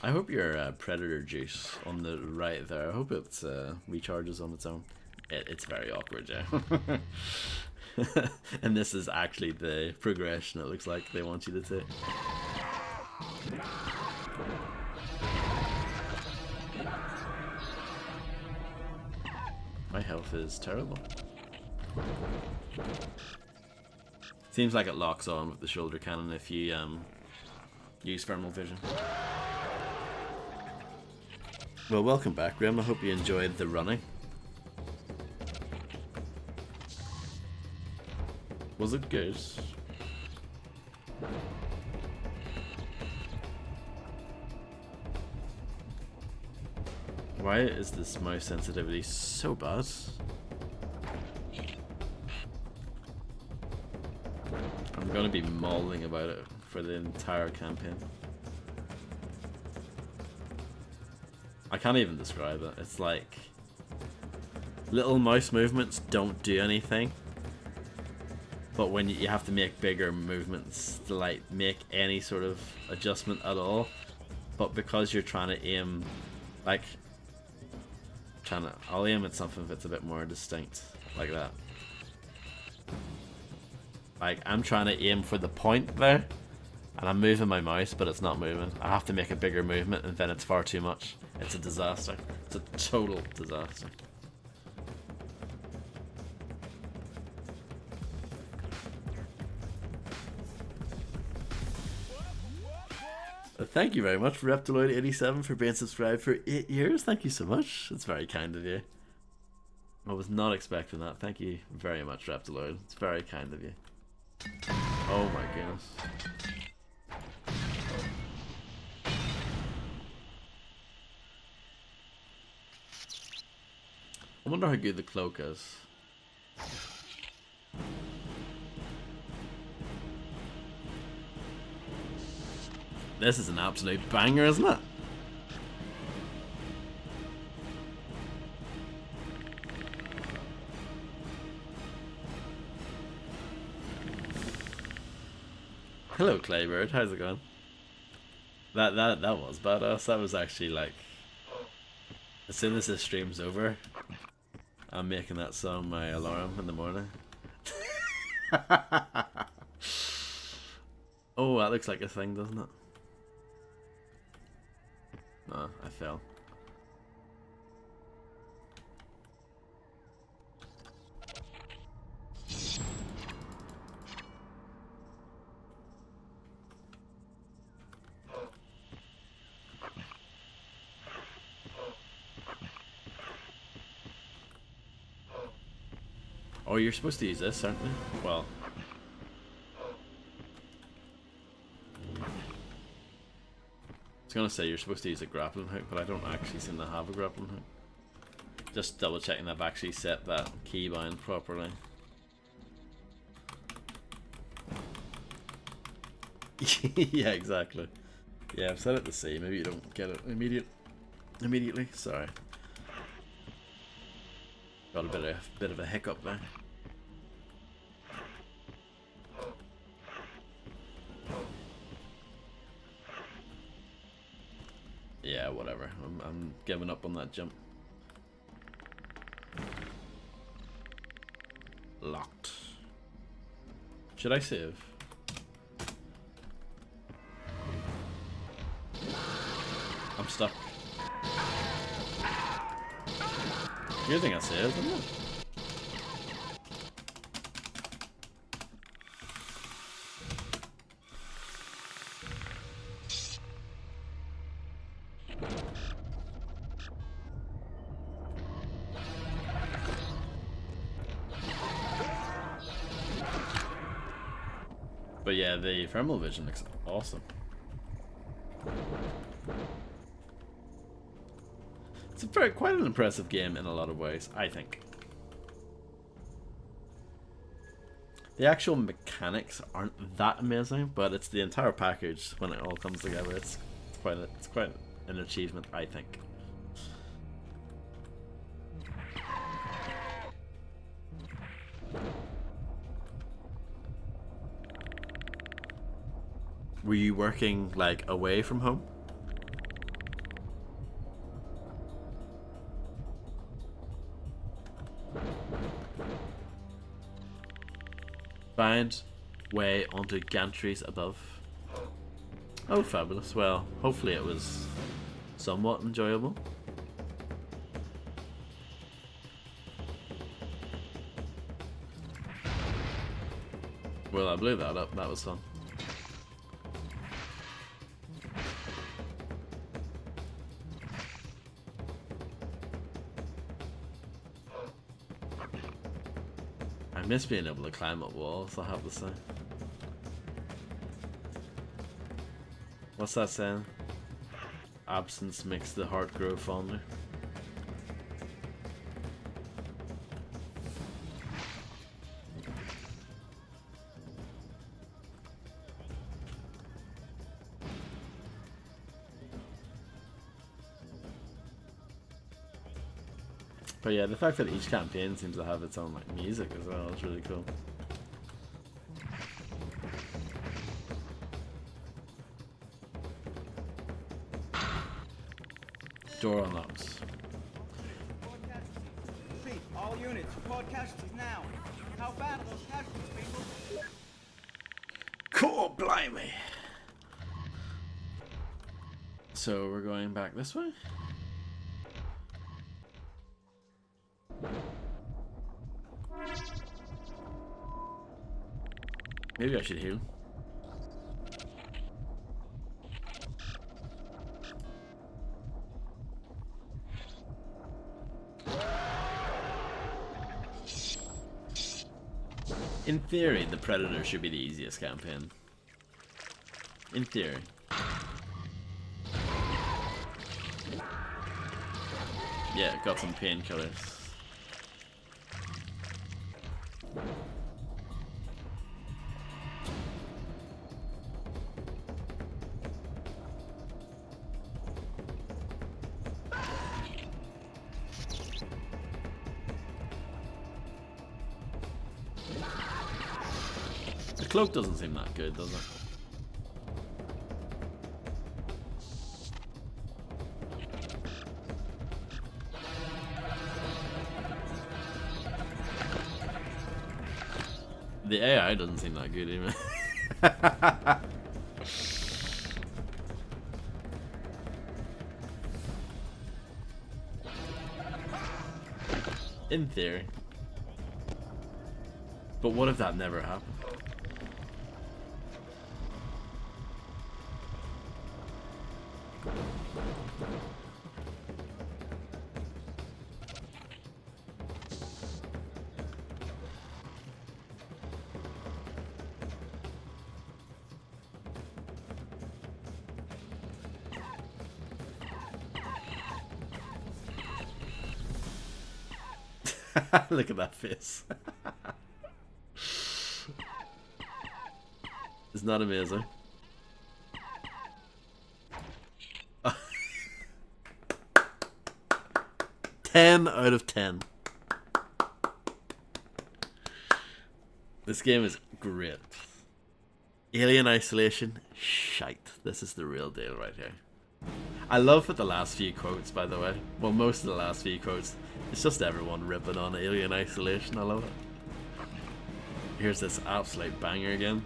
I hope your predator juice on the right there, I hope it recharges on its own. It's very awkward, yeah. And this is actually the progression it looks like they want you to take. My health is terrible. Seems like it locks on with the shoulder cannon if you use thermal vision. Well, welcome back, Grim. I hope you enjoyed the running. Was it good? Why is this mouse sensitivity so bad? I'm gonna be mulling about it for the entire campaign. I can't even describe it. It's like little mouse movements don't do anything, but when you have to make bigger movements to like make any sort of adjustment at all, but because you're trying to aim, like I'll aim at something that's a bit more distinct, like that. Like I'm trying to aim for the point there, and I'm moving my mouse, but it's not moving. I have to make a bigger movement, and then it's far too much. It's a disaster. It's a total disaster. Thank you very much, Reptiloid87, for being subscribed for 8 years. Thank you so much. It's very kind of you. I was not expecting that. Thank you very much, Reptiloid. It's very kind of you. Oh my goodness. I wonder how good the cloak is. This is an absolute banger, isn't it? Hello, Claybird. How's it going? That was badass. That was actually like, as soon as this stream's over, I'm making that song my alarm in the morning. Oh, that looks like a thing, doesn't it? No, I fell. Oh, you're supposed to use this, aren't you? Well. I was gonna say you're supposed to use a grappling hook, but I don't actually seem to have a grappling hook. Just double checking I've actually set that keybind properly. Yeah, exactly. Yeah, I've set it to C. Maybe you don't get it immediately. Sorry. Got a bit of a hiccup there. Yeah, whatever. I'm giving up on that jump. Locked. Should I save? I'm stuck. Good thing I saved, isn't it? But yeah, the thermal vision looks awesome. It's quite an impressive game in a lot of ways, I think. The actual mechanics aren't that amazing, but it's the entire package when it all comes together. It's quite an achievement, I think. Were you working like away from home? giant way onto gantries above. Oh, fabulous. Well, hopefully it was somewhat enjoyable. Well, I blew that up. That was fun. I miss being able to climb up walls, I have to say. What's that saying? Absence makes the heart grow fonder. But yeah, the fact that each campaign seems to have its own like music as well is really cool. Door unlocks. Repeat, all units, report casualties now. How bad are those casualties, people? Cool, blimey. So we're going back this way? Maybe I should heal. In theory, the Predator should be the easiest campaign. In theory. Yeah, got some painkillers. The cloak doesn't seem that good, does it? The AI doesn't seem that good either. In theory. But what if that never happened? Look at that face. Isn't that amazing? Ten out of 10. This game is great. Alien Isolation, shite. This is the real deal right here. I love that the last few quotes, by the way. Well, most of the last few quotes. It's just everyone ripping on Alien Isolation. I love it. Here's this absolute banger again.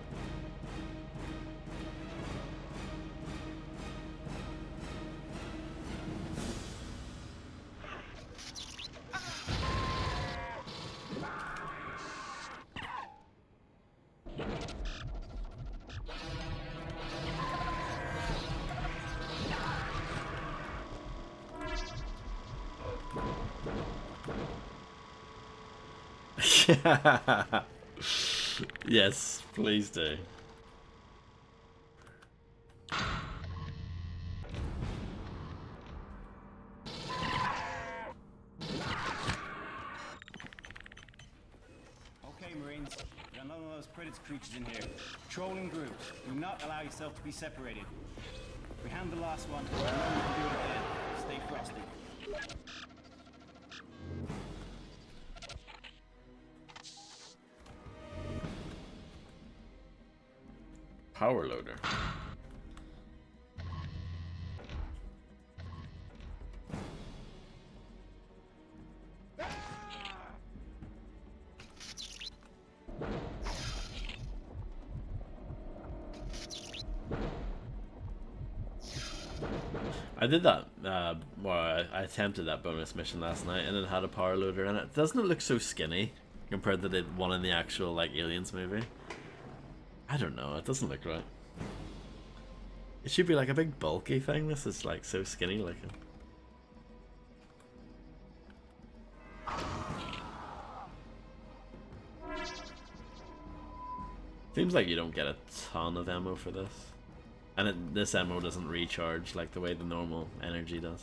Yes, please do. Okay, Marines. There are none of those predator creatures in here. Trolling groups. Do not allow yourself to be separated. We hand the last one. I know we can do it again. Stay frosty. Power loader. I did that. I attempted that bonus mission last night, and it had a power loader in it. Doesn't it look so skinny compared to the one in the actual like Aliens movie? I don't know. It doesn't look right. It should be like a big bulky thing. This is like so skinny looking. Seems like you don't get a ton of ammo for this. And this ammo doesn't recharge like the way the normal energy does.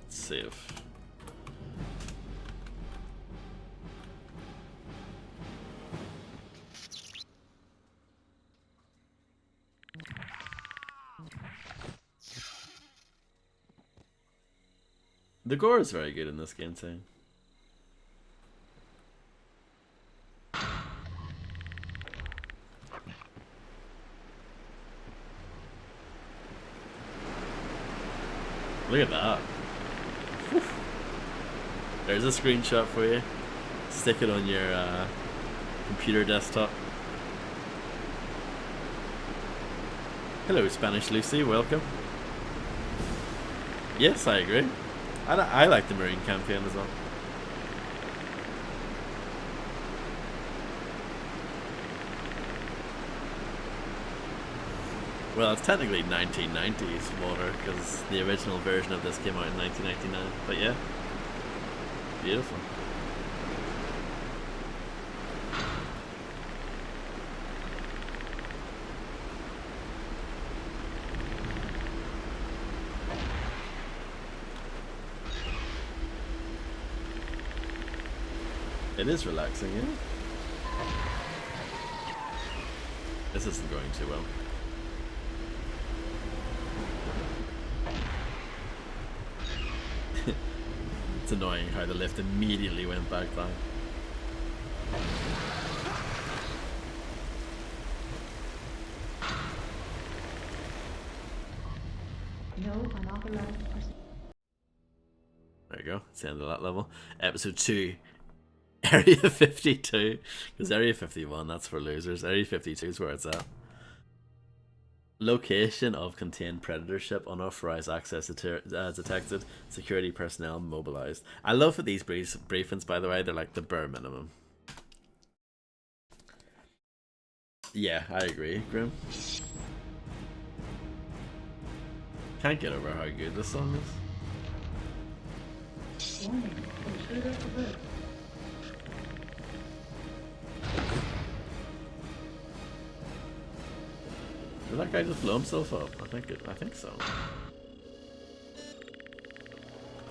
Save. The gore is very good in this game too. Look at that. Whew. There's a screenshot for you. Stick it on your computer desktop. Hello, Spanish Lucy. Welcome. Yes, I agree. I like the Marine campaign as well. Well, it's technically 1990s water because the original version of this came out in 1999. But yeah, beautiful. It is relaxing, yeah. This isn't going too well. It's annoying how the lift immediately went back down. No unauthorized person. There you go, it's the end of that level. Episode 2. Area 52, because Area 51, that's for losers. Area 52 is where it's at. Location of contained predator ship, unauthorized access detected, security personnel mobilized. I love that these briefings, by the way, they're like the bare minimum. Yeah, I agree, Grim. Can't get over how good this song is. Warning, intruder alert. Did that guy just blow himself up? I think so.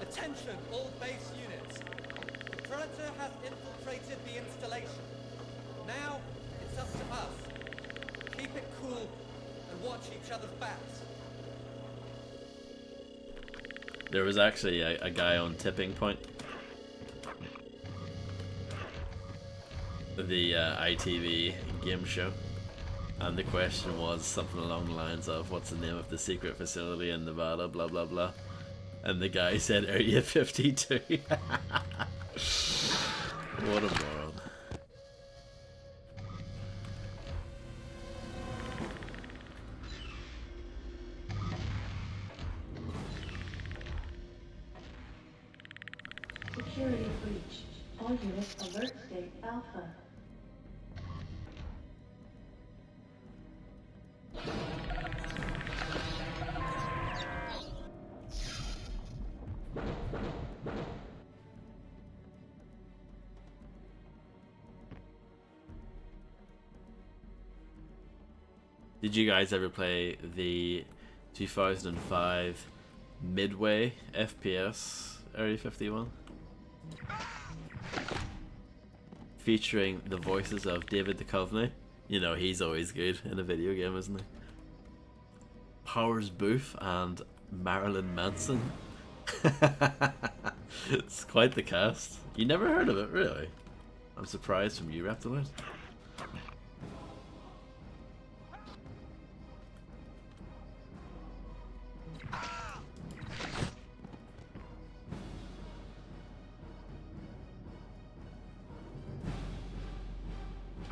Attention, all base units. The Predator has infiltrated the installation. Now, it's up to us. Keep it cool and watch each other's backs. There was actually a guy on Tipping Point. The ITV game show. And the question was something along the lines of, what's the name of the secret facility in Nevada, blah blah blah. And the guy said Area 52. What a moron. Security breach. All units alert state alpha. Did you guys ever play the 2005 Midway FPS Area 51? Featuring the voices of David Duchovny. You know, he's always good in a video game, isn't he? Powers Booth and Marilyn Manson. It's quite the cast. You never heard of it, really? I'm surprised from you, Reptiloid.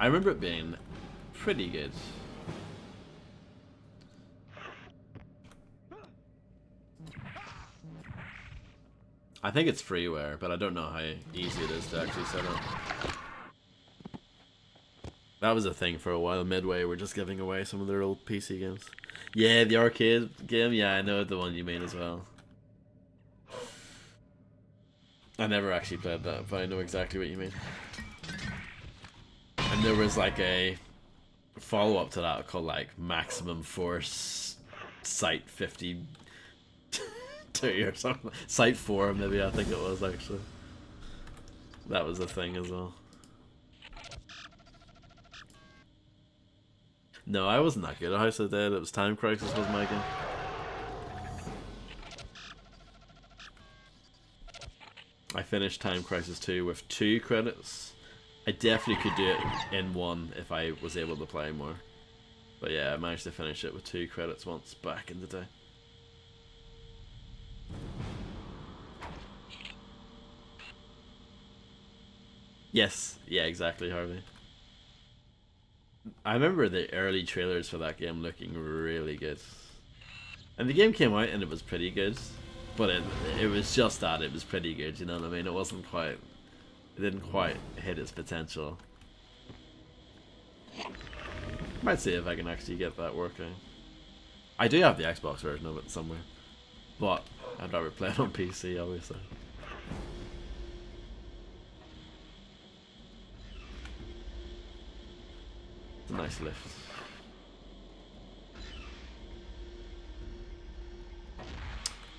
I remember it being pretty good. I think it's freeware, but I don't know how easy it is to actually set up. That was a thing for a while. Midway were just giving away some of their old PC games. Yeah, the arcade game. Yeah, I know the one you mean as well. I never actually played that, but I know exactly what you mean. And there was like a follow-up to that called like Maximum Force Site 52 or something. Site 4 maybe, I think it was actually. That was a thing as well. No, I wasn't that good at House of the Dead. It was Time Crisis was my game. I finished Time Crisis 2 with 2 credits. I definitely could do it in 1 if I was able to play more. But yeah, I managed to finish it with 2 credits once back in the day. Yes, yeah, exactly, Harvey. I remember the early trailers for that game looking really good. And the game came out and it was pretty good. But it was just that, it was pretty good, you know what I mean? It wasn't quite... It didn't quite hit its potential. Might see if I can actually get that working. I do have the Xbox version of it somewhere. But I'd rather play it on PC, obviously. It's a nice lift.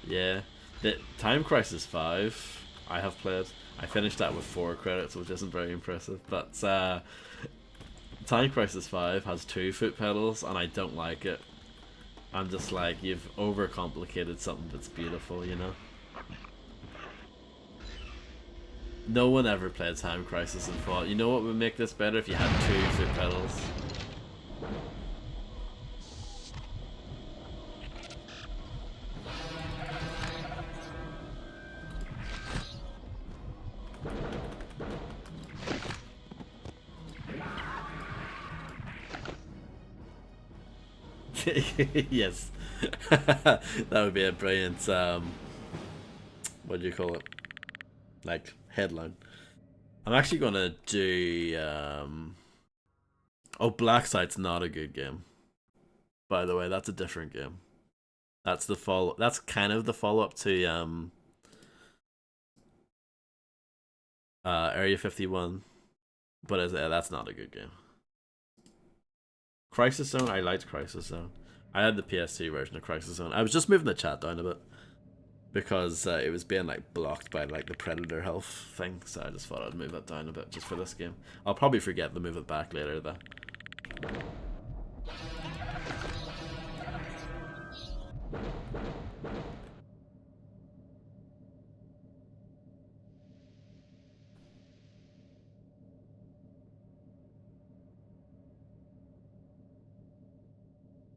Yeah, the Time Crisis 5 I have played. I finished that with 4 credits, which isn't very impressive. But Time Crisis 5 has 2 foot pedals, and I don't like it. I'm just like, you've overcomplicated something that's beautiful, you know? No one ever played Time Crisis and thought, you know what would make this better if you had 2 foot pedals? Yes. That would be a brilliant what do you call it, like headline. I'm actually gonna do oh, Black Sight's not a good game, by the way. That's a different game. That's the follow, that's kind of the follow-up to Area 51, but that's not a good game. Crisis Zone, I liked Crisis Zone. I had the PS2 version of Crisis Zone. I was just moving the chat down a bit because it was being like blocked by like the Predator health thing, so I just thought I'd move that down a bit just for this game. I'll probably forget to move it back later though.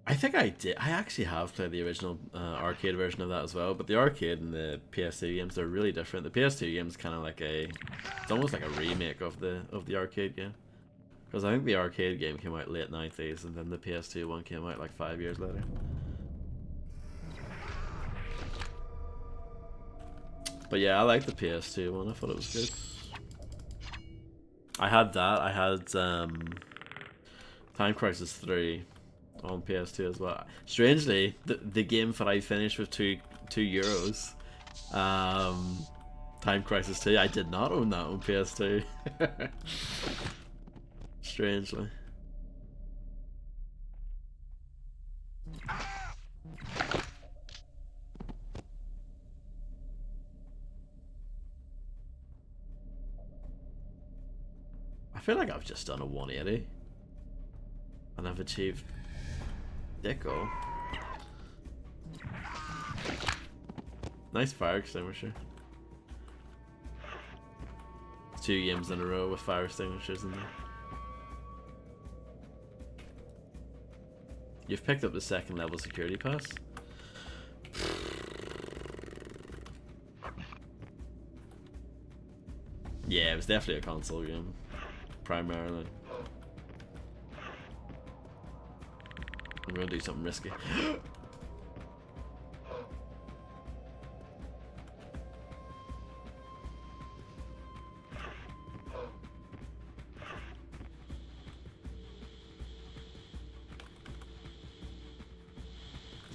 I think I did. I actually have played the original arcade version of that as well, but the arcade and the PS2 games, they're really different. The PS2 game is kind of like it's almost like a remake of the arcade game, because I think the arcade game came out late 90s, and then the PS2 one came out like 5 years later. But yeah, I like the PS2 one. I thought it was good. I had that. I had Time Crisis 3 on PS2 as well. Strangely, the game that I finished with two euros, Time Crisis 2, I did not own that on PS2. Strangely. I feel like I've just done a 180 and I've achieved Deco. Nice fire extinguisher. 2 games in a row with fire extinguishers in there. You've picked up the 2nd level security pass. Yeah, it was definitely a console game, primarily. I'm gonna do something risky.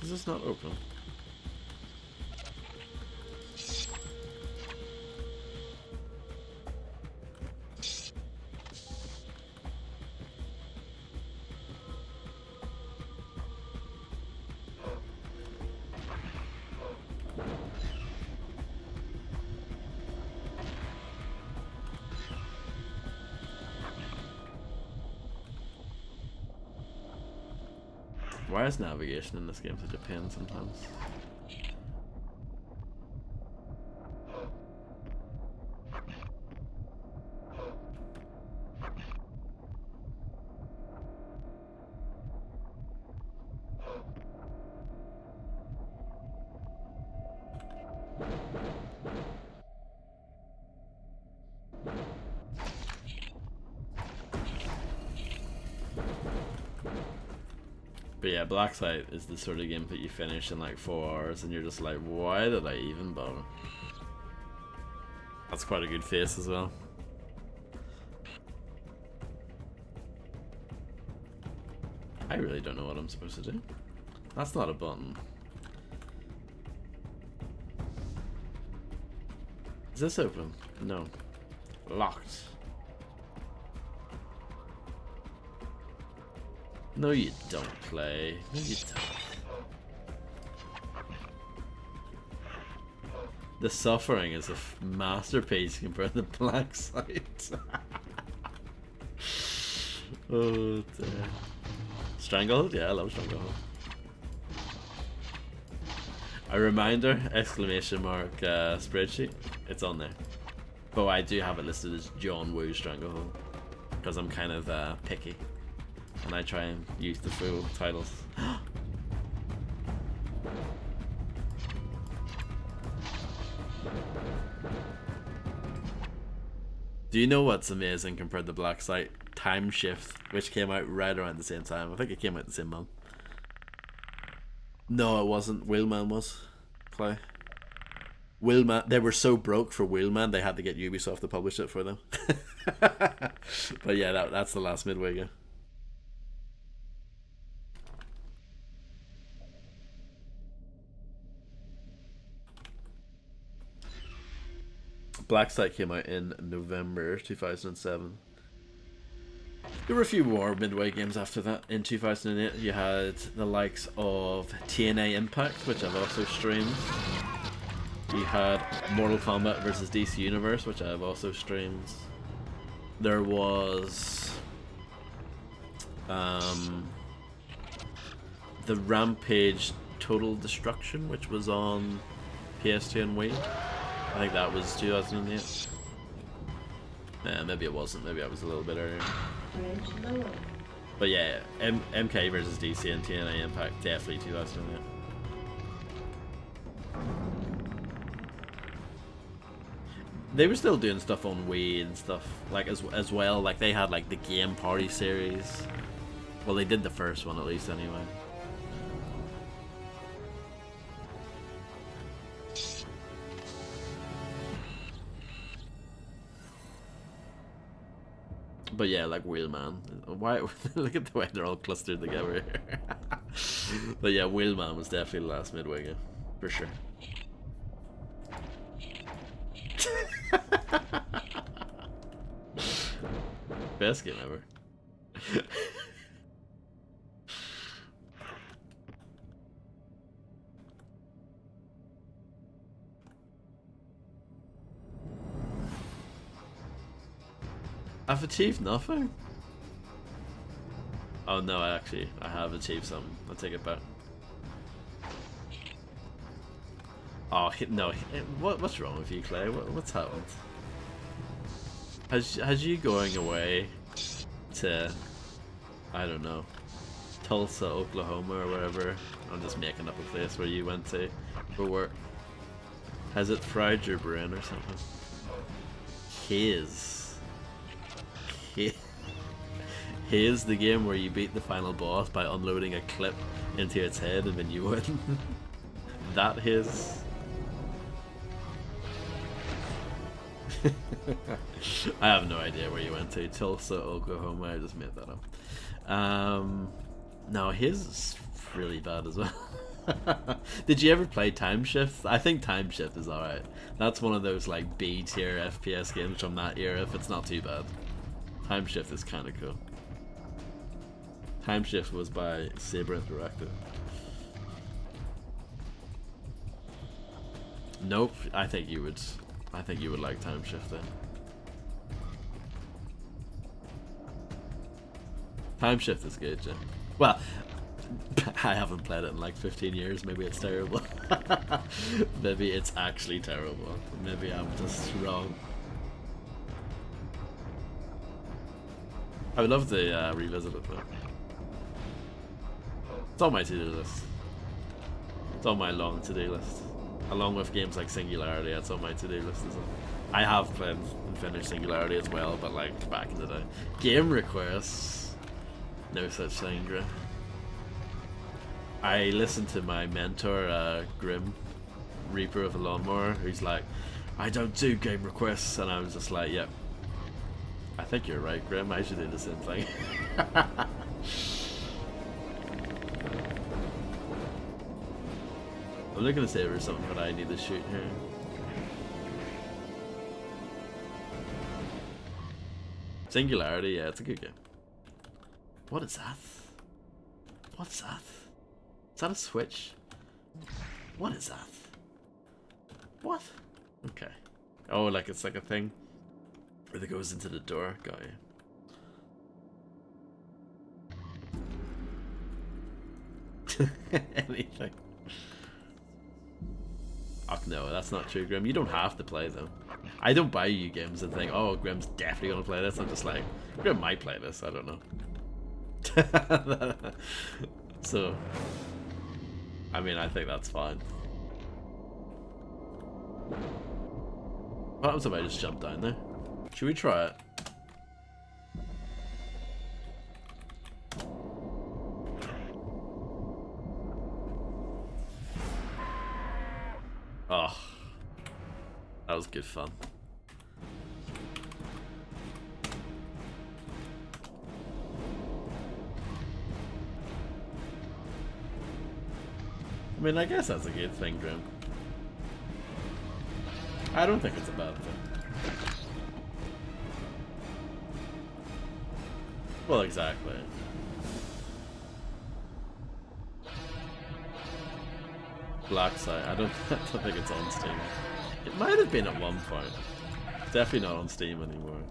Is this not open? Why is navigation in this game such a pain sometimes? But yeah, Black Site is the sort of game that you finish in like 4 hours and you're just like, why did I even bother? That's quite a good face as well. I really don't know what I'm supposed to do. That's not a button. Is this open? No. Locked. No, you don't play. No, you don't. The suffering is a masterpiece compared to the Black Site. Oh dear. Stranglehold? Yeah, I love Stranglehold. A reminder, exclamation mark, spreadsheet. It's on there. But I do have it listed as John Woo Stranglehold. Because I'm kind of picky. And I try and use the full titles. Do you know what's amazing compared to Black Site? Time Shift, which came out right around the same time. I think it came out the same month. No, it wasn't. Wheelman was. Clay. Wheelman, they were so broke for Wheelman, they had to get Ubisoft to publish it for them. But yeah, that's the last Midway game. Black Site came out in November 2007. There were a few more Midway games after that. In 2008, you had the likes of TNA Impact, which I've also streamed. You had Mortal Kombat vs. DC Universe, which I've also streamed. There was the Rampage Total Destruction, which was on PS2 and Wii. I think that was 2008. Yeah, maybe it wasn't. Maybe I was a little bit earlier. Bridge lower. But yeah, MK versus DC and TNA Impact, definitely 2008. They were still doing stuff on Wii and stuff like as well. Like they had like the Game Party series. Well, they did the first one at least anyway. But yeah, like Wheelman. Why? Look at the way they're all clustered together here. But yeah, Wheelman was definitely the last Midway game, for sure. Best game ever. I've achieved nothing. Oh no, I have achieved something. I'll take it back. Oh no! What's wrong with you, Clay? What's happened? Has you going away to, I don't know, Tulsa, Oklahoma, or wherever? I'm just making up a place where you went to for work. Has it fried your brain or something? Haze, the game where you beat the final boss by unloading a clip into its head and then you win. That Haze. I have no idea where you went to. Tulsa, Oklahoma. I just made that up. No, his is really bad as well. Did you ever play Time Shift? I think Time Shift is alright. That's one of those like B tier FPS games from that era. If it's not too bad, Time Shift is kind of cool. Time Shift was by Saber Interactive. Nope. I think you would like Time Shift then. Time Shift is good, yeah. Well, I haven't played it in like 15 years. Maybe it's terrible. Maybe it's actually terrible. Maybe I'm just wrong. I would love to revisit it though. It's on my to-do list. It's on my long to-do list. Along with games like Singularity, it's on my to-do list as well. I have played and finished Singularity as well, but like back in the day. Game requests. No such thing, Grim. I listened to my mentor, Grim, Reaper of the Lawnmower, who's like, I don't do game requests, and I was just like, yep. I think you're right, Grim, I should do the same thing. I'm looking to say there's something that I need to shoot here. Singularity, yeah, it's a good game. What is that? What's that? Is that a switch? What is that? What? Okay. Oh, like it's like a thing where it goes into the door. Got you. Anything. Oh no, that's not true, Grim. You don't have to play them. I don't buy you games and think, oh, Grim's definitely gonna play this. I'm just like, Grim might play this. I don't know. So, I mean, I think that's fine. What happens if I just jump down there? Should we try it? Oh, that was good fun. I mean, I guess that's a good thing, Grim. I don't think it's a bad thing. Well, exactly. Black Site, I don't think it's on Steam. It might have been at one point. Definitely not on Steam anymore.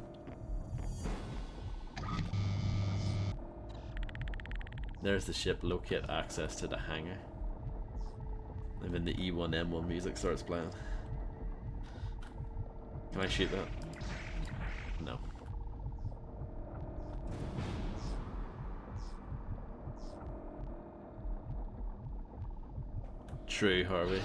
There's the ship. Locate access to the hangar. And then the E1M1 music starts playing. Can I shoot that? No. True, Harvey.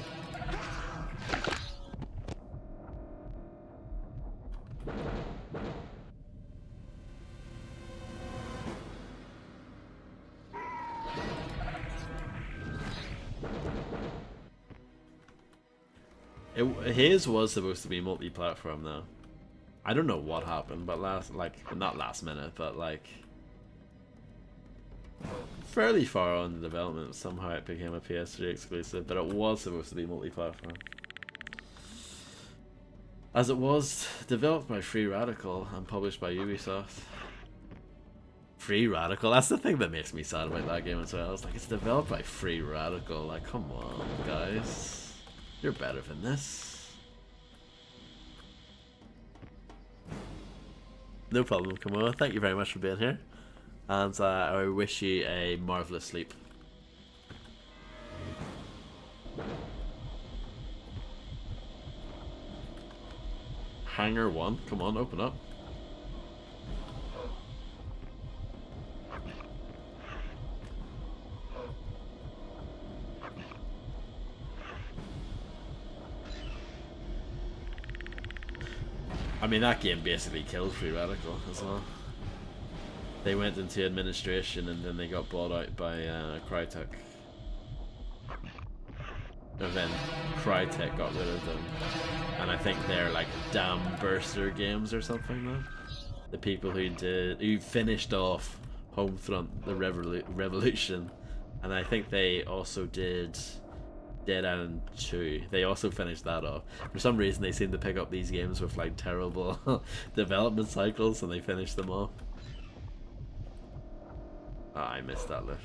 His was supposed to be multi-platform though. I don't know what happened, but not last minute, but like fairly far on in development, somehow it became a PS3 exclusive, but it was supposed to be multi-platform. As it was developed by Free Radical and published by Ubisoft. Free Radical, that's the thing that makes me sad about that game as well. It's like, it's developed by Free Radical, like, come on guys, you're better than this. No problem, Kamala. Thank you very much for being here. And I wish you a marvellous sleep. Hangar 1, come on, open up. I mean, that game basically killed Free Radical as well. They went into administration and then they got bought out by Crytek. And then Crytek got rid of them. And I think they're like Dam Burster Games or something now. The people who finished off Homefront, the Revolution. And I think they also did Dead Island 2. They also finished that off. For some reason they seem to pick up these games with like terrible development cycles and they finish them off. Ah, I missed that lift.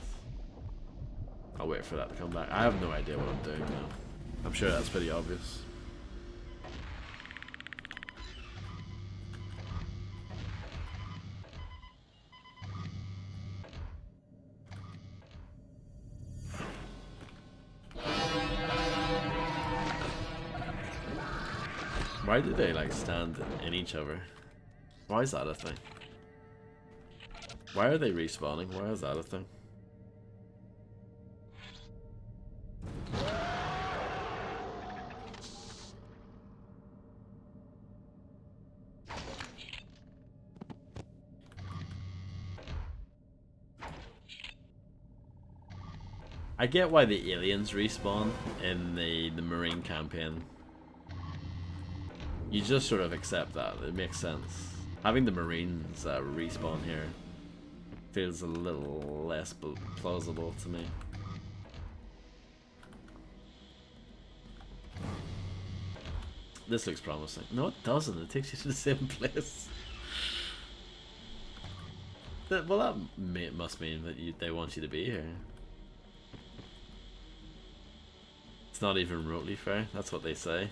I'll wait for that to come back. I have no idea what I'm doing now. I'm sure that's pretty obvious. Why do they like stand in each other? Why is that a thing? Why are they respawning? Why is that a thing? I get why the aliens respawn in the Marine campaign. You just sort of accept that. It makes sense. Having the Marines respawn here feels a little less plausible to me. This looks promising. No, it doesn't. It takes you to the same place. Well, that must mean that they want you to be here. It's not even remotely fair. That's what they say.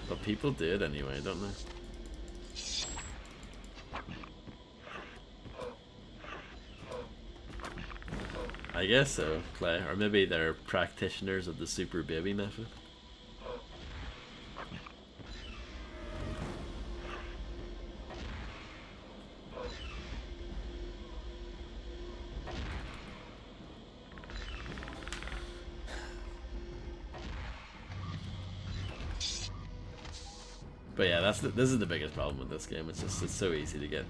But people do it anyway, don't they? I guess so, Clay. Or maybe they're practitioners of the super baby method. But yeah, this is the biggest problem with this game. It's so easy to get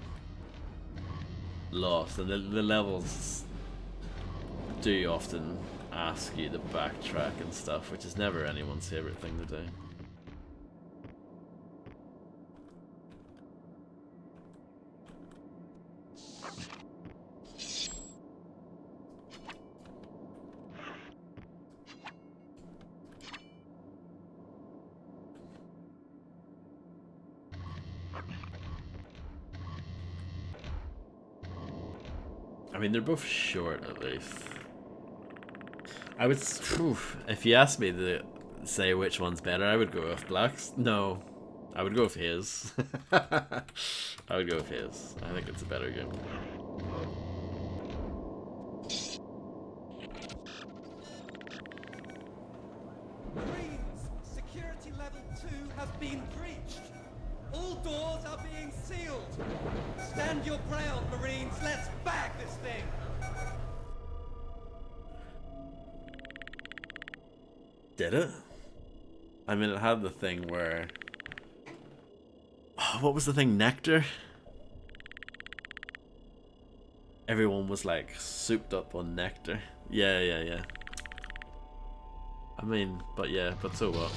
lost, and the levels do often ask you to backtrack and stuff, which is never anyone's favorite thing to do. I mean, they're both short at least. I would, if you asked me to say which one's better, I would go with Black's. No, I would go with his. I would go with his. I think it's a better game. Marines, security level 2 has been breached. All doors are being sealed. Stand your ground, Marines. Let's bag this thing. Did it? I mean, it had the thing where... Oh, what was the thing? Nectar? Everyone was like souped up on nectar. Yeah. I mean, but so what?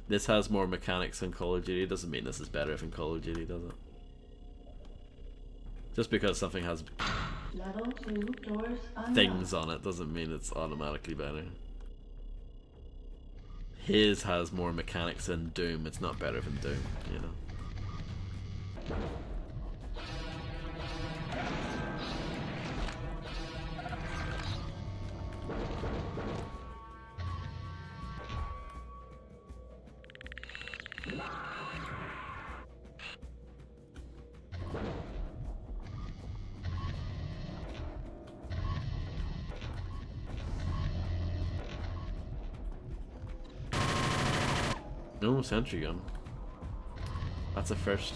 This has more mechanics than Call of Duty. Doesn't mean this is better than Call of Duty, does it? Just because something has Level 2 doors unlocked. things on it doesn't mean it's automatically better. His has more mechanics than Doom. It's not better than Doom, you know. No sentry gun. That's a first.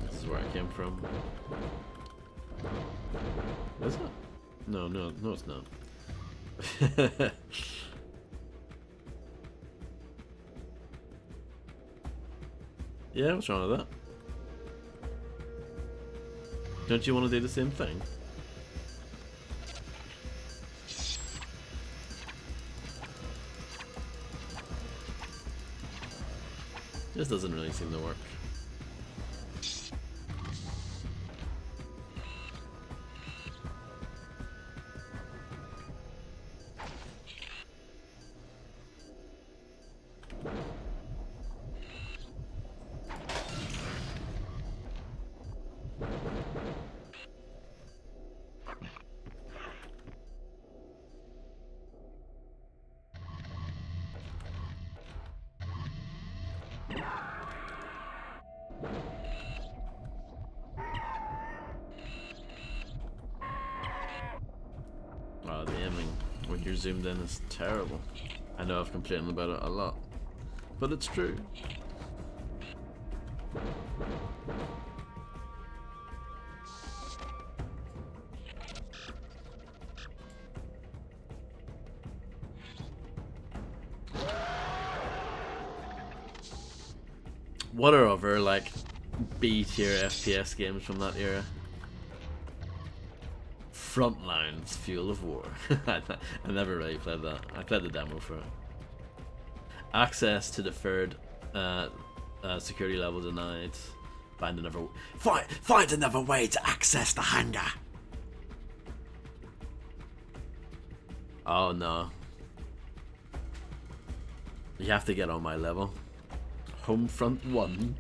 This is where I came from. Is it? No, it's not. Yeah, what's wrong with that? Don't you want to do the same thing? This doesn't really seem to work. Oh, the aiming when you're zoomed in is terrible. I know I've complained about it a lot, but it's true. What are other like B tier FPS games from that era? Frontlines, Fuel of War. I never really played that. I played the demo for it. Access to deferred security level denied. Find another way to access the hangar. Oh no. You have to get on my level. Homefront 1.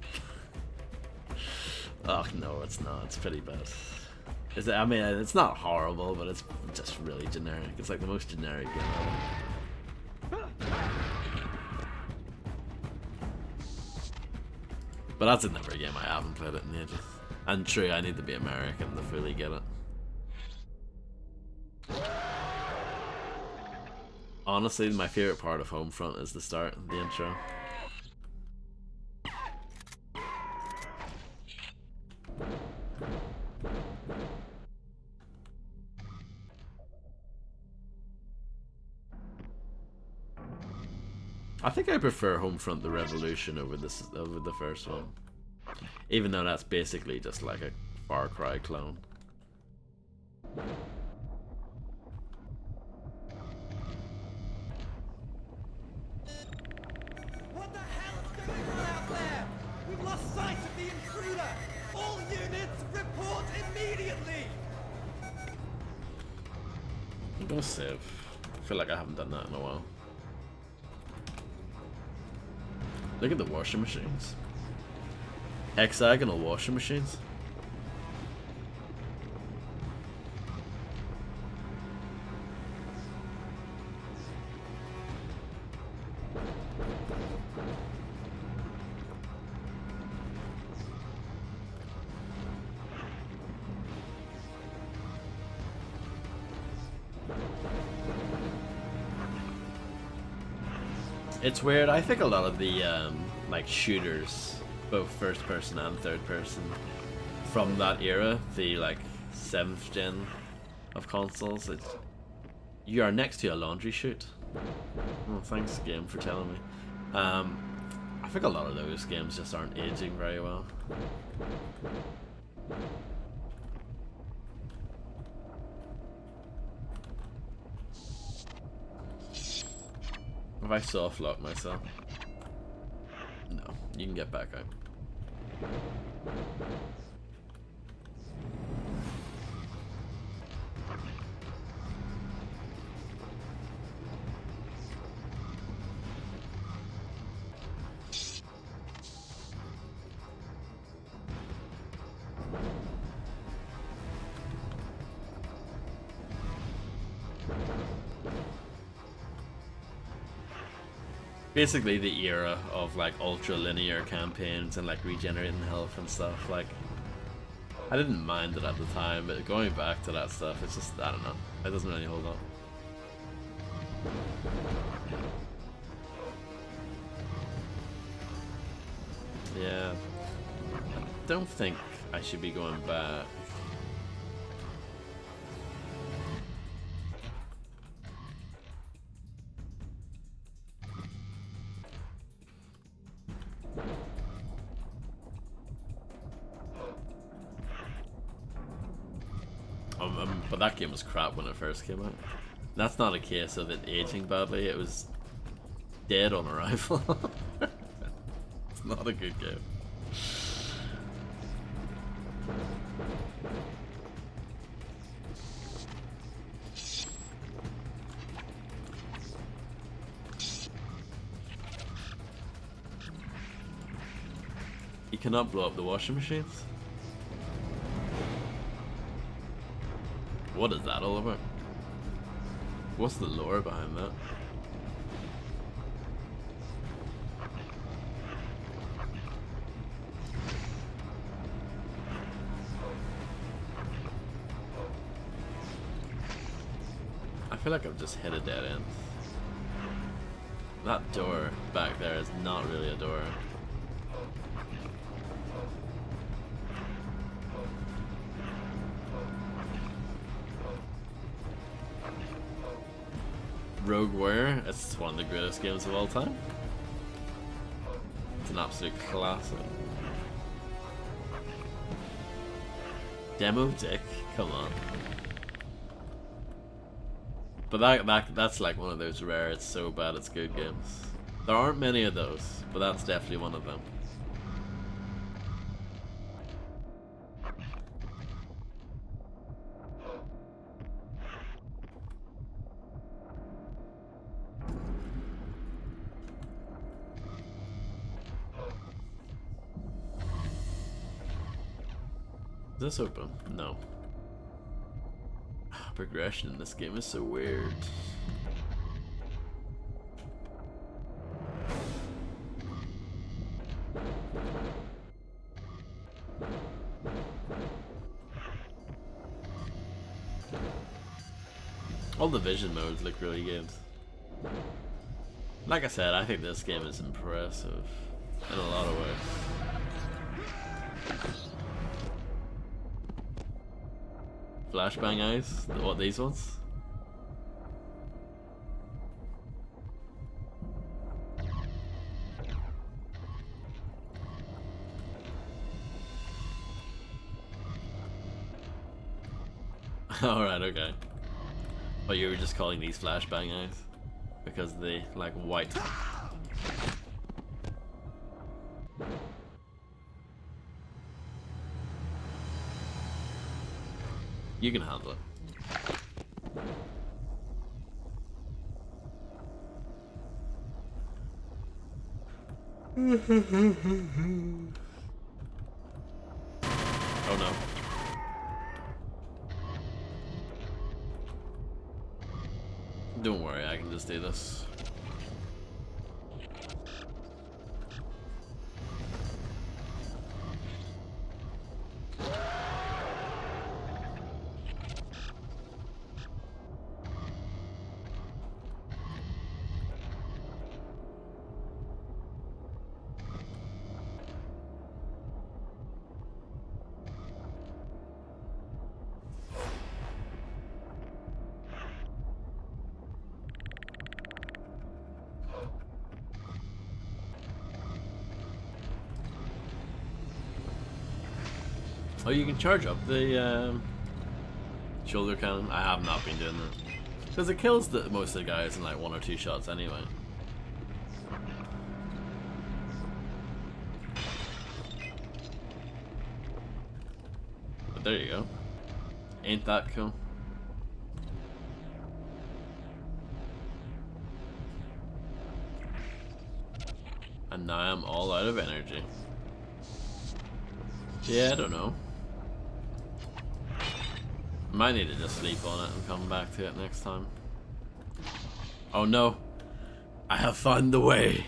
Oh no, it's not. It's pretty bad. I mean, it's not horrible, but it's just really generic. It's like the most generic game ever. But that's another game I haven't played it in ages. And true, I need to be American to fully get it. Honestly, my favorite part of Homefront is the start, the intro. I think I prefer Homefront: The Revolution over the first one, even though that's basically just like a Far Cry clone. What the hell is going on out there? We've lost sight of the intruder! All units, report immediately! I'm gonna save. I feel like I haven't done that in a while. Look at the washing machines. Hexagonal washing machines. It's weird. I think a lot of the like shooters, both first person and third person, from that era, the like 7th gen of consoles, you are next to a laundry chute. Oh, thanks game for telling me. I think a lot of those games just aren't aging very well. Have I soft locked myself? No, you can get back out. Basically the era of like ultra linear campaigns and like regenerating health and stuff. Like, I didn't mind it at the time, but going back to that stuff, it's just, I don't know, it doesn't really hold up. Yeah, I don't think I should be going back. But that game was crap when it first came out. That's not a case of it aging badly, it was dead on arrival. It's not a good game. You cannot blow up the washing machines? What is that all about? What's the lore behind that? I feel like I've just hit a dead end. That door back there is not really a door. Rogue Warrior, it's one of the greatest games of all time. It's an absolute classic. Demo Dick, come on. But that's like one of those rare, it's so bad it's good games. There aren't many of those, but that's definitely one of them. Is this open? No. Progression in this game is so weird. All the vision modes look really good. Like I said, I think this game is impressive in a lot of ways. Flashbang eyes? What, these ones? Alright, okay. But you were just calling these flashbang eyes? Because they like white. You can handle it. Oh no. Don't worry, I can just do this. Oh, you can charge up the shoulder cannon. I have not been doing that because it kills most of the guys in like 1 or 2 shots anyway. But there you go. Ain't that cool? And now I'm all out of energy. Yeah, I don't know. Might need to just sleep on it and come back to it next time. Oh no! I have found the way!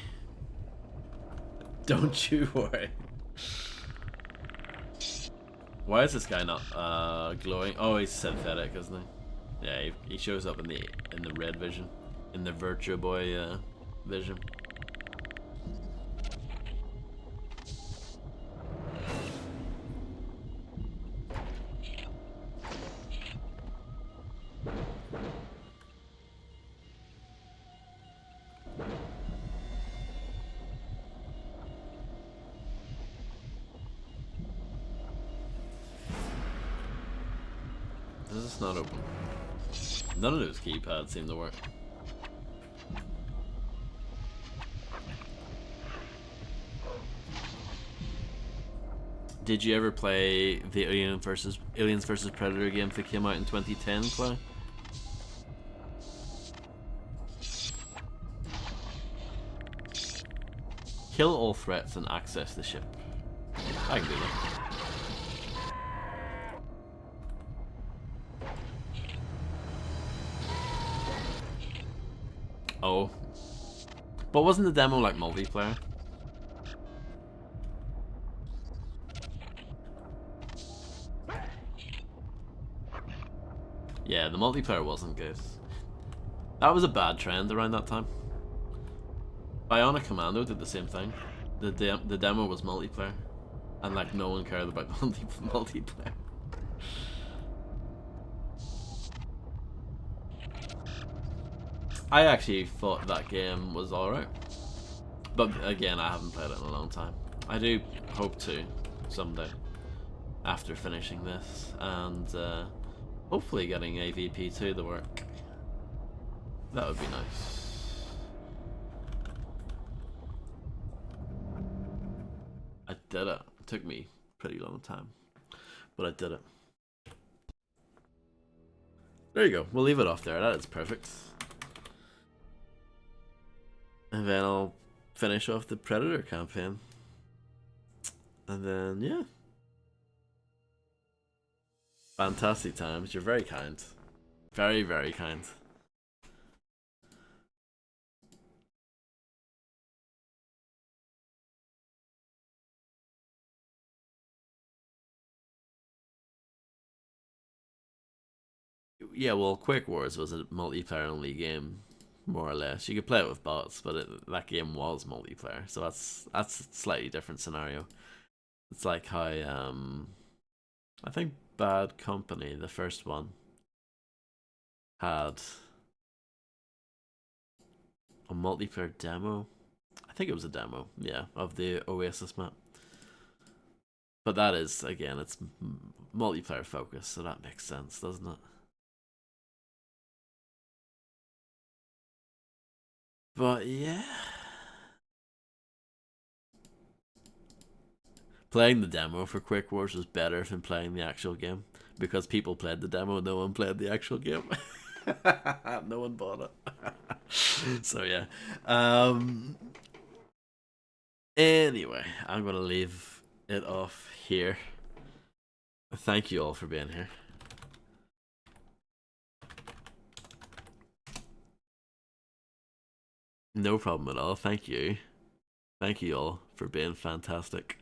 Don't you worry. Why is this guy not glowing? Oh, he's synthetic, isn't he? Yeah, he shows up in the red vision. In the Virtua Boy vision. This does this not open? None of those keypads seem to work. Did you ever play the Aliens versus Predator game that came out in 2010, Clay? Kill all threats and access the ship. I can do that. Oh. But wasn't the demo like multiplayer? Yeah, the multiplayer wasn't good. That was a bad trend around that time. Bionic Commando did the same thing. The demo was multiplayer, and like no one cared about multiplayer. I actually thought that game was alright, but again, I haven't played it in a long time. I do hope to someday, after finishing this, and hopefully getting AVP2 to work. That would be nice. I did it. It took me a pretty long time, but I did it. There you go. We'll leave it off there. That is perfect. And then I'll finish off the Predator campaign. And then, yeah. Fantastic times. You're very kind. Very, very kind. Yeah, well, Quake Wars was a multiplayer only game, more or less. You could play it with bots, but that game was multiplayer, so that's a slightly different scenario. It's like how I think Bad Company, the first one, had a multiplayer demo. I think it was a demo, yeah, of the Oasis map. But that is, again, it's multiplayer focused, so that makes sense, doesn't it? But yeah, playing the demo for Quick Wars was better than playing the actual game, because people played the demo, no one played the actual game. No one bought it. So yeah. Anyway, I'm gonna leave it off here. Thank you all for being here. No problem at all. Thank you. Thank you all for being fantastic.